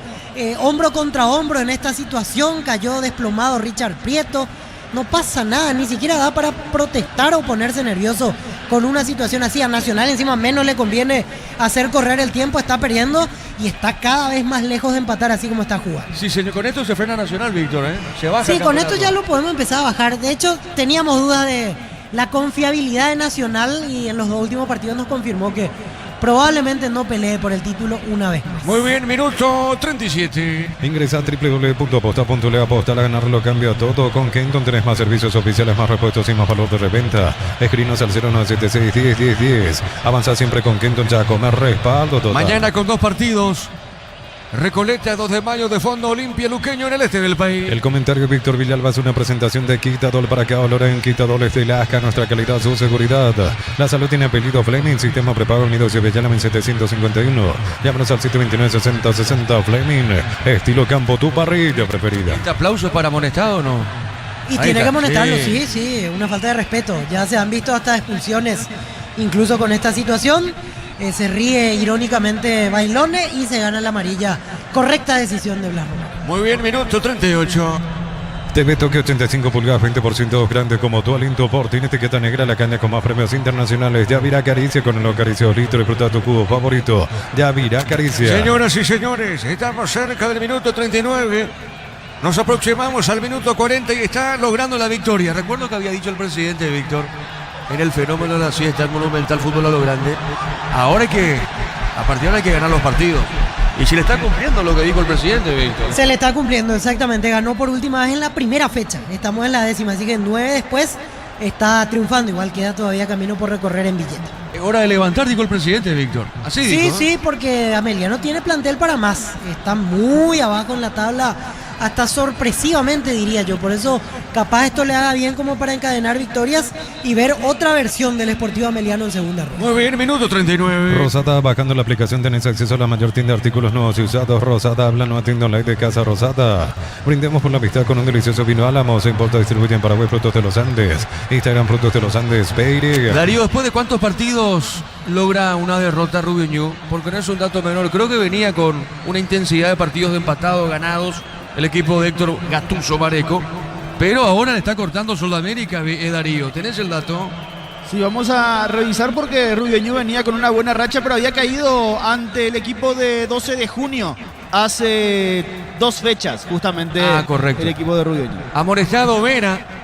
contra hombro en esta situación. Cayó desplomado Richard Prieto. No pasa nada, ni siquiera da para protestar o ponerse nervioso con una situación así. A Nacional encima menos le conviene hacer correr el tiempo, está perdiendo y está cada vez más lejos de empatar así como está jugando. Sí, señor, con esto se frena Nacional, Víctor, ¿eh? Se baja. Sí, con esto ya lo podemos empezar a bajar. De hecho, teníamos dudas de la confiabilidad de Nacional y en los dos últimos partidos nos confirmó que probablemente no pelee por el título una vez más. Muy bien, minuto 37. Ingresa a www.aposta.le. Apostar a ganarlo cambia todo. Con Kenton tenés más servicios oficiales, más repuestos y más valor de reventa. Escrinos al 0976-10-10-10. Avanza siempre con Kenton, ya a comer respaldo total. Mañana con 2 partidos. Recoleta, 2 de mayo, de Fondo Olimpia Luqueño en el este del país. El comentario de Víctor Villalba es una presentación de Quitadol para que valoren Quitadol de Lasca, nuestra calidad, su seguridad. La salud tiene apellido Fleming, sistema prepago unidos y Bellalama 751. Llámanos al 729-6060 Fleming, estilo campo, tu parrilla preferida. ¿Este aplauso es para amonestado o no? Y Ahí tiene está, que amonestarlo, sí. sí, una falta de respeto. Ya se han visto hasta expulsiones, incluso con esta situación. Se ríe irónicamente Bailone y se gana la amarilla. Correcta decisión de Blas Romero. Muy bien, minuto 38. TV Toque 85 pulgadas, 20% grande como tu aliento por. Tiene etiqueta negra, la caña con más premios internacionales. Yavira Caricia con el acaricio litro. Disfruta tu cubo favorito. Yavira Caricia. Señoras y señores, estamos cerca del minuto 39. Nos aproximamos al minuto 40 y está logrando la victoria. Recuerdo que había dicho el presidente Víctor en el fenómeno de la siesta, el Monumental, fútbol a lo grande. Ahora a partir de ahora hay que ganar los partidos. Y si le está cumpliendo lo que dijo el presidente, Víctor. Se le está cumpliendo, exactamente. Ganó por última vez en la primera fecha. Estamos en la 10ª, así que 9 después está triunfando. Igual queda todavía camino por recorrer en Villeta. Es hora de levantar, dijo el presidente, Víctor. Así Sí, dijo, sí, porque Ameliano tiene plantel para más. Está muy abajo en la tabla, hasta sorpresivamente diría yo. Por eso capaz esto le haga bien como para encadenar victorias y ver otra versión del Sportivo Ameliano en segunda ronda. Muy bien, minuto 39. Rosata, bajando la aplicación tenés acceso a la mayor tienda de artículos nuevos y usados. Rosata, habla nueva tienda online de Casa Rosata. Brindemos por la amistad con un delicioso vino Álamos. Se importa, distribuye en Paraguay Frutos de los Andes. Instagram Frutos de los Andes, Peire. Darío, ¿después de cuántos partidos logra una derrota Rubio Ñu? Porque no es un dato menor. Creo que venía con una intensidad de partidos de empatados, ganados, el equipo de Héctor Gattuso Mareco. Pero ahora le está cortando Sudamérica, Darío. ¿Tenés el dato? Sí, vamos a revisar porque Rubio Ñu venía con una buena racha, pero había caído ante el equipo de 12 de junio hace 2 fechas, justamente. Correcto. El equipo de Rubio Ñu. Amonestado Vera.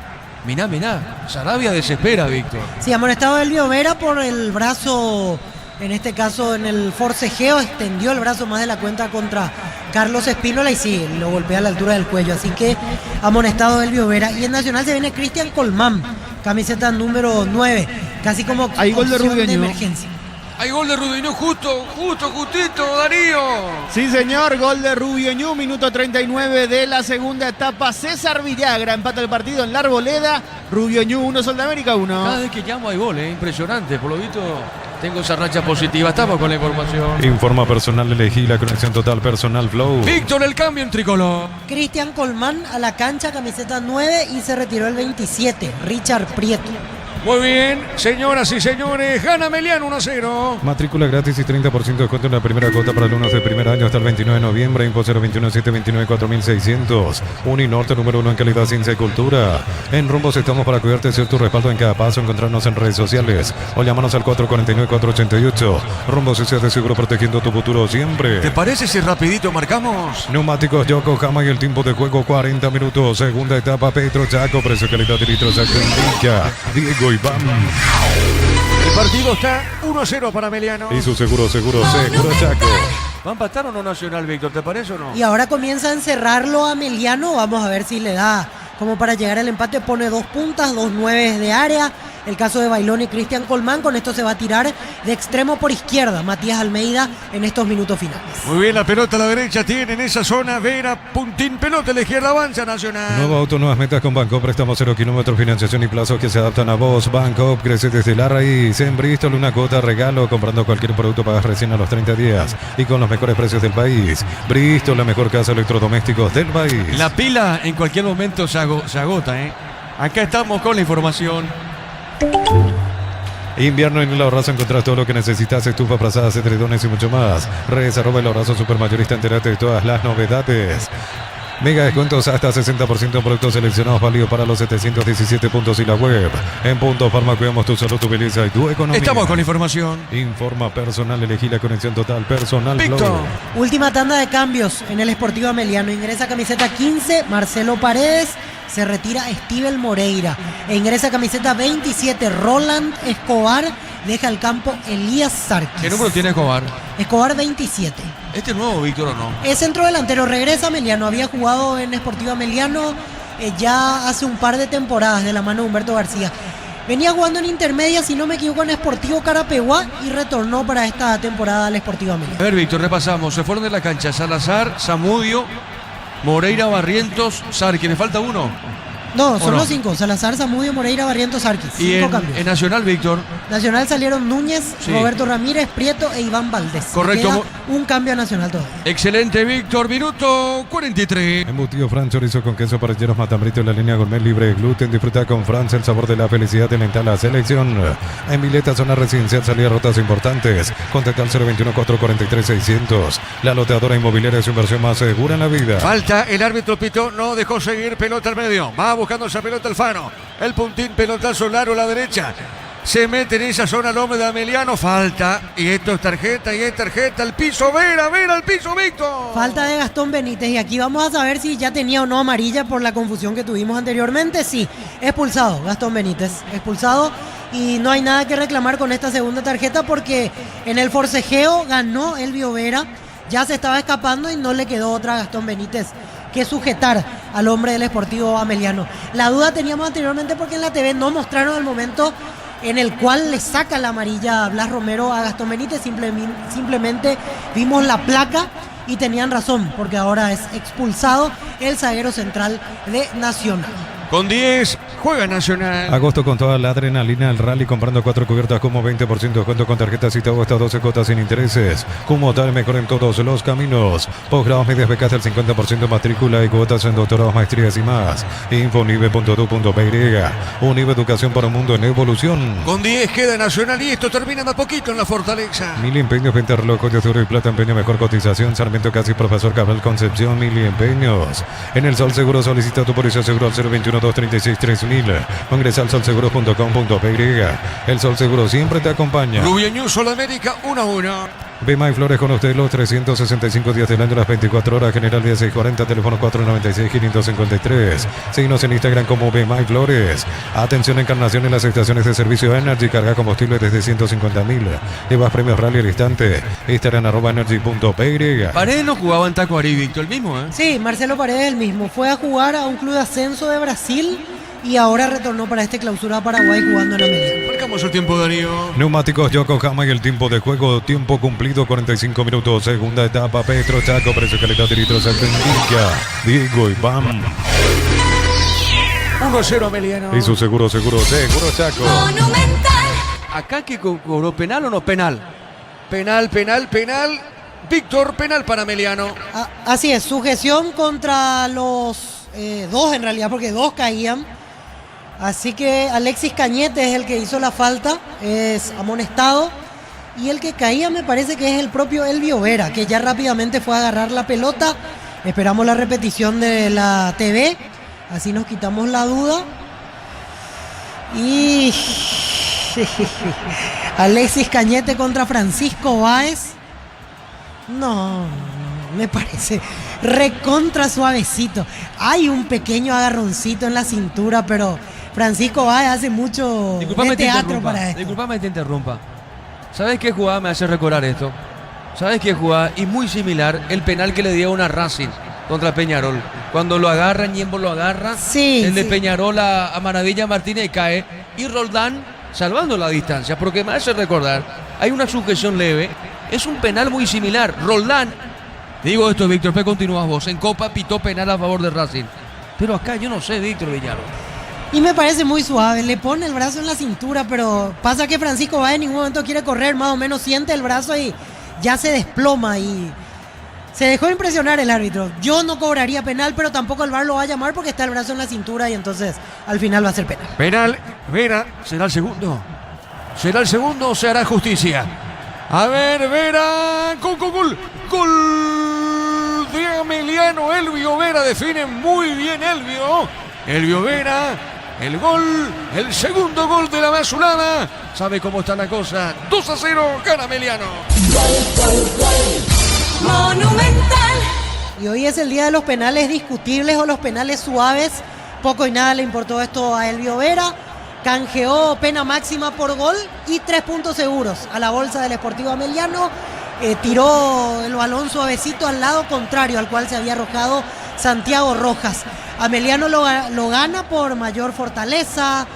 Mirá. Sarabia desespera, Víctor. Sí, amonestado Elvio Vera por el brazo, en este caso en el forcejeo, extendió el brazo más de la cuenta contra Carlos Espínola y sí, lo golpea a la altura del cuello. Así que amonestado Elvio Vera. Y en Nacional se viene Cristian Colmán, camiseta número 9, casi como Hay gol de opción Rubio Ñu. emergencia. Hay gol de Rubio Ñu, justito, Darío. Sí, señor, gol de Rubio Ñu, minuto 39 de la segunda etapa. César Villagra empata el partido en la Arboleda. Rubio Ñu 1, Sol de América 1. Cada vez que llamo hay gol, impresionante. Por lo visto tengo esa racha positiva. Estamos con la información. Informa personal, elegí la conexión total personal Flow. Víctor, el cambio en tricolor. Cristian Colmán a la cancha, camiseta 9 y se retiró el 27, Richard Prieto. Muy bien, señoras y señores, gana Ameliano 1-0. Matrícula gratis y 30% de descuento en la primera cuota para alumnos de primer año hasta el 29 de noviembre. Info 021-729-4600. Uninorte número 1 en calidad, ciencia y cultura. En Rumbos estamos para cuidarte, ser tu respaldo en cada paso. Encontrarnos en redes sociales o llámanos al 449-488. Rumbos es de seguro, protegiendo tu futuro siempre. ¿Te parece si rapidito marcamos? Neumáticos Yokohama y el tiempo de juego 40 minutos. Segunda etapa Petro Chaco. Precio, calidad y litro Chaco indica Diego Iván. El partido está 1-0 para Ameliano. Y su seguro Chaco. ¿Va a empatar o no Nacional, Víctor? ¿Te parece o no? Y ahora comienza a encerrarlo a Ameliano. Vamos a ver si le da como para llegar al empate. Pone 2 puntas, 2 9 de área. El caso de Bailón y Cristian Colmán. Con esto se va a tirar de extremo por izquierda Matías Almeida en estos minutos finales. Muy bien, la pelota a la derecha tiene en esa zona Vera, puntín, pelota a la izquierda, avanza Nacional. Nuevo auto, nuevas metas con Banco, préstamos 0 kilómetros, financiación y plazos que se adaptan a vos. Banco, crece desde la raíz. En Bristol, una cuota regalo. Comprando cualquier producto pagas recién a los 30 días. Y con los mejores precios del país. Bristol, la mejor casa de electrodomésticos del país. La pila en cualquier momento se agota, Acá estamos con la información. Invierno en El Abrazo, encontrás todo lo que necesitas: estufa, frazadas, edredones y mucho más. Redes @El Abrazo Supermayorista, entérate de todas las novedades. Mega descuentos hasta 60% en productos seleccionados, válido para los 717 puntos y la web. En Punto Farma cuidamos tu salud, tu belleza y tu economía. Estamos con la información. Informa personal, elegí la conexión total personal. Víctor. Flow. Última tanda de cambios en el Sportivo Ameliano. Ingresa camiseta 15, Marcelo Paredes. Se retira Steven Moreira. E ingresa camiseta 27, Roland Escobar. Deja el campo Elías Sarkis. ¿Qué número tiene Escobar? Escobar 27. ¿Este es nuevo, Víctor, o no? Es centro delantero, regresa Ameliano. Había jugado en Sportivo Ameliano ya hace un par de temporadas de la mano de Humberto García. Venía jugando en intermedia, si no me equivoco, en Sportivo Carapeguá y retornó para esta temporada al Sportivo Ameliano. A ver, Víctor, repasamos. Se fueron de la cancha Salazar, Zamudio, Moreira, Barrientos, Sarki. ¿Le falta uno? No, son no? los 5. Salazar, Zamudio, Moreira, Barrientos, Sarkis. Y 5 en cambios. Nacional, Víctor. Nacional salieron Núñez, Sí. Roberto Ramírez, Prieto e Iván Valdés. Correcto. Queda un cambio a Nacional todavía. Excelente, Víctor. Minuto 43. Embutido Fran, chorizo con queso, parrilleros Matambrito en la línea gourmet libre de gluten. Disfruta con Franz el sabor de la felicidad en la selección. En Vileta, zona residencial, salida rutas importantes. Contacta al 021-443-600. La loteadora inmobiliaria es su inversión más segura en la vida. Falta, el árbitro pitó, no dejó seguir, pelota al medio. Va buscando esa pelota Alfano. El puntín, pelotazo largo a la derecha. Se mete en esa zona el hombre de Ameliano. Falta. Y esto es tarjeta, y es tarjeta. Al piso, Vera, al piso, Víctor. Falta de Gastón Benítez y aquí vamos a saber si ya tenía o no amarilla por la confusión que tuvimos anteriormente. Sí, expulsado Gastón Benítez, expulsado y no hay nada que reclamar con esta segunda tarjeta porque en el forcejeo ganó Elvio Vera ya se estaba escapando y no le quedó otra a Gastón Benítez que sujetar al hombre del Sportivo Ameliano. La duda teníamos anteriormente porque en la TV no mostraron el momento en el cual le saca la amarilla a Blas Romero a Gastón Benítez. Simplemente vimos la placa y tenían razón, porque ahora es expulsado el zaguero central de Nacional. Con 10 juega Nacional. Agosto con toda la adrenalina al rally, comprando 4 cubiertas como 20% de descuento con tarjetas y todo hasta 12 cuotas sin intereses. Como tal, mejor en todos los caminos. Posgrados, medias, becas del 50%, matrícula y cuotas en doctorados, maestrías y más. Info.unive.edu.py. Unive, educación para un mundo en evolución. Con 10 queda Nacional y esto termina más poquito en la Fortaleza. Mil Empeños, venta de relojes de oro y plata, empeño, mejor cotización. Sarmiento Casi, Profesor Cabral Concepción, Mil Empeños. En el Sol Seguro solicita tu póliza seguro al 021-236-3000. Ingresa al solseguros.com.py. El Sol Seguro siempre te acompaña. Rubio News Sudamérica 1-1. Bema y Flores con usted los 365 días del año, las 24 horas. General 1640, teléfono 496-553. Síguenos en Instagram como Bema y Flores. Atención, Encarnación en las estaciones de servicio Energy. Carga combustible desde 150.000. Llevas premios rally al instante. Instagram @energy.py. Paredes no jugaba en Tacuarí, Víctor, el mismo, ¿eh? Sí, Marcelo Paredes el mismo. Fue a jugar a un club de ascenso de Brasil y ahora retornó para este clausura Paraguay jugando en América. Marcamos el tiempo, Darío. Neumáticos Yokohama y el tiempo de juego. Tiempo cumplido, 45 minutos. Segunda etapa, Petro Chaco. Precio, calidad de litros, Altenquilla. Diego y Bam. 1-0 Ameliano. Y su seguro Chaco. Monumental. Acá que cobró penal o no penal. Penal. Víctor, penal para Ameliano. Así es, sujeción contra los dos en realidad, porque dos caían. Así que Alexis Cañete es el que hizo la falta, es amonestado. Y el que caía me parece que es el propio Elvio Vera, que ya rápidamente fue a agarrar la pelota. Esperamos la repetición de la TV, así nos quitamos la duda. Y Alexis Cañete contra Francisco Báez. No, me parece recontra suavecito. Hay un pequeño agarroncito en la cintura, pero Francisco Báez hace mucho de teatro para esto. Disculpame que te interrumpa. ¿Sabes qué jugada me hace recordar esto? ¿Sabes qué jugada? Y muy similar, el penal que le dio una Racing contra Peñarol. Cuando lo agarra, Ñembo lo agarra. Sí, el de sí. Peñarol a Maravilla Martínez cae. Y Roldán salvando la distancia. Porque me hace recordar, hay una sujeción leve. Es un penal muy similar. Roldán, digo esto, Víctor, después continúas vos. En Copa pitó penal a favor de Racing. Pero acá yo no sé, Víctor Villalón. Y me parece muy suave, le pone el brazo en la cintura, pero pasa que Francisco Báez en ningún momento quiere correr, más o menos siente el brazo y ya se desploma y se dejó impresionar el árbitro. Yo no cobraría penal, pero tampoco el VAR lo va a llamar porque está el brazo en la cintura y entonces al final va a ser penal. Penal, Vera, ¿será el segundo? ¿Será el segundo o se hará justicia? A ver, Vera, gol de Ameliano. Elvio Vera define muy bien Elvio Vera, el gol, el segundo gol de la Mazulada. ¿Sabe cómo está la cosa? 2-0, gana Ameliano. Monumental. Y hoy es el día de los penales discutibles o los penales suaves. Poco y nada le importó esto a Elvio Vera. Canjeó pena máxima por gol y 3 puntos seguros a la bolsa del Sportivo Ameliano. Tiró el balón suavecito al lado contrario al cual se había arrojado Santiago Rojas. Ameliano lo gana por mayor fortaleza,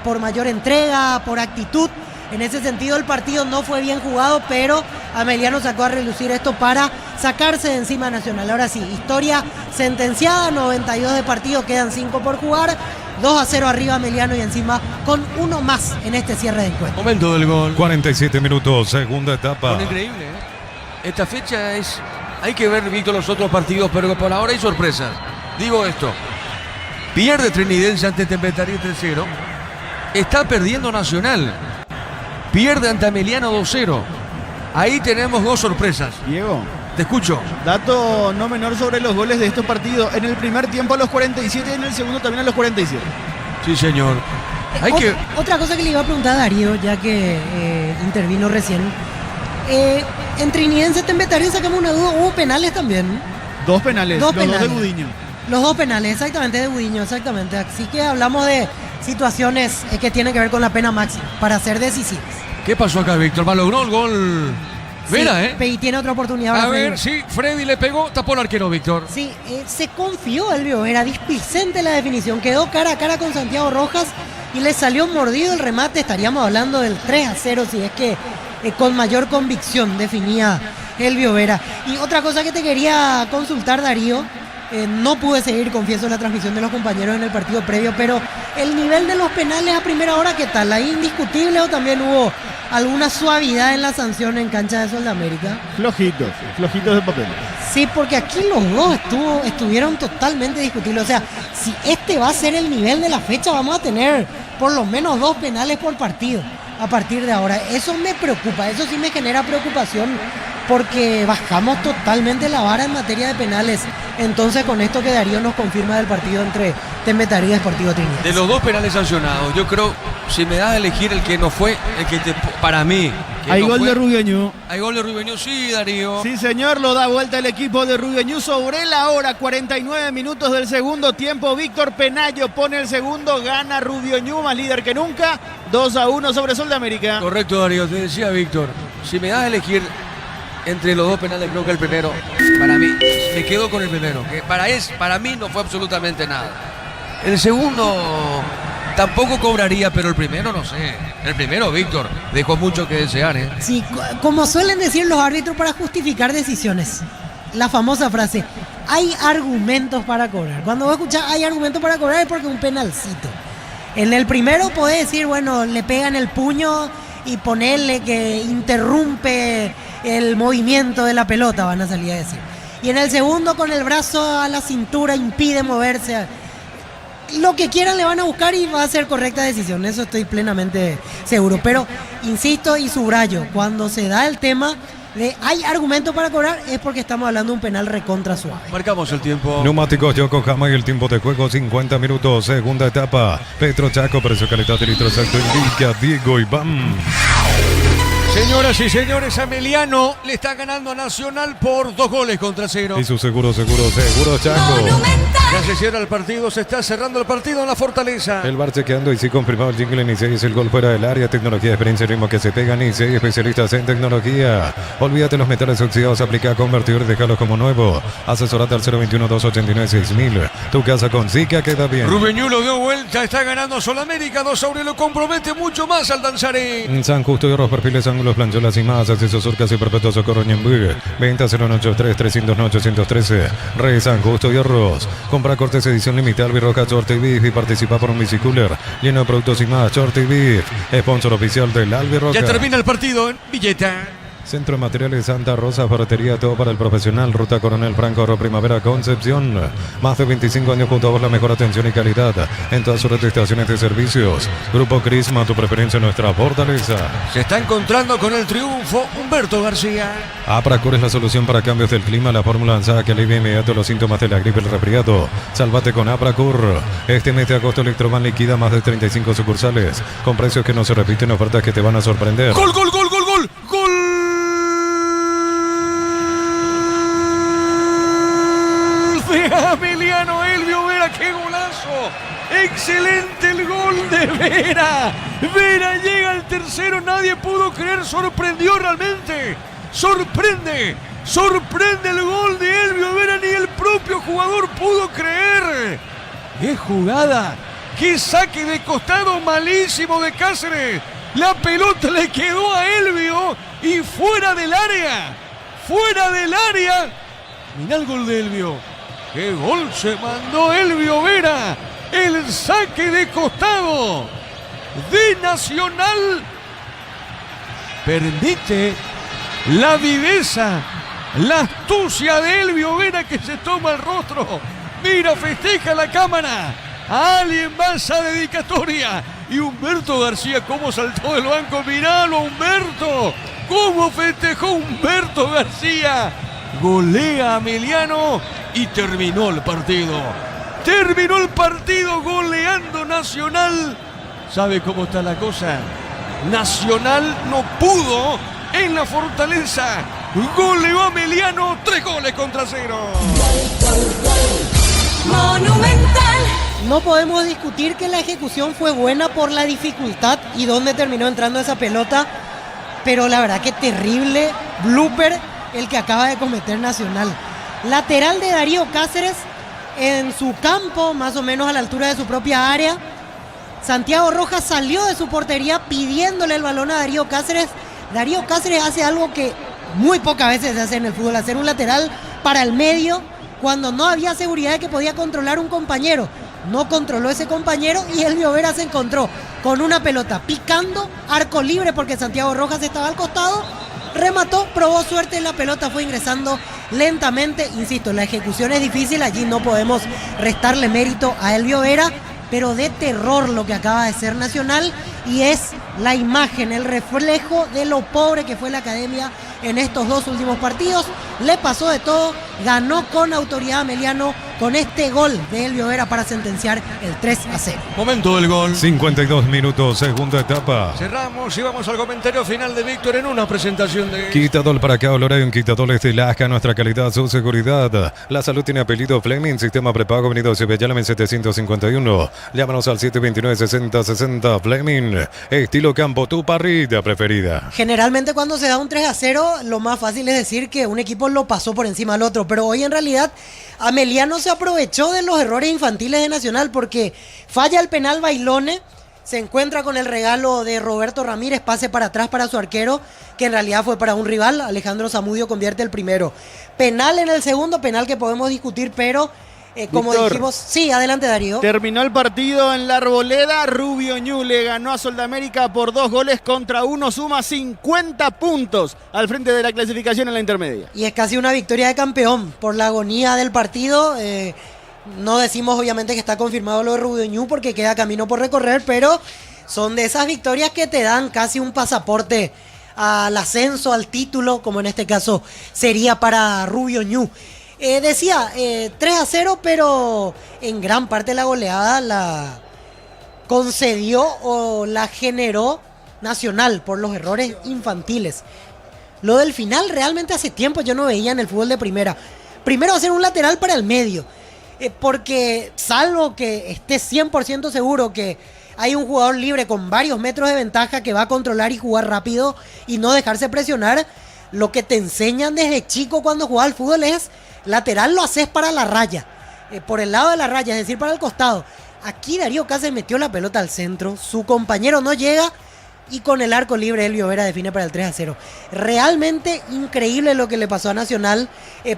por mayor entrega, por actitud. En ese sentido el partido no fue bien jugado, pero Ameliano sacó a relucir esto para sacarse de encima a Nacional. Ahora sí, historia sentenciada, 92 de partido, quedan 5 por jugar. 2-0 arriba Ameliano y encima con uno más en este cierre de encuentro. Momento del gol. 47 minutos, segunda etapa. Increíble, ¿eh? Esta fecha es... Hay que ver, Víctor, los otros partidos, pero por ahora hay sorpresas. Digo esto. Pierde Trinidense ante Tembetarí 3-0. Está perdiendo Nacional. Pierde ante Ameliano 2-0. Ahí tenemos dos sorpresas. Diego, Te escucho. dato no menor sobre los goles de estos partidos. En el primer tiempo a los 47 y en el segundo también a los 47. Sí, señor. Hay que... Otra cosa que le iba a preguntar a Darío, ya que intervino recién. En Trinidense Tembetarí, sacamos una duda, hubo penales también. Dos penales, Dos los penales. dos de Gudiño. Los dos penales, exactamente, de Gudiño, exactamente. Así que hablamos de situaciones que tienen que ver con la pena máxima para ser decisivas. ¿Qué pasó acá, Víctor? Malogró el gol Vera, Sí, y tiene otra oportunidad. A ahora ver, Freddy. sí, Freddy le pegó, tapó el arquero, Víctor. Sí, se confió Elvio Vera, displicente la definición, quedó cara a cara con Santiago Rojas y le salió mordido el remate. Estaríamos hablando del 3-0 si es que con mayor convicción definía Elvio Vera. Y otra cosa que te quería consultar, Darío, no pude seguir, confieso, la transmisión de los compañeros en el partido previo, pero el nivel de los penales a primera hora, ¿qué tal? ¿Ahí indiscutible o también hubo alguna suavidad en la sanción en cancha de Sol de América? Flojitos de papel. Sí, porque aquí los dos estuvieron totalmente discutibles. O sea, si este va a ser el nivel de la fecha, vamos a tener por lo menos 2 penales por partido a partir de ahora. Eso me preocupa, eso sí me genera preocupación, porque bajamos totalmente la vara en materia de penales. Entonces, con esto que Darío nos confirma del partido entre Tembetarí y Sportivo Trinidad. De los 2 penales sancionados, yo creo, si me das a elegir el que no fue, para mí. Hay gol de Rubio Ñu. Hay gol de Rubio Ñu, sí, Darío. Sí, señor, lo da vuelta el equipo de Rubio Ñu sobre la hora, 49 minutos del segundo tiempo. Víctor Penayo pone el segundo, gana Rubio Ñu, más líder que nunca, 2-1 sobre Sol de América. Correcto, Darío, te decía Víctor, si me das a elegir entre los 2 penales, creo que el primero, para mí, me quedo con el primero, que para mí no fue absolutamente nada. El segundo tampoco cobraría, pero el primero no sé. El primero, Víctor, dejó mucho que desear, ¿eh? Sí, como suelen decir los árbitros para justificar decisiones, la famosa frase, hay argumentos para cobrar. Cuando vos escuchás hay argumentos para cobrar es porque es un penalcito. En el primero podés decir, bueno, le pegan el puño y ponerle que interrumpe el movimiento de la pelota, van a salir a decir. Y en el segundo, con el brazo a la cintura, impide moverse. Lo que quieran le van a buscar y va a ser correcta decisión, eso estoy plenamente seguro. Pero, insisto y subrayo, cuando se da el tema de hay argumento para cobrar, es porque estamos hablando de un penal recontra suave. Marcamos el tiempo. Neumáticos Yokohama y el tiempo de juego 50 minutos, segunda etapa. Petro Chaco, precio calidad de litro exacto, indica Diego Iván. Señoras y señores, Ameliano le está ganando a Nacional por 2-0. Y su seguro Chaco. Ya se cierra el partido, se está cerrando el partido en la Fortaleza. El bar chequeando y sí confirmado el jingle Nicey es el gol fuera del área. Tecnología, experiencia y ritmo que se pega. Nicey, especialistas en tecnología. Olvídate los metales oxidados, aplica, convertir, déjalo como nuevo. Asesorate al 021-289-6000. Tu casa con Zika queda bien. Rubio Ñu lo dio vuelta, está ganando Sol América 2-1, lo compromete mucho más al Danzaré. En San Justo y Arroz, perfiles, ángulos, plancholas y más. Acceso surcas y perpetuo socorro Ñembú. Venta 083-309-813. Rey San Justo y Arroz. Compra cortes edición limitada Albirroja Short y Beef y participa por un bicicooler lleno de productos y más. Short y Beef, sponsor oficial del Albirroja. Ya termina el partido en Villeta. Centro de Materiales Santa Rosa, ferretería, todo para el profesional. Ruta Coronel Franco, Arroyo Primavera, Concepción. Más de 25 años junto a vos, la mejor atención y calidad en todas sus red de estaciones de servicios. Grupo Crisma, tu preferencia en nuestra fortaleza. Se está encontrando con el triunfo Humberto García. Apracur es la solución para cambios del clima, la fórmula avanzada que alivia inmediato los síntomas de la gripe y el resfriado. Sálvate con Apracur. Este mes de agosto Electroman liquida más de 35 sucursales con precios que no se repiten, ofertas que te van a sorprender. ¡Gol, gol, gol, gol, gol! ¡Gol! Ameliano Elvio Vera, qué golazo, excelente el gol de Vera. Vera llega al tercero, nadie pudo creer, sorprendió realmente, sorprende el gol de Elvio Vera, ni el propio jugador pudo creer. Qué jugada, qué saque de costado malísimo de Cáceres, la pelota le quedó a Elvio y fuera del área, mirá el gol de Elvio. ¡Qué gol se mandó Elvio Vera! El saque de costado de Nacional permite la viveza, la astucia de Elvio Vera, que se toma el rostro. Mira, festeja la cámara. A alguien va esa dedicatoria. Y Humberto García, cómo saltó del banco. Miralo, Humberto. Cómo festejó Humberto García. Golea a Ameliano y terminó el partido. Goleando Nacional. ¿Sabe cómo está la cosa? Nacional no pudo en la Fortaleza. Goleó a Ameliano, 3-0. Monumental. No podemos discutir que la ejecución fue buena por la dificultad y dónde terminó entrando esa pelota. pero la verdad que terrible blooper el que acaba de cometer Nacional. Lateral de Darío Cáceres en su campo, más o menos a la altura de su propia área. Santiago Rojas salió de su portería pidiéndole el balón a Darío Cáceres. Darío Cáceres hace algo que muy pocas veces se hace en el fútbol, hacer un lateral para el medio cuando no había seguridad de que podía controlar un compañero. No controló ese compañero y Elvio Vera se encontró con una pelota picando, arco libre porque Santiago Rojas estaba al costado, remató, probó suerte, la pelota fue ingresando lentamente. Insisto, la ejecución es difícil, allí no podemos restarle mérito a Elvio Vera, pero de terror lo que acaba de ser Nacional, y es la imagen, el reflejo de lo pobre que fue la Academia en estos 2 últimos partidos. Le pasó de todo, ganó con autoridad Ameliano con este gol de Elvio Vera para sentenciar el 3-0. Momento del gol. 52 minutos, segunda etapa. Cerramos y vamos al comentario final de Víctor en una presentación de... Quitadol para acá, Lorena, Quitadol de Lasca, nuestra calidad, su seguridad. La salud tiene apellido Fleming, sistema prepago, venido Cebellálame 751. Llámanos al 729-6060 Fleming, estilo campo, tu parrilla preferida. Generalmente cuando se da un 3-0, lo más fácil es decir que un equipo lo pasó por encima al otro, pero hoy en realidad Ameliano se aprovechó de los errores infantiles de Nacional porque falla el penal Bailone, se encuentra con el regalo de Roberto Ramírez, pase para atrás para su arquero, que en realidad fue para un rival. Alejandro Zamudio convierte el primero. Penal en el segundo, penal que podemos discutir, pero como Víctor, dijimos... Sí, adelante Darío. Terminó el partido en la Arboleda. Rubio Ñu le ganó a Soldamérica por 2-1, suma 50 puntos al frente de la clasificación en la intermedia. Y es casi una victoria de campeón por la agonía del partido. No decimos obviamente que está confirmado lo de Rubio Ñu porque queda camino por recorrer, pero son de esas victorias que te dan casi un pasaporte al ascenso, al título, como en este caso sería para Rubio Ñu. Decía 3-0, pero en gran parte la goleada la concedió o la generó Nacional por los errores infantiles. Lo del final realmente hace tiempo yo no veía en el fútbol de primera. Primero hacer un lateral para el medio, porque salvo que esté 100% seguro que hay un jugador libre con varios metros de ventaja que va a controlar y jugar rápido y no dejarse presionar, lo que te enseñan desde chico cuando jugás al fútbol es lateral lo haces para la raya, por el lado de la raya, es decir, para el costado. Aquí Darío Cáceres metió la pelota al centro, su compañero no llega y con el arco libre Elvio Vera define para el 3-0. Realmente increíble lo que le pasó a Nacional,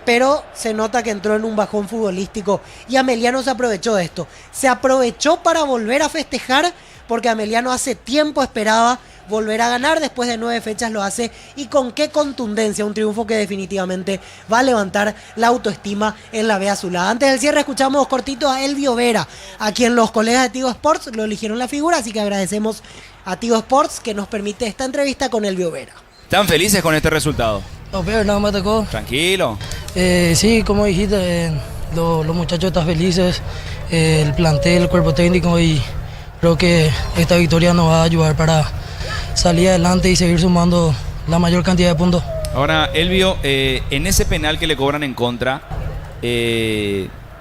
pero se nota que entró en un bajón futbolístico y Ameliano se aprovechó de esto. Se aprovechó para volver a festejar porque Ameliano hace tiempo esperaba volver a ganar, después de 9 fechas lo hace y con qué contundencia, un triunfo que definitivamente va a levantar la autoestima en la B azulada. Antes del cierre escuchamos cortito a Elvio Vera, a quien los colegas de Tigo Sports lo eligieron la figura, así que agradecemos a Tigo Sports que nos permite esta entrevista con Elvio Vera. ¿Están felices con este resultado? No, pero nada me tocó. Tranquilo. Sí, como dijiste, los muchachos están felices, el plantel, el cuerpo técnico, y creo que esta victoria nos va a ayudar para salir adelante y seguir sumando la mayor cantidad de puntos. Ahora, Elvio, en ese penal que le cobran en contra,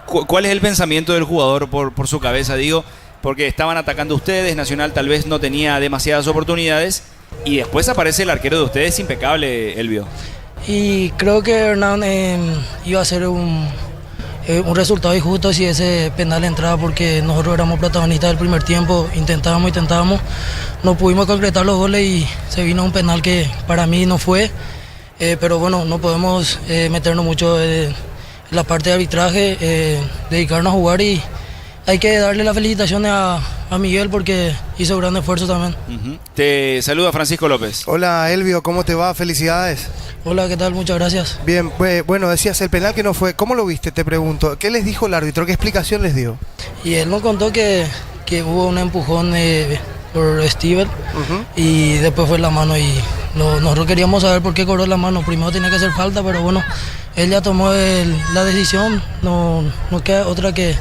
¿cuál es el pensamiento del jugador por su cabeza? Digo, porque estaban atacando ustedes, Nacional tal vez no tenía demasiadas oportunidades y después aparece el arquero de ustedes impecable, Elvio. Y creo que Hernán iba a ser un resultado injusto si ese penal entraba, porque nosotros éramos protagonistas del primer tiempo, intentábamos, no pudimos concretar los goles y se vino un penal que para mí no fue, pero bueno, no podemos meternos mucho en la parte de arbitraje, dedicarnos a jugar, y hay que darle las felicitaciones a Miguel porque hizo un gran esfuerzo también. Te saluda Francisco López. Hola Elvio, ¿cómo te va? Felicidades. Hola, ¿qué tal? Muchas gracias. Bien, bueno, decías el penal que no fue. ¿Cómo lo viste? Te pregunto. ¿Qué les dijo el árbitro? ¿Qué explicación les dio? Y él nos contó que hubo un empujón por Steven y después fue la mano, y nosotros queríamos saber por qué cobró la mano. Primero tenía que hacer falta, pero bueno, él ya tomó la decisión. No queda otra que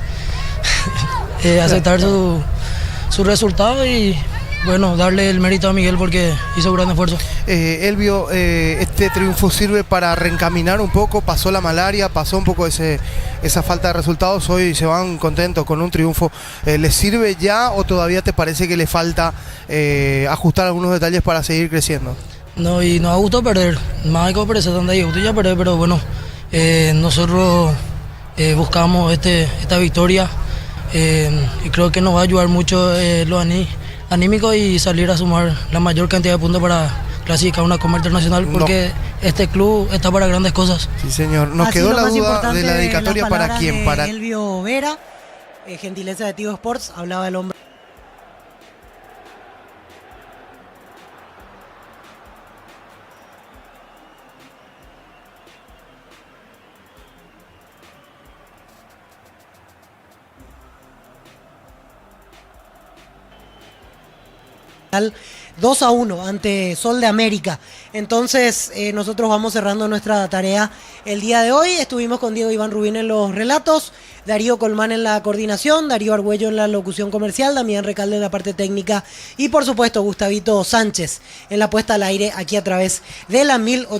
aceptar su resultado y bueno, darle el mérito a Miguel porque hizo un gran esfuerzo. Elvio, este triunfo sirve para reencaminar un poco, pasó la malaria, pasó un poco esa falta de resultados, hoy se van contentos con un triunfo. ¿Les sirve ya o todavía te parece que le falta ajustar algunos detalles para seguir creciendo? No, y nos ha gustado perder. Más hay que ofrecer donde hay gusto ya perder, pero bueno, nosotros buscamos esta victoria y creo que nos va a ayudar mucho lo anímico y salir a sumar la mayor cantidad de puntos para clasificar a una Copa Internacional, porque este club está para grandes cosas. Sí, señor. Nos Así quedó lo la más duda importante de la dedicatoria las para palabras quién. de Para Elvio Vera, gentileza de Tigo Sports, hablaba del hombre. Al 2-1 ante Sol de América. Entonces nosotros vamos cerrando nuestra tarea el día de hoy. Estuvimos con Diego Iván Rubín en los relatos, Darío Colmán en la coordinación, Darío Argüello en la locución comercial, Damián Recalde en la parte técnica y por supuesto Gustavito Sánchez en la puesta al aire aquí a través de la 1080.